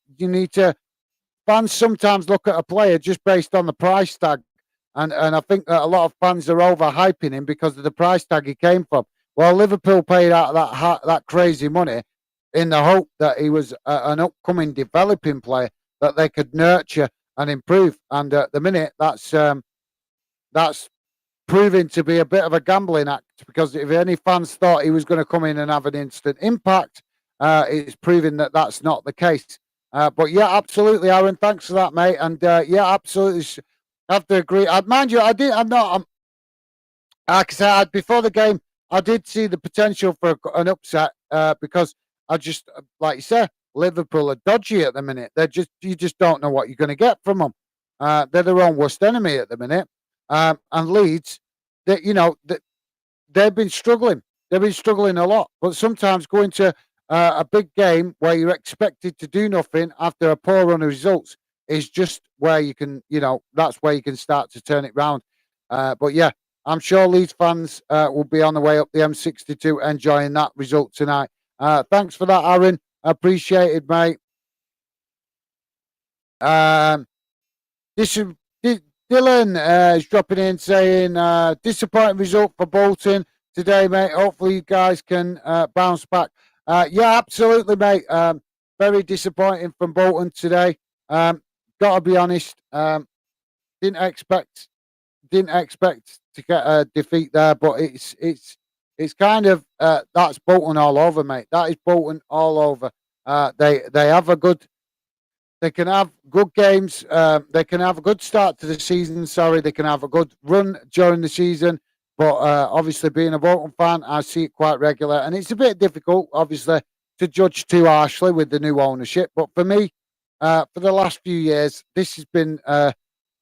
fans sometimes look at a player just based on the price tag, and I think that a lot of fans are overhyping him because of the price tag he came from. Well, Liverpool paid out that crazy money in the hope that he was an upcoming developing player that they could nurture and improve. And at the minute, that's proving to be a bit of a gambling act, because if any fans thought he was going to come in and have an instant impact, it's proving that that's not the case. But yeah, absolutely, Aaron. Thanks for that, mate. And yeah, absolutely, I have to agree. Mind you, I did. I'm not. Like I said, before the game, I did see the potential for an upset because I just, like you said, Liverpool are dodgy at the minute. You just don't know what you're going to get from them. They're their own worst enemy at the minute. And Leeds, they've been struggling. They've been struggling a lot. But sometimes going to a big game where you're expected to do nothing after a poor run of results is just where you can, that's where you can start to turn it round. But yeah, I'm sure Leeds fans will be on the way up the M62 enjoying that result tonight. Thanks for that, Aaron. Appreciated, mate. This is Dylan is dropping in saying disappointing result for Bolton today, mate. Hopefully you guys can bounce back. Yeah, absolutely, mate. Very disappointing from Bolton today. Got to be honest. Didn't expect to get a defeat there, but it's kind of that's Bolton all over, mate. That is Bolton all over. They have a good. They can have good games. They can have a good start to the season. Sorry, they can have a good run during the season. But obviously, being a Bolton fan, I see it quite regular, and it's a bit difficult, obviously, to judge too harshly with the new ownership. But for me, for the last few years, this has been the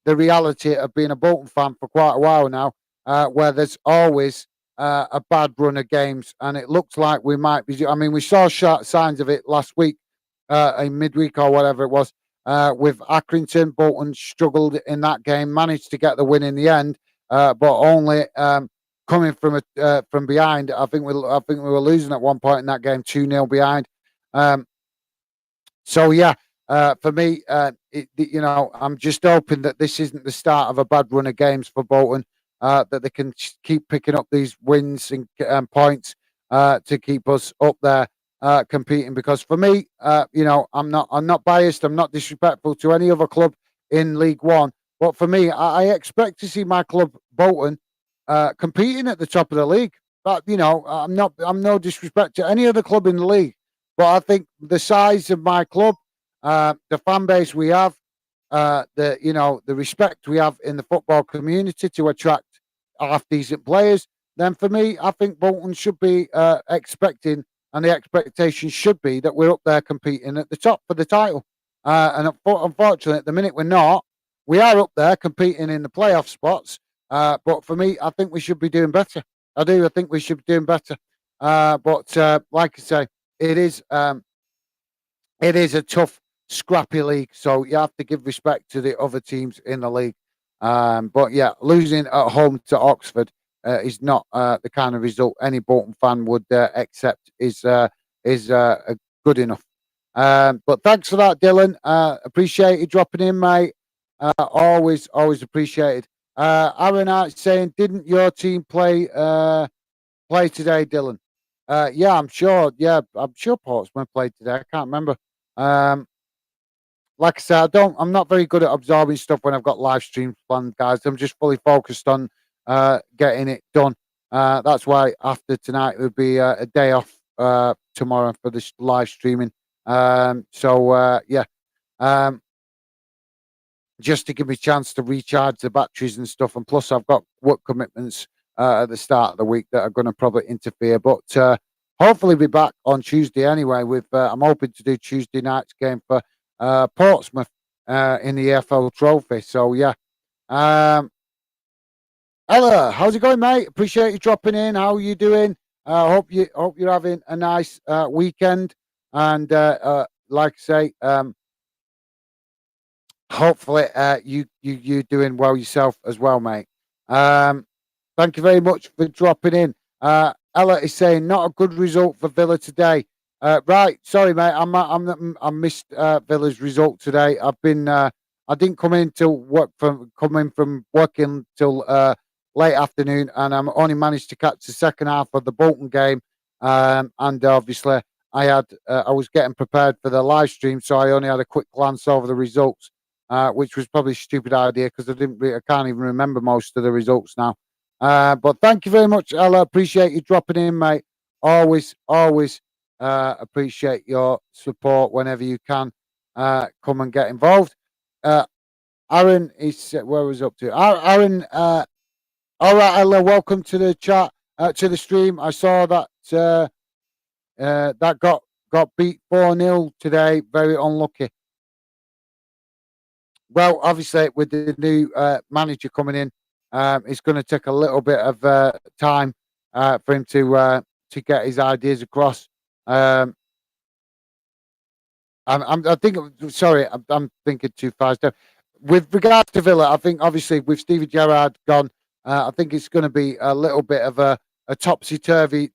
reality of being a Bolton fan for quite a while now, where there's always a bad run of games, and it looks like we might be. I mean, we saw signs of it last week. In midweek or whatever it was, with Accrington. Bolton struggled in that game, managed to get the win in the end, but only coming from behind. I think we were losing at one point in that game, 2-0 behind. So yeah, for me, I'm just hoping that this isn't the start of a bad run of games for Bolton. That they can keep picking up these wins and points to keep us up there. Competing, because for me, I'm not biased. I'm not disrespectful to any other club in League One, but for me, I expect to see my club Bolton competing at the top of the league. But I'm no disrespect to any other club in the league, but I think the size of my club the fan base we have, the respect we have in the football community to attract half decent players, then for me, I think Bolton should be expecting, and the expectation should be that we're up there competing at the top for the title. Unfortunately, at the minute we're not. We are up there competing in the playoff spots, but for me, I think we should be doing better. I do. I think we should be doing better. But like I say, it is. It is a tough, scrappy league, so you have to give respect to the other teams in the league. But yeah, losing at home to Oxford is not the kind of result any Bolton fan would accept. Is good enough. But thanks for that, Dylan. Appreciate you dropping in, mate. Always appreciated. Aaron Hart saying, "Didn't your team play today, Dylan?" Yeah, I'm sure. Yeah, I'm sure Portsmouth played today. I can't remember. Um, like I said, I'm not very good at absorbing stuff when I've got live streams planned, guys. I'm just fully focused on getting it done. That's why after tonight it would be a day off tomorrow for this live streaming. Yeah, um, just to give me a chance to recharge the batteries and stuff. And plus, I've got work commitments at the start of the week that are going to probably interfere. But hopefully, be back on Tuesday anyway. With I'm hoping to do Tuesday night's game for Portsmouth in the EFL Trophy. So yeah. Ella, how's it going, mate? Appreciate you dropping in. How are you doing? Hope you're having a nice weekend. And like I say, hopefully you doing well yourself as well, mate. Thank you very much for dropping in. Ella is saying not a good result for Villa today. Right, sorry, mate. I missed Villa's result today. I didn't come in till work from coming from working till late afternoon, and I'm only managed to catch the second half of the Bolton game. And obviously, I was getting prepared for the live stream, so I only had a quick glance over the results, which was probably a stupid idea because I can't even remember most of the results now. But thank you very much, Ella. Appreciate you dropping in, mate. Always appreciate your support whenever you can. Come and get involved. Aaron is where was up to? Aaron. All right, Ella. Welcome to the chat, to the stream. I saw that that got beat 4-0 today. Very unlucky. Well, obviously, with the new manager coming in, it's going to take a little bit of time for him to get his ideas across. I think. Sorry, I'm thinking too fast. With regards to Villa, I think obviously with Stevie Gerrard gone, I think it's going to be a little bit of a topsy turvy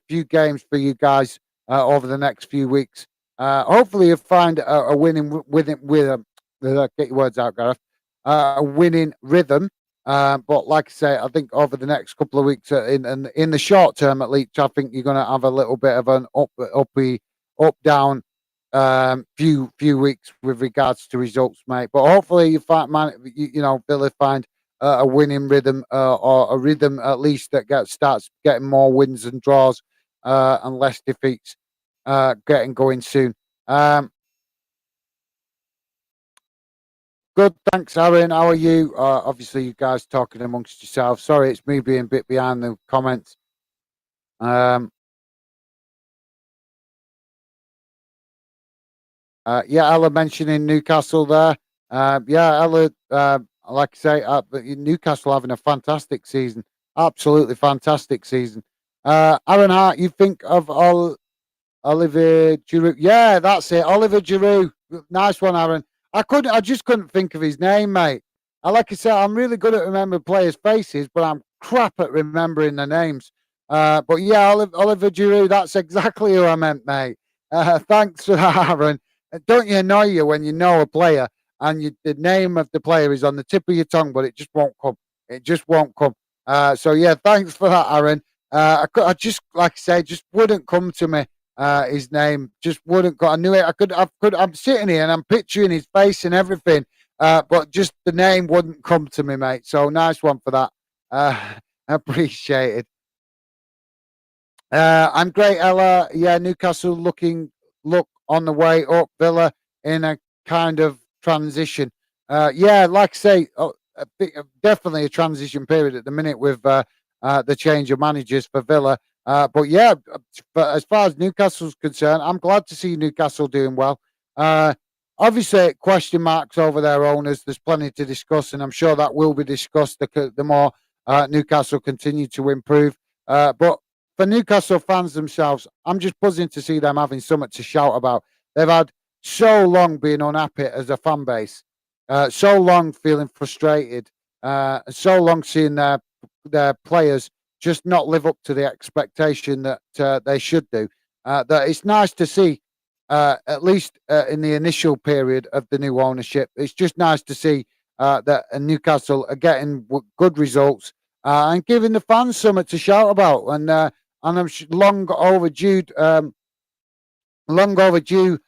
few games for you guys over the next few weeks. Hopefully, you'll find a winning get your words out, Gareth. A winning rhythm. But like I say, I think over the next couple of weeks, in the short term at least, I think you're going to have a little bit of an up down few weeks with regards to results, mate. But hopefully, Villa find a winning rhythm or a rhythm at least that starts getting more wins and draws and less defeats getting going soon. Good, thanks, Aaron. How are you? Obviously, you guys talking amongst yourselves. Sorry, it's me being a bit behind the comments. Yeah, Ella mentioning Newcastle there. Yeah, Ella, like I say, Newcastle having a fantastic season. Absolutely fantastic season. Aaron Hart, you think of Oliver Giroud? Yeah, that's it. Oliver Giroud. Nice one, Aaron. I just couldn't think of his name, mate. Like I said, I'm really good at remembering players' faces, but I'm crap at remembering their names. But yeah, Oliver Giroud, that's exactly who I meant, mate. Thanks for that, Aaron. Don't you annoy you when you know a player and the name of the player is on the tip of your tongue, but it just won't come. It just won't come. So yeah, thanks for that, Aaron. I just, like I say, just wouldn't come to me. His name just wouldn't go. I knew it. I'm sitting here and I'm picturing his face and everything, but just the name wouldn't come to me, mate. So nice one for that. Appreciated. I'm great, Ella. Yeah, Newcastle look on the way up. Villa in a kind of transition. Yeah, like I say, definitely a transition period at the minute with the change of managers for Villa. But yeah, but as far as Newcastle's concerned, I'm glad to see Newcastle doing well. Uh, Obviously, question marks over their owners. There's plenty to discuss, and I'm sure that will be discussed the more Newcastle continue to improve. But for Newcastle fans themselves, I'm just buzzing to see them having something to shout about. They've had so long being unhappy as a fan base, so long feeling frustrated, so long seeing their players just not live up to the expectation that they should do. That it's nice to see, at least in the initial period of the new ownership, it's just nice to see that Newcastle are getting good results and giving the fans something to shout about. And I'm long overdue. Long overdue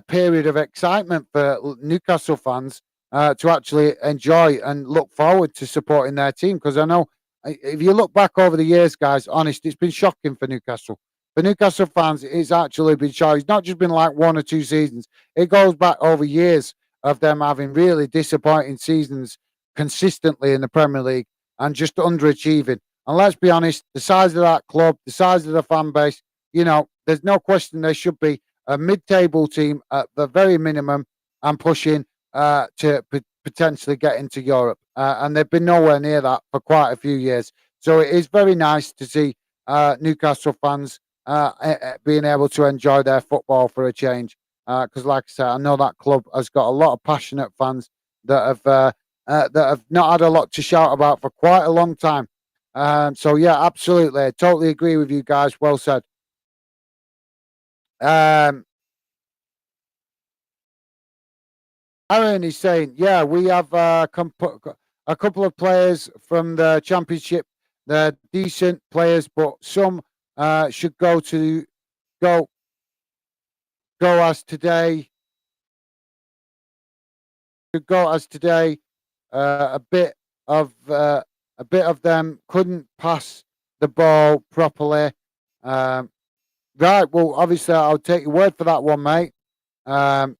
period of excitement for Newcastle fans to actually enjoy and look forward to supporting their team. Because I know if you look back over the years, guys, honest, it's been shocking for Newcastle. For Newcastle fans, it's actually been shocking. It's not just been like 1 or 2 seasons. It goes back over years of them having really disappointing seasons consistently in the Premier League and just underachieving. And let's be honest, the size of that club, the size of the fan base, there's no question there should be a mid-table team at the very minimum and pushing to potentially get into Europe. And they've been nowhere near that for quite a few years. So it is very nice to see Newcastle fans being able to enjoy their football for a change. Because, like I said, I know that club has got a lot of passionate fans that have not had a lot to shout about for quite a long time. So yeah, absolutely, I totally agree with you guys. Well said. Um, Aaron is saying, yeah, we have a couple of players from the championship. They're decent players, but some should go go as today. Should go as today. A bit of them couldn't pass the ball properly. Um, right. Well, obviously, I'll take your word for that one, mate. Um,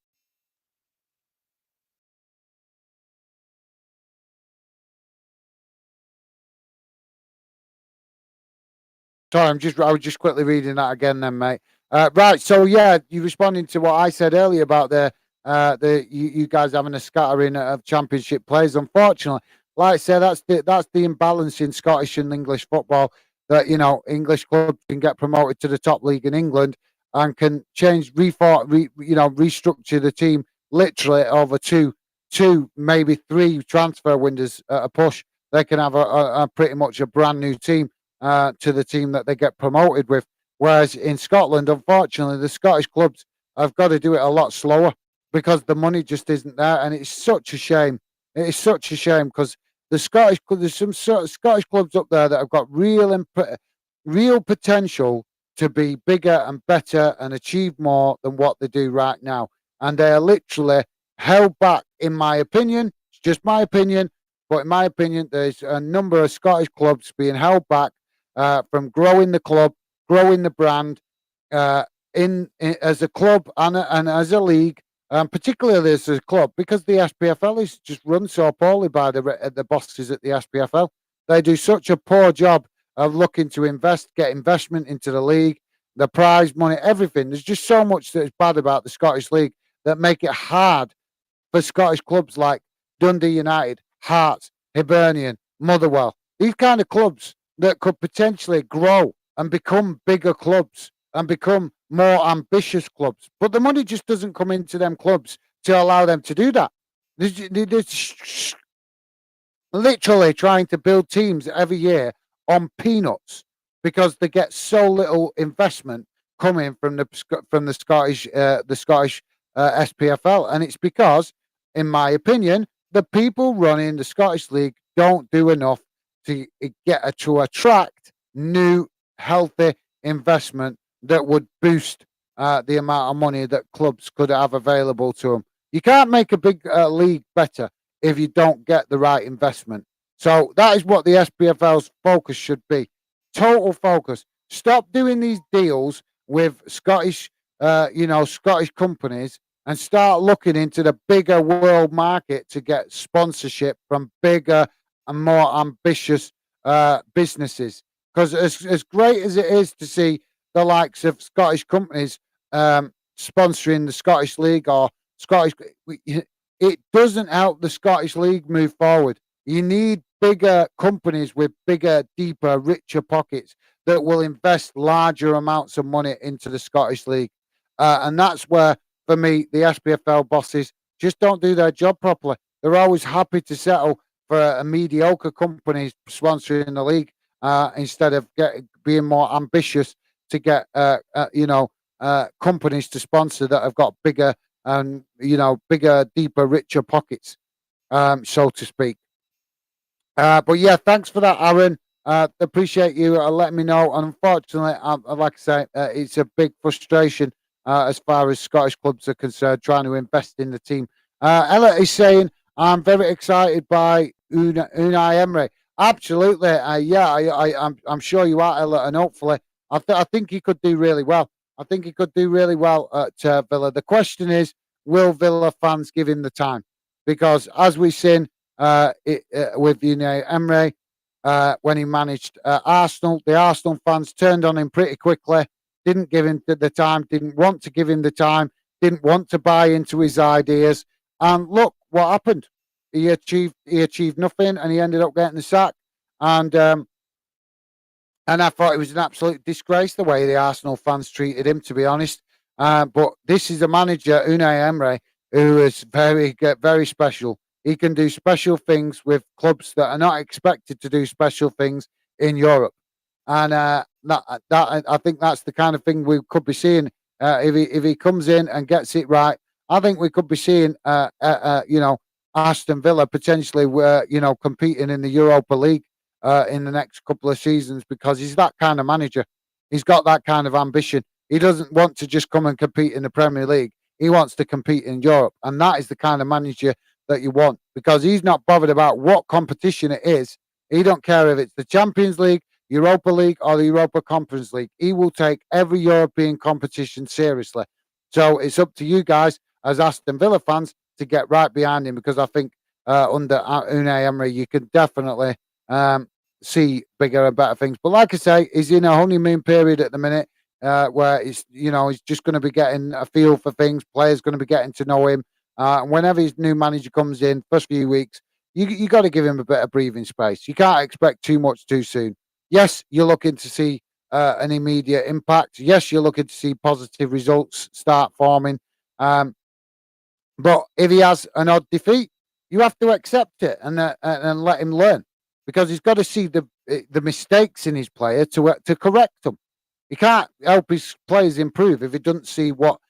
Sorry, I was just quickly reading that again, then, mate. Right, so yeah, you responding to what I said earlier about you guys having a scattering of championship players. Unfortunately, like I said, that's the imbalance in Scottish and English football. That English clubs can get promoted to the top league in England and can restructure the team literally over two, maybe three transfer windows at a push. They can have a pretty much a brand new team to the team that they get promoted with. Whereas in Scotland, unfortunately, the Scottish clubs have got to do it a lot slower because the money just isn't there, and it's such a shame. It is such a shame because there's some sort of Scottish clubs up there that have got real potential to be bigger and better and achieve more than what they do right now, and they are literally held back. In my opinion, it's just my opinion, but in my opinion, there's a number of Scottish clubs being held back from growing the club, growing the brand uh, in as a club and as a league, particularly as a club, because the SPFL is just run so poorly by the bosses at the SPFL. They do such a poor job of looking to get investment into the league, the prize money, everything. There's just so much that is bad about the Scottish league that make it hard for Scottish clubs like Dundee United, Hearts, Hibernian, Motherwell. These kind of clubs that could potentially grow and become bigger clubs and become more ambitious clubs. But the money just doesn't come into them clubs to allow them to do that. They're literally trying to build teams every year on peanuts because they get so little investment coming from the Scottish SPFL, and it's because, in my opinion, the people running the Scottish League don't do enough to attract new healthy investment that would boost the amount of money that clubs could have available to them. You can't make a big league better if you don't get the right investment. So that is what the SPFL's focus should be. Total focus. Stop doing these deals with Scottish companies and start looking into the bigger world market to get sponsorship from bigger and more ambitious businesses. Because as great as it is to see the likes of Scottish companies sponsoring the Scottish League or Scottish, it doesn't help the Scottish League move forward. You need bigger companies with bigger, deeper, richer pockets that will invest larger amounts of money into the Scottish League. And that's where, for me, the SPFL bosses just don't do their job properly. They're always happy to settle for a mediocre company sponsoring the league instead of being more ambitious to get, companies to sponsor that have got bigger and, bigger, deeper, richer pockets, so to speak. But yeah, thanks for that, Aaron. Appreciate you letting me know. And unfortunately, like I say, it's a big frustration as far as Scottish clubs are concerned, trying to invest in the team. Ella is saying, I'm very excited by Unai Emery. Absolutely. I'm sure you are, Ella, and hopefully, I think he could do really well. I think he could do really well at Villa. The question is, will Villa fans give him the time? Because as we've seen, with Unai Emery when he managed Arsenal. The Arsenal fans turned on him pretty quickly, didn't give him the time, didn't want to give him the time, didn't want to buy into his ideas. And look what happened. He achieved nothing, and he ended up getting the sack. And I thought it was an absolute disgrace the way the Arsenal fans treated him, to be honest. But this is a manager, Unai Emery, who is very, very special. He can do special things with clubs that are not expected to do special things in Europe, and I think that's the kind of thing we could be seeing if he comes in and gets it right. I think we could be seeing Aston Villa potentially competing in the Europa League in the next couple of seasons because he's that kind of manager. He's got that kind of ambition. He doesn't want to just come and compete in the Premier League. He wants to compete in Europe, and that is the kind of manager that you want because he's not bothered about what competition it is. He don't care if it's the Champions League, Europa League, or the Europa Conference League. He will take every European competition seriously. So it's up to you guys as Aston Villa fans to get right behind him because I think under Unai Emery you can definitely see bigger and better things. But like I say, he's in a honeymoon period at the minute where he's just going to be getting a feel for things. Players going to be getting to know him. Whenever his new manager comes in, first few weeks, you got to give him a bit of breathing space. You can't expect too much too soon. Yes, you're looking to see an immediate impact. Yes, you're looking to see positive results start forming. But if he has an odd defeat, you have to accept it and let him learn because he's got to see the mistakes in his player to correct them. He can't help his players improve if he doesn't see what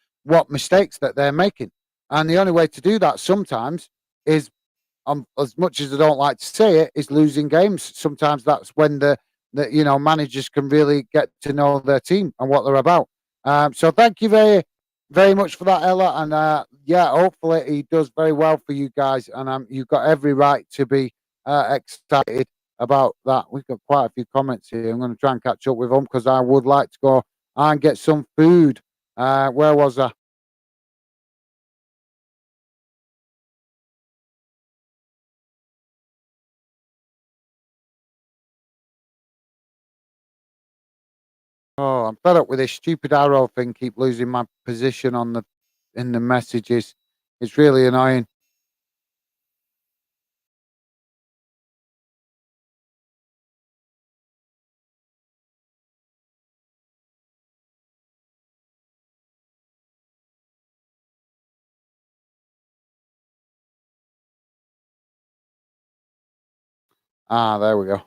mistakes that they're making. And the only way to do that sometimes is, as much as I don't like to say it, is losing games. Sometimes that's when the managers can really get to know their team and what they're about. So thank you very, very much for that, Ella. And hopefully he does very well for you guys. And you've got every right to be excited about that. We've got quite a few comments here. I'm going to try and catch up with them because I would like to go and get some food. Where was I? Oh, I'm fed up with this stupid arrow thing. Keep losing my position in the messages. It's really annoying. Ah, there we go.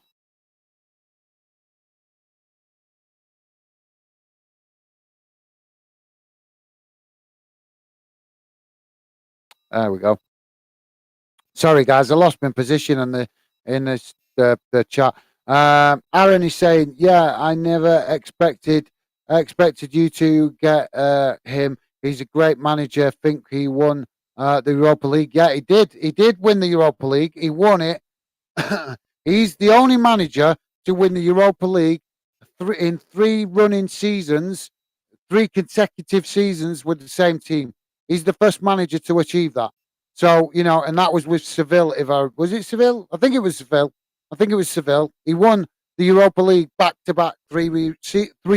There we go. Sorry, guys, I lost my position in the chat. Aaron is saying, "Yeah, I never expected you to get him. He's a great manager. Think he won the Europa League. Yeah, he did. He did win the Europa League. He won it. He's the only manager to win the Europa League in three running seasons, three consecutive seasons with the same team. He's the first manager to achieve that. So, and that was with Seville. Was it Seville? I think it was Seville. I think it was Seville. He won the Europa League back to back 3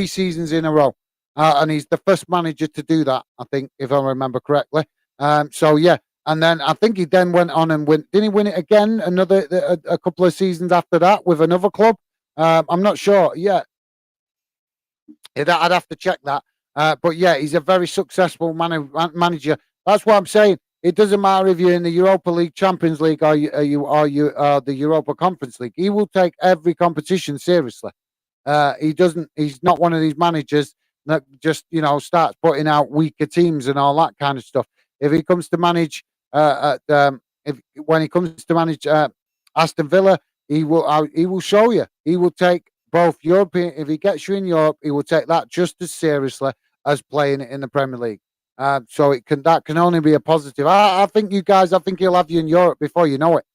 seasons in a row. And he's the first manager to do that, I think, if I remember correctly. So yeah, and then I think he then went on and win. Didn't he win it again? A couple of seasons after that with another club. I'm not sure. Yeah, I'd have to check that. But yeah, he's a very successful manager. That's what I'm saying. It doesn't matter if you're in the Europa League, Champions League, or you the Europa Conference League. He will take every competition seriously. He doesn't. He's not one of these managers that just starts putting out weaker teams and all that kind of stuff. If he comes to manage, if when he comes to manage Aston Villa, he will show you. He will take both European. If he gets you in Europe, he will take that just as seriously as playing it in the Premier League. So that can only be a positive. I think you guys. I think he'll have you in Europe before you know it,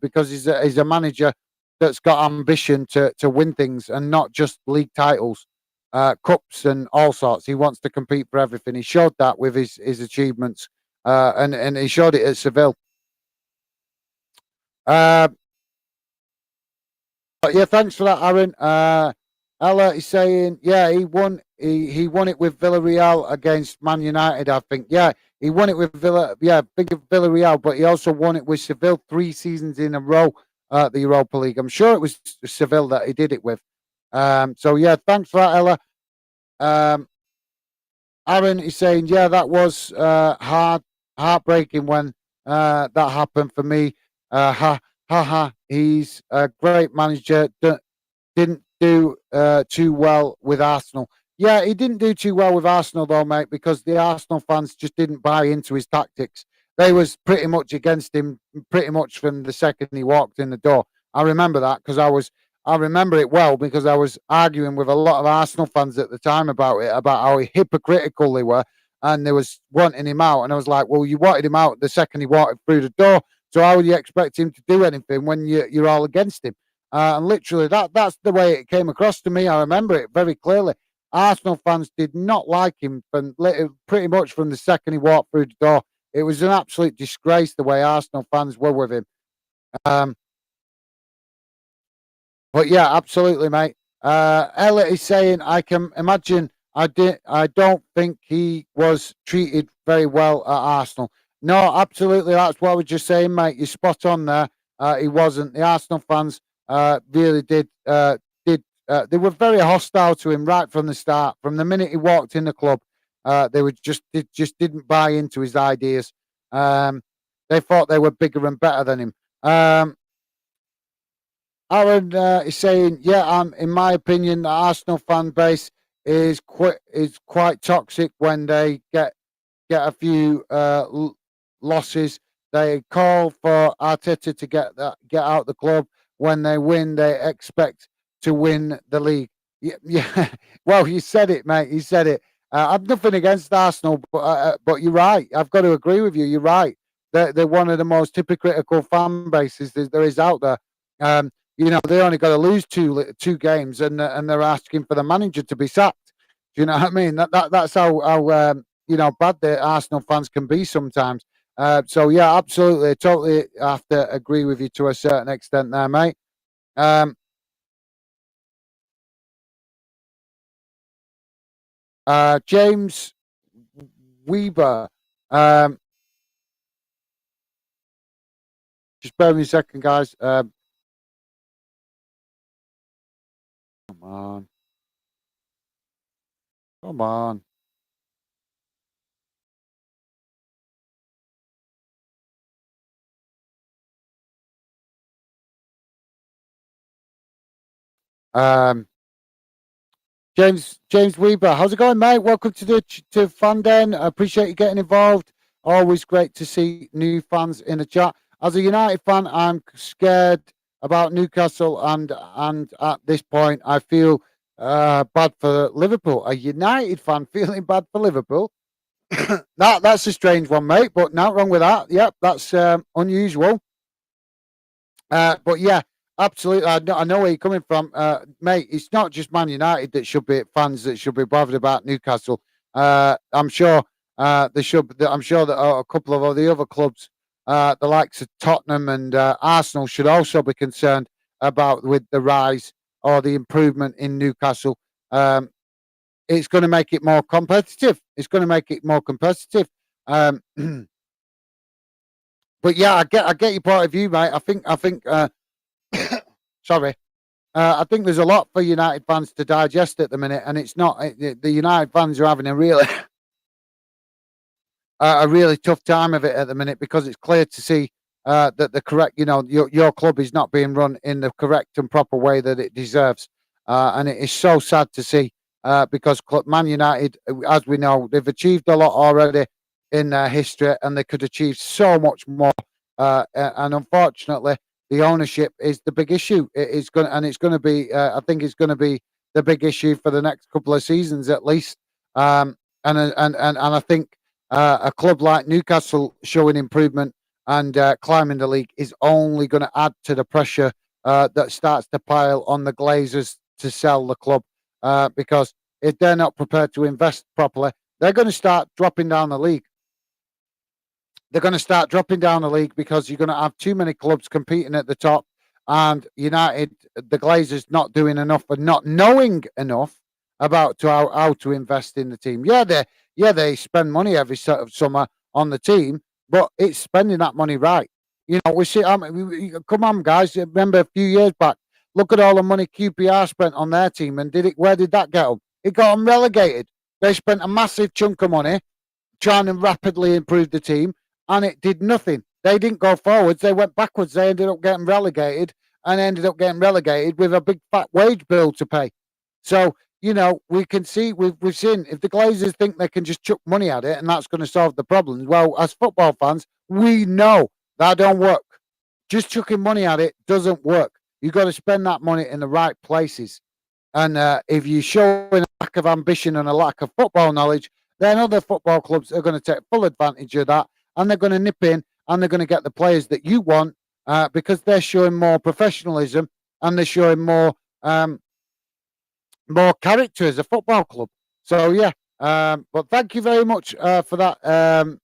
because he's a manager that's got ambition to win things and not just league titles, cups and all sorts. He wants to compete for everything. He showed that with his achievements, and he showed it at Seville. But yeah, thanks for that, Aaron. Ella is saying, yeah, he won. He won it with Villarreal against Man United, I think. Yeah, he won it with big of Villarreal, but he also won it with Seville 3 seasons in a row at the Europa League. I'm sure it was Seville that he did it with. So yeah, thanks for that, Ella. Aaron is saying, yeah, that was heartbreaking when that happened for me. He's a great manager. Didn't do too well with Arsenal. Yeah, he didn't do too well with Arsenal though, mate, because the Arsenal fans just didn't buy into his tactics. They was pretty much against him pretty much from the second he walked in the door. I remember that because I remember it well because I was arguing with a lot of Arsenal fans at the time about it, about how hypocritical they were, and they was wanting him out. And I was like, well, you wanted him out the second he walked through the door, so how would you expect him to do anything when you're all against him? And literally, that's the way it came across to me. I remember it very clearly. Arsenal fans did not like him from pretty much from the second he walked through the door. It was an absolute disgrace the way Arsenal fans were with him. But yeah, absolutely, mate. Ella is saying, I can imagine. I don't think he was treated very well at Arsenal. No, absolutely. That's what I was just saying, mate. You're spot on there. He wasn't. The Arsenal fans really did. They were very hostile to him right from the start. From the minute he walked in the club, they just didn't buy into his ideas. They thought they were bigger and better than him. Aaron is saying, yeah, in my opinion, the Arsenal fan base is quite toxic when they get a few losses. They call for Arteta to get out the club. When they win, they expect to win the league. Yeah. Well, you said it, mate. You said it. I've nothing against Arsenal, but you're right. I've got to agree with you. You're right. They're one of the most hypocritical fan bases there is out there. They only got to lose two games, and they're asking for the manager to be sacked. Do you know what I mean? That's how bad the Arsenal fans can be sometimes. So yeah, absolutely, totally have to agree with you to a certain extent there, mate. James Weber. Just bear with me a second, guys. Come on. Come on. James Weber, how's it going, mate? Welcome to Fan Den. I appreciate you getting involved. Always great to see new fans in the chat. As a United fan, I'm scared about Newcastle, and at this point, I feel bad for Liverpool. A United fan feeling bad for Liverpool? That's a strange one, mate. But not wrong with that. Yep, that's unusual. But yeah, absolutely. I know where you're coming from, mate. It's not just Man United that should be fans that should be bothered about Newcastle. I'm sure They should. I'm sure that a couple of the other clubs, the likes of Tottenham and Arsenal, should also be concerned about with the rise or the improvement in Newcastle. Um, it's going to make it more competitive. It's going to make it more competitive. Um, but yeah, I get your point of view, mate. I think. Sorry. I think there's a lot for United fans to digest at the minute, and it's not the United fans are having a really tough time of it at the minute because it's clear to see that the correct, your club is not being run in the correct and proper way that it deserves, and it is so sad to see because Man United, as we know, they've achieved a lot already in their history, and they could achieve so much more, and unfortunately, the ownership is the big issue. It's going to be, I think, it's going to be the big issue for the next couple of seasons at least, and I think a club like Newcastle showing improvement and climbing the league is only going to add to the pressure that starts to pile on the Glazers to sell the club because if they're not prepared to invest properly, they're going to start dropping down the league. They're going to start dropping down the league because you're going to have too many clubs competing at the top, and United, the Glazers, not doing enough and not knowing enough about how to invest in the team. They spend money every sort of summer on the team, but it's spending that money right. We see. Come on, guys. Remember a few years back? Look at all the money QPR spent on their team, and where did that get them? It got them relegated. They spent a massive chunk of money trying to rapidly improve the team, and it did nothing. They didn't go forwards. They went backwards. They ended up getting relegated with a big fat wage bill to pay. So, we can see, we've seen if the Glazers think they can just chuck money at it and that's going to solve the problems. Well, as football fans, we know that don't work. Just chucking money at it doesn't work. You've got to spend that money in the right places. And if you're showing a lack of ambition and a lack of football knowledge, then other football clubs are going to take full advantage of that, and they're going to nip in and they're going to get the players that you want because they're showing more professionalism and they're showing more character as a football club. So yeah, but thank you very much for that,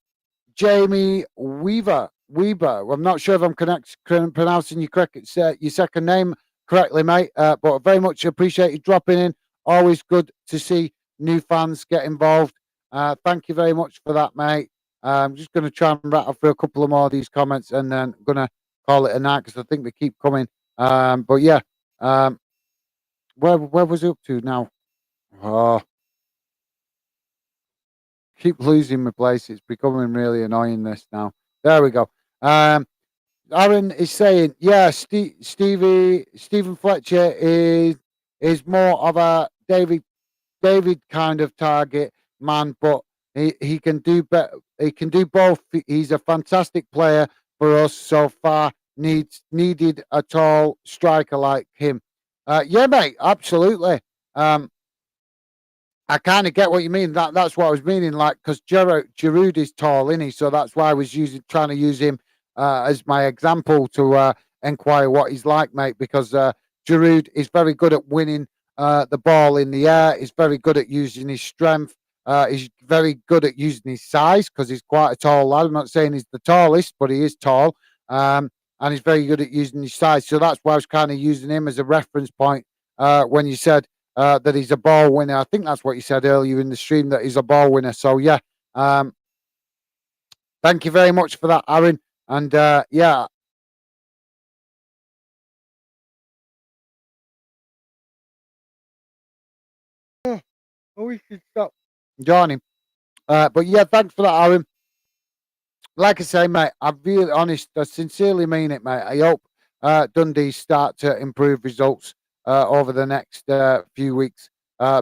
Jamie Weaver. I'm not sure if I'm pronouncing your second name correctly, mate. But I very much appreciate you dropping in. Always good to see new fans get involved. Thank you very much for that, mate. I'm just going to try and rattle through a couple of more of these comments and then I'm going to call it a night because I think they keep coming. But yeah, where was it up to now? Oh, keep losing my place. It's becoming really annoying this now. There we go. Aaron is saying, yeah, Stephen Fletcher is more of a David kind of target man, but he can do better. He can do both. He's a fantastic player for us so far. Needed a tall striker like him. Yeah, mate, absolutely. I kind of get what you mean. That's what I was meaning. Like, because Giroud is tall, isn't he? So that's why I was trying to use him as my example to inquire what he's like, mate. Because Giroud is very good at winning the ball in the air. He's very good at using his strength. He's very good at using his size because he's quite a tall lad. I'm not saying he's the tallest, but he is tall. And he's very good at using his size. So that's why I was kind of using him as a reference point when you said that he's a ball winner. I think that's what you said earlier in the stream, that he's a ball winner. So yeah, thank you very much for that, Aaron. And yeah. Oh, we should stop joining. But yeah, thanks for that, Aaron. Like I say, mate, I'm really honest. I sincerely mean it, mate. I hope Dundee start to improve results over the next few weeks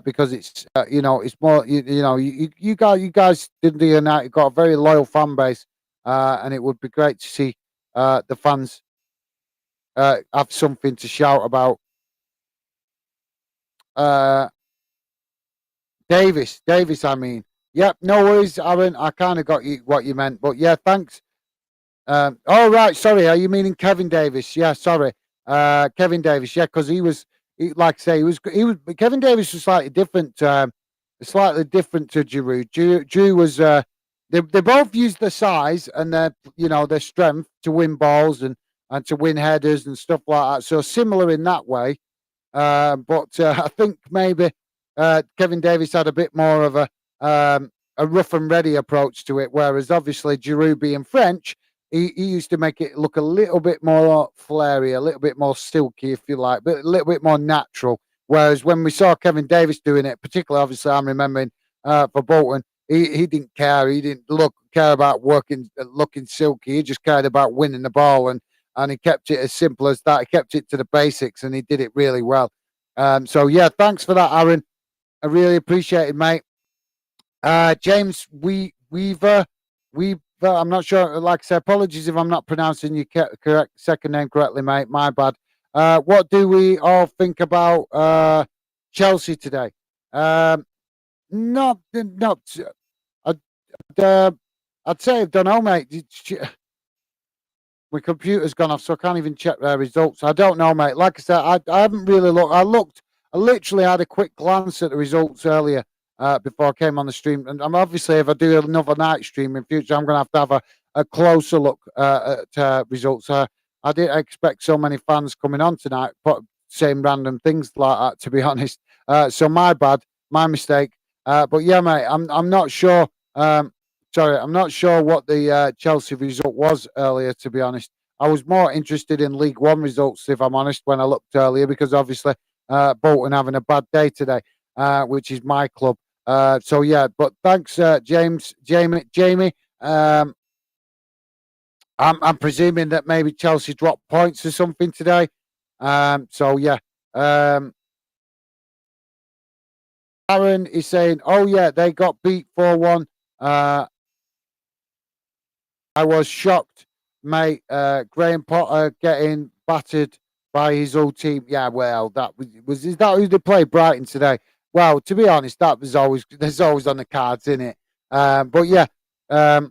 because it's it's more you guys Dundee United got a very loyal fan base, and it would be great to see the fans have something to shout about. Davis, I mean. Yep, no worries, Aaron. I kind of got what you meant, but yeah, thanks. Oh right, sorry. Are you meaning Kevin Davis? Yeah, sorry, Kevin Davis. Yeah, because like I say, Kevin Davis was slightly different to Giroud. Giroud was they both use their size and their strength to win balls and to win headers and stuff like that. So similar in that way. But I think maybe Kevin Davies had a bit more of a rough and ready approach to it, whereas obviously Giroud being French, he used to make it look a little bit more flary, a little bit more silky, if you like, but a little bit more natural. Whereas when we saw Kevin Davies doing it, particularly obviously I'm remembering for Bolton, he didn't care. He didn't care about looking silky. He just cared about winning the ball, and he kept it as simple as that. He kept it to the basics, and he did it really well. So yeah, thanks for that, Aaron. I really appreciate it, mate. James, we've. I'm not sure. Like I said, apologies if I'm not pronouncing your correct second name correctly, mate. My bad. What do we all think about Chelsea today? Not. I'd, I'd say I don't know, mate. My computer's gone off, so I can't even check their results. I don't know, mate. Like I said, I haven't really looked. I literally had a quick glance at the results earlier before I came on the stream. And I'm obviously, if I do another night stream in future, I'm going to have a closer look at results. I didn't expect so many fans coming on tonight, but saying random things like that, to be honest. So my bad, my mistake. But yeah, mate, I'm not sure. Sorry, I'm not sure what the Chelsea result was earlier, to be honest. I was more interested in League One results, if I'm honest, when I looked earlier, because obviously Bolton having a bad day today, which is my club. So, yeah, but thanks, Jamie. I'm presuming that maybe Chelsea dropped points or something today. So, yeah. Aaron is saying, oh, yeah, they got beat 4-1. I was shocked, mate. Graham Potter getting battered by his old team. Yeah, well, is that who they played Brighton today? Well, to be honest, there's always on the cards, isn't it? But yeah, no,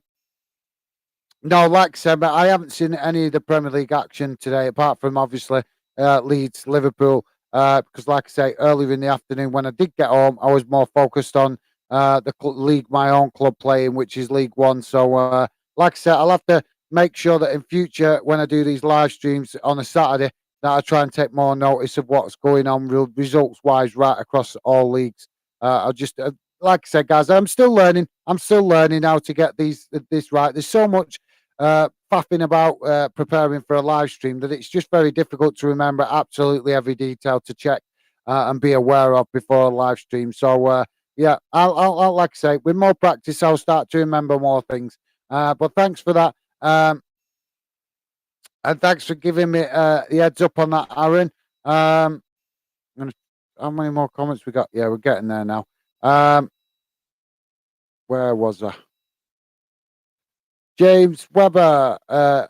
like I said, but I haven't seen any of the Premier League action today, apart from obviously Leeds, Liverpool. Because, like I say, earlier in the afternoon when I did get home, I was more focused on the league my own club playing, which is League One. So, like I said, I'll have to make sure that in future, when I do these live streams on a Saturday, that I try and take more notice of what's going on results wise right across all leagues. I'll just, like I said, guys, I'm still learning. I'm still learning how to get this right. There's so much faffing about preparing for a live stream that it's just very difficult to remember absolutely every detail to check and be aware of before a live stream. So yeah, I'll like I say, with more practice, I'll start to remember more things. But thanks for that, and thanks for giving me the heads up on that, Aaron. How many more comments we got? Yeah, we're getting there now. Where was I? James Webber. I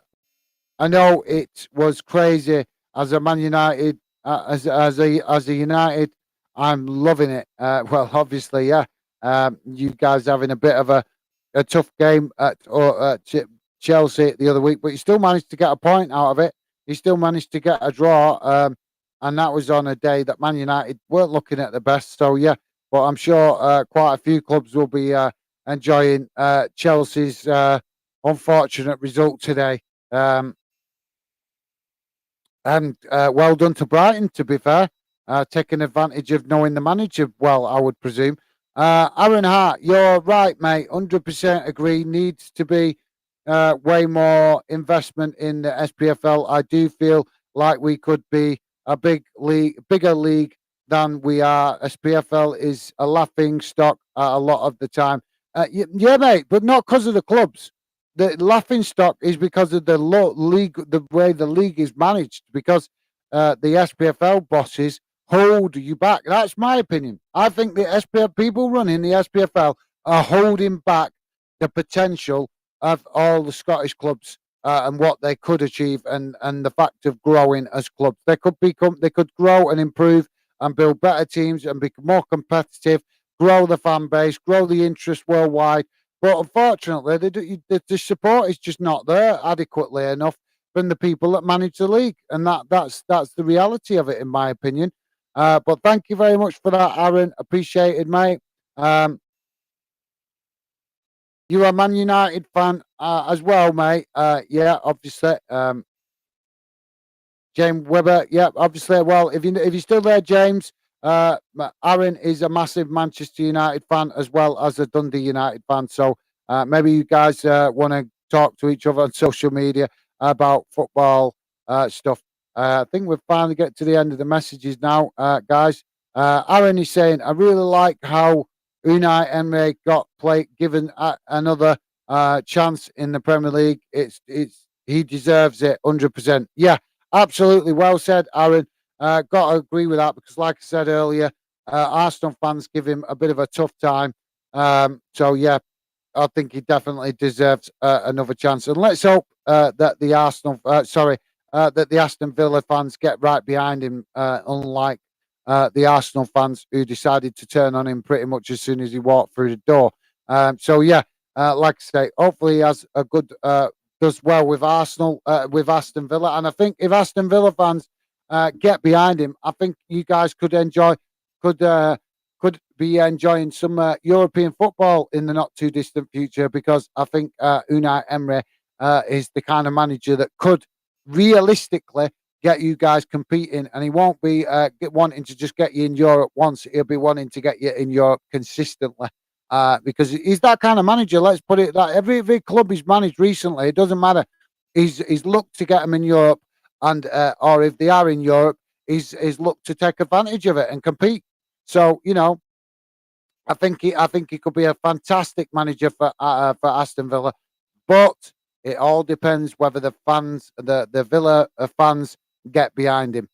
know it was crazy as a Man United, as a United. I'm loving it. Well, obviously, yeah. You guys having a bit of a tough game at Chelsea the other week, but you still managed to get a point out of it. You still managed to get a draw, and that was on a day that Man United weren't looking at the best. So yeah, but I'm sure quite a few clubs will be enjoying Chelsea's unfortunate result today. And well done to Brighton, to be fair, taking advantage of knowing the manager well, I would presume. Aaron Hart, you're right, mate. 100% agree. Needs to be way more investment in the SPFL. I do feel like we could be a bigger league than we are. SPFL is a laughing stock a lot of the time. Yeah, mate, but not because of the clubs. The laughing stock is because of the league, the way the league is managed, because the SPFL bosses hold you back. That's my opinion. I think the SPFL people running the SPFL are holding back the potential of all the Scottish clubs and what they could achieve, and the fact of growing as clubs. They could grow and improve and build better teams and be more competitive, grow the fan base, grow the interest worldwide. But unfortunately, the support is just not there adequately enough from the people that manage the league, and that's the reality of it, in my opinion. But thank you very much for that, Aaron. Appreciated, mate. You're a Man United fan as well, mate. Yeah, obviously. James Webber, yeah, obviously. Well, if you're still there, James, Aaron is a massive Manchester United fan as well as a Dundee United fan. So maybe you guys want to talk to each other on social media about football stuff. I think we've finally get to the end of the messages now, guys. Aaron is saying, I really like how Unai Emery got given another chance in the Premier League. It's he deserves it 100%. Yeah. Absolutely, well said, Aaron. Got to agree with that because, like I said earlier, Arsenal fans give him a bit of a tough time. So yeah, I think he definitely deserves another chance. And let's hope that that the Aston Villa fans get right behind him, unlike the Arsenal fans who decided to turn on him pretty much as soon as he walked through the door. So yeah, like I say, hopefully he has a good does well with Arsenal, with Aston Villa, and I think if Aston Villa fans get behind him, I think you guys could could be enjoying some European football in the not too distant future because I think Unai Emery is the kind of manager that could realistically get you guys competing, and he won't be wanting to just get you in Europe once. He'll be wanting to get you in Europe consistently. Because he's that kind of manager. Let's put it that every club he's managed recently, it doesn't matter. He's looked to get them in Europe, and or if they are in Europe, he's looked to take advantage of it and compete. So I think he could be a fantastic manager for Aston Villa, but it all depends whether the Villa fans get behind him.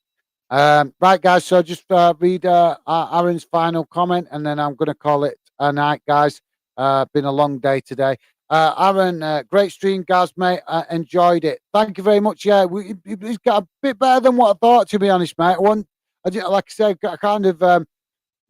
Right, guys. So just read Aaron's final comment, and then I'm going to call it a night, guys. Been a long day today. Aaron, great stream, guys, mate. Enjoyed it. Thank you very much. Yeah, it's got a bit better than what I thought, to be honest, mate. Like I said, I kind of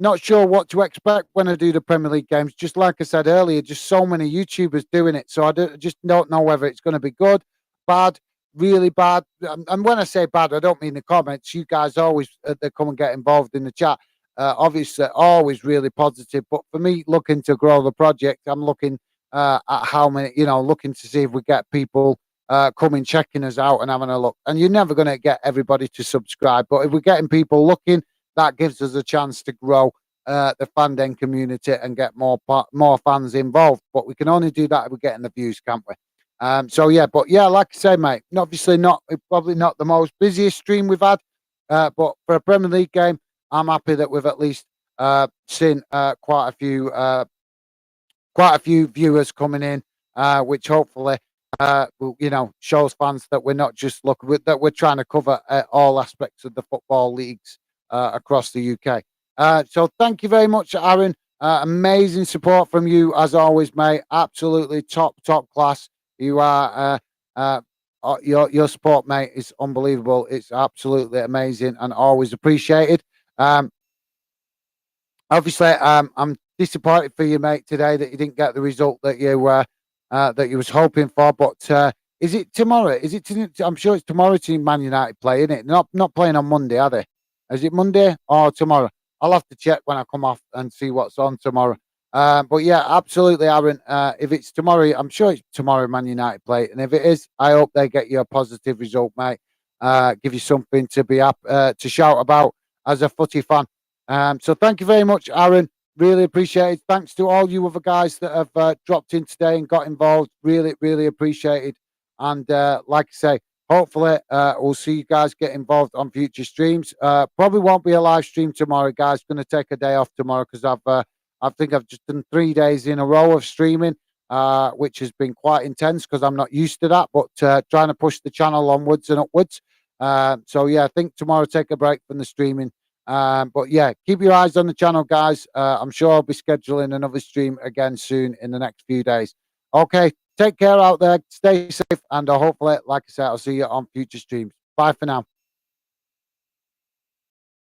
not sure what to expect when I do the Premier League games. Just like I said earlier, just so many YouTubers doing it. So just don't know whether it's going to be good, bad, really bad. And when I say bad, I don't mean the comments. You guys always they come and get involved in the chat. Obviously, always really positive. But for me, looking to grow the project, I'm looking at how many, looking to see if we get people coming, checking us out and having a look. And you're never going to get everybody to subscribe. But if we're getting people looking, that gives us a chance to grow the fandom community and get more fans involved. But we can only do that if we're getting the views, can't we? So yeah, but yeah, like I say, mate, obviously probably not the most busiest stream we've had, but for a Premier League game, I'm happy that we've at least seen quite a few viewers coming in, which hopefully shows fans that we're not just that we're trying to cover all aspects of the football leagues across the UK. So thank you very much, Aaron. Amazing support from you as always, mate. Absolutely top class. You are your support, mate, is unbelievable. It's absolutely amazing and always appreciated. Obviously, I'm disappointed for you, mate, today that you didn't get the result that you was hoping for. But is it tomorrow? I'm sure it's tomorrow. Team Man United play, isn't it? Not playing on Monday, are they? Is it Monday or tomorrow? I'll have to check when I come off and see what's on tomorrow. But yeah, absolutely, Aaron. If it's tomorrow, I'm sure it's tomorrow Man United play, and if it is, I hope they get you a positive result, mate. Give you something to be up to shout about as a footy fan. So thank you very much, Aaron. Really appreciate it. Thanks to all you other guys that have dropped in today and got involved. Really appreciated. And like I say, hopefully we'll see you guys get involved on future streams. Probably won't be a live stream tomorrow, guys. Going to take a day off tomorrow because I think I've just done 3 days in a row of streaming, which has been quite intense because I'm not used to that. But trying to push the channel onwards and upwards. So yeah, I think tomorrow take a break from the streaming. But yeah, keep your eyes on the channel, guys. I'm sure I'll be scheduling another stream again soon in the next few days. Okay, take care out there. Stay safe, and hopefully, like I said, I'll see you on future streams. Bye for now.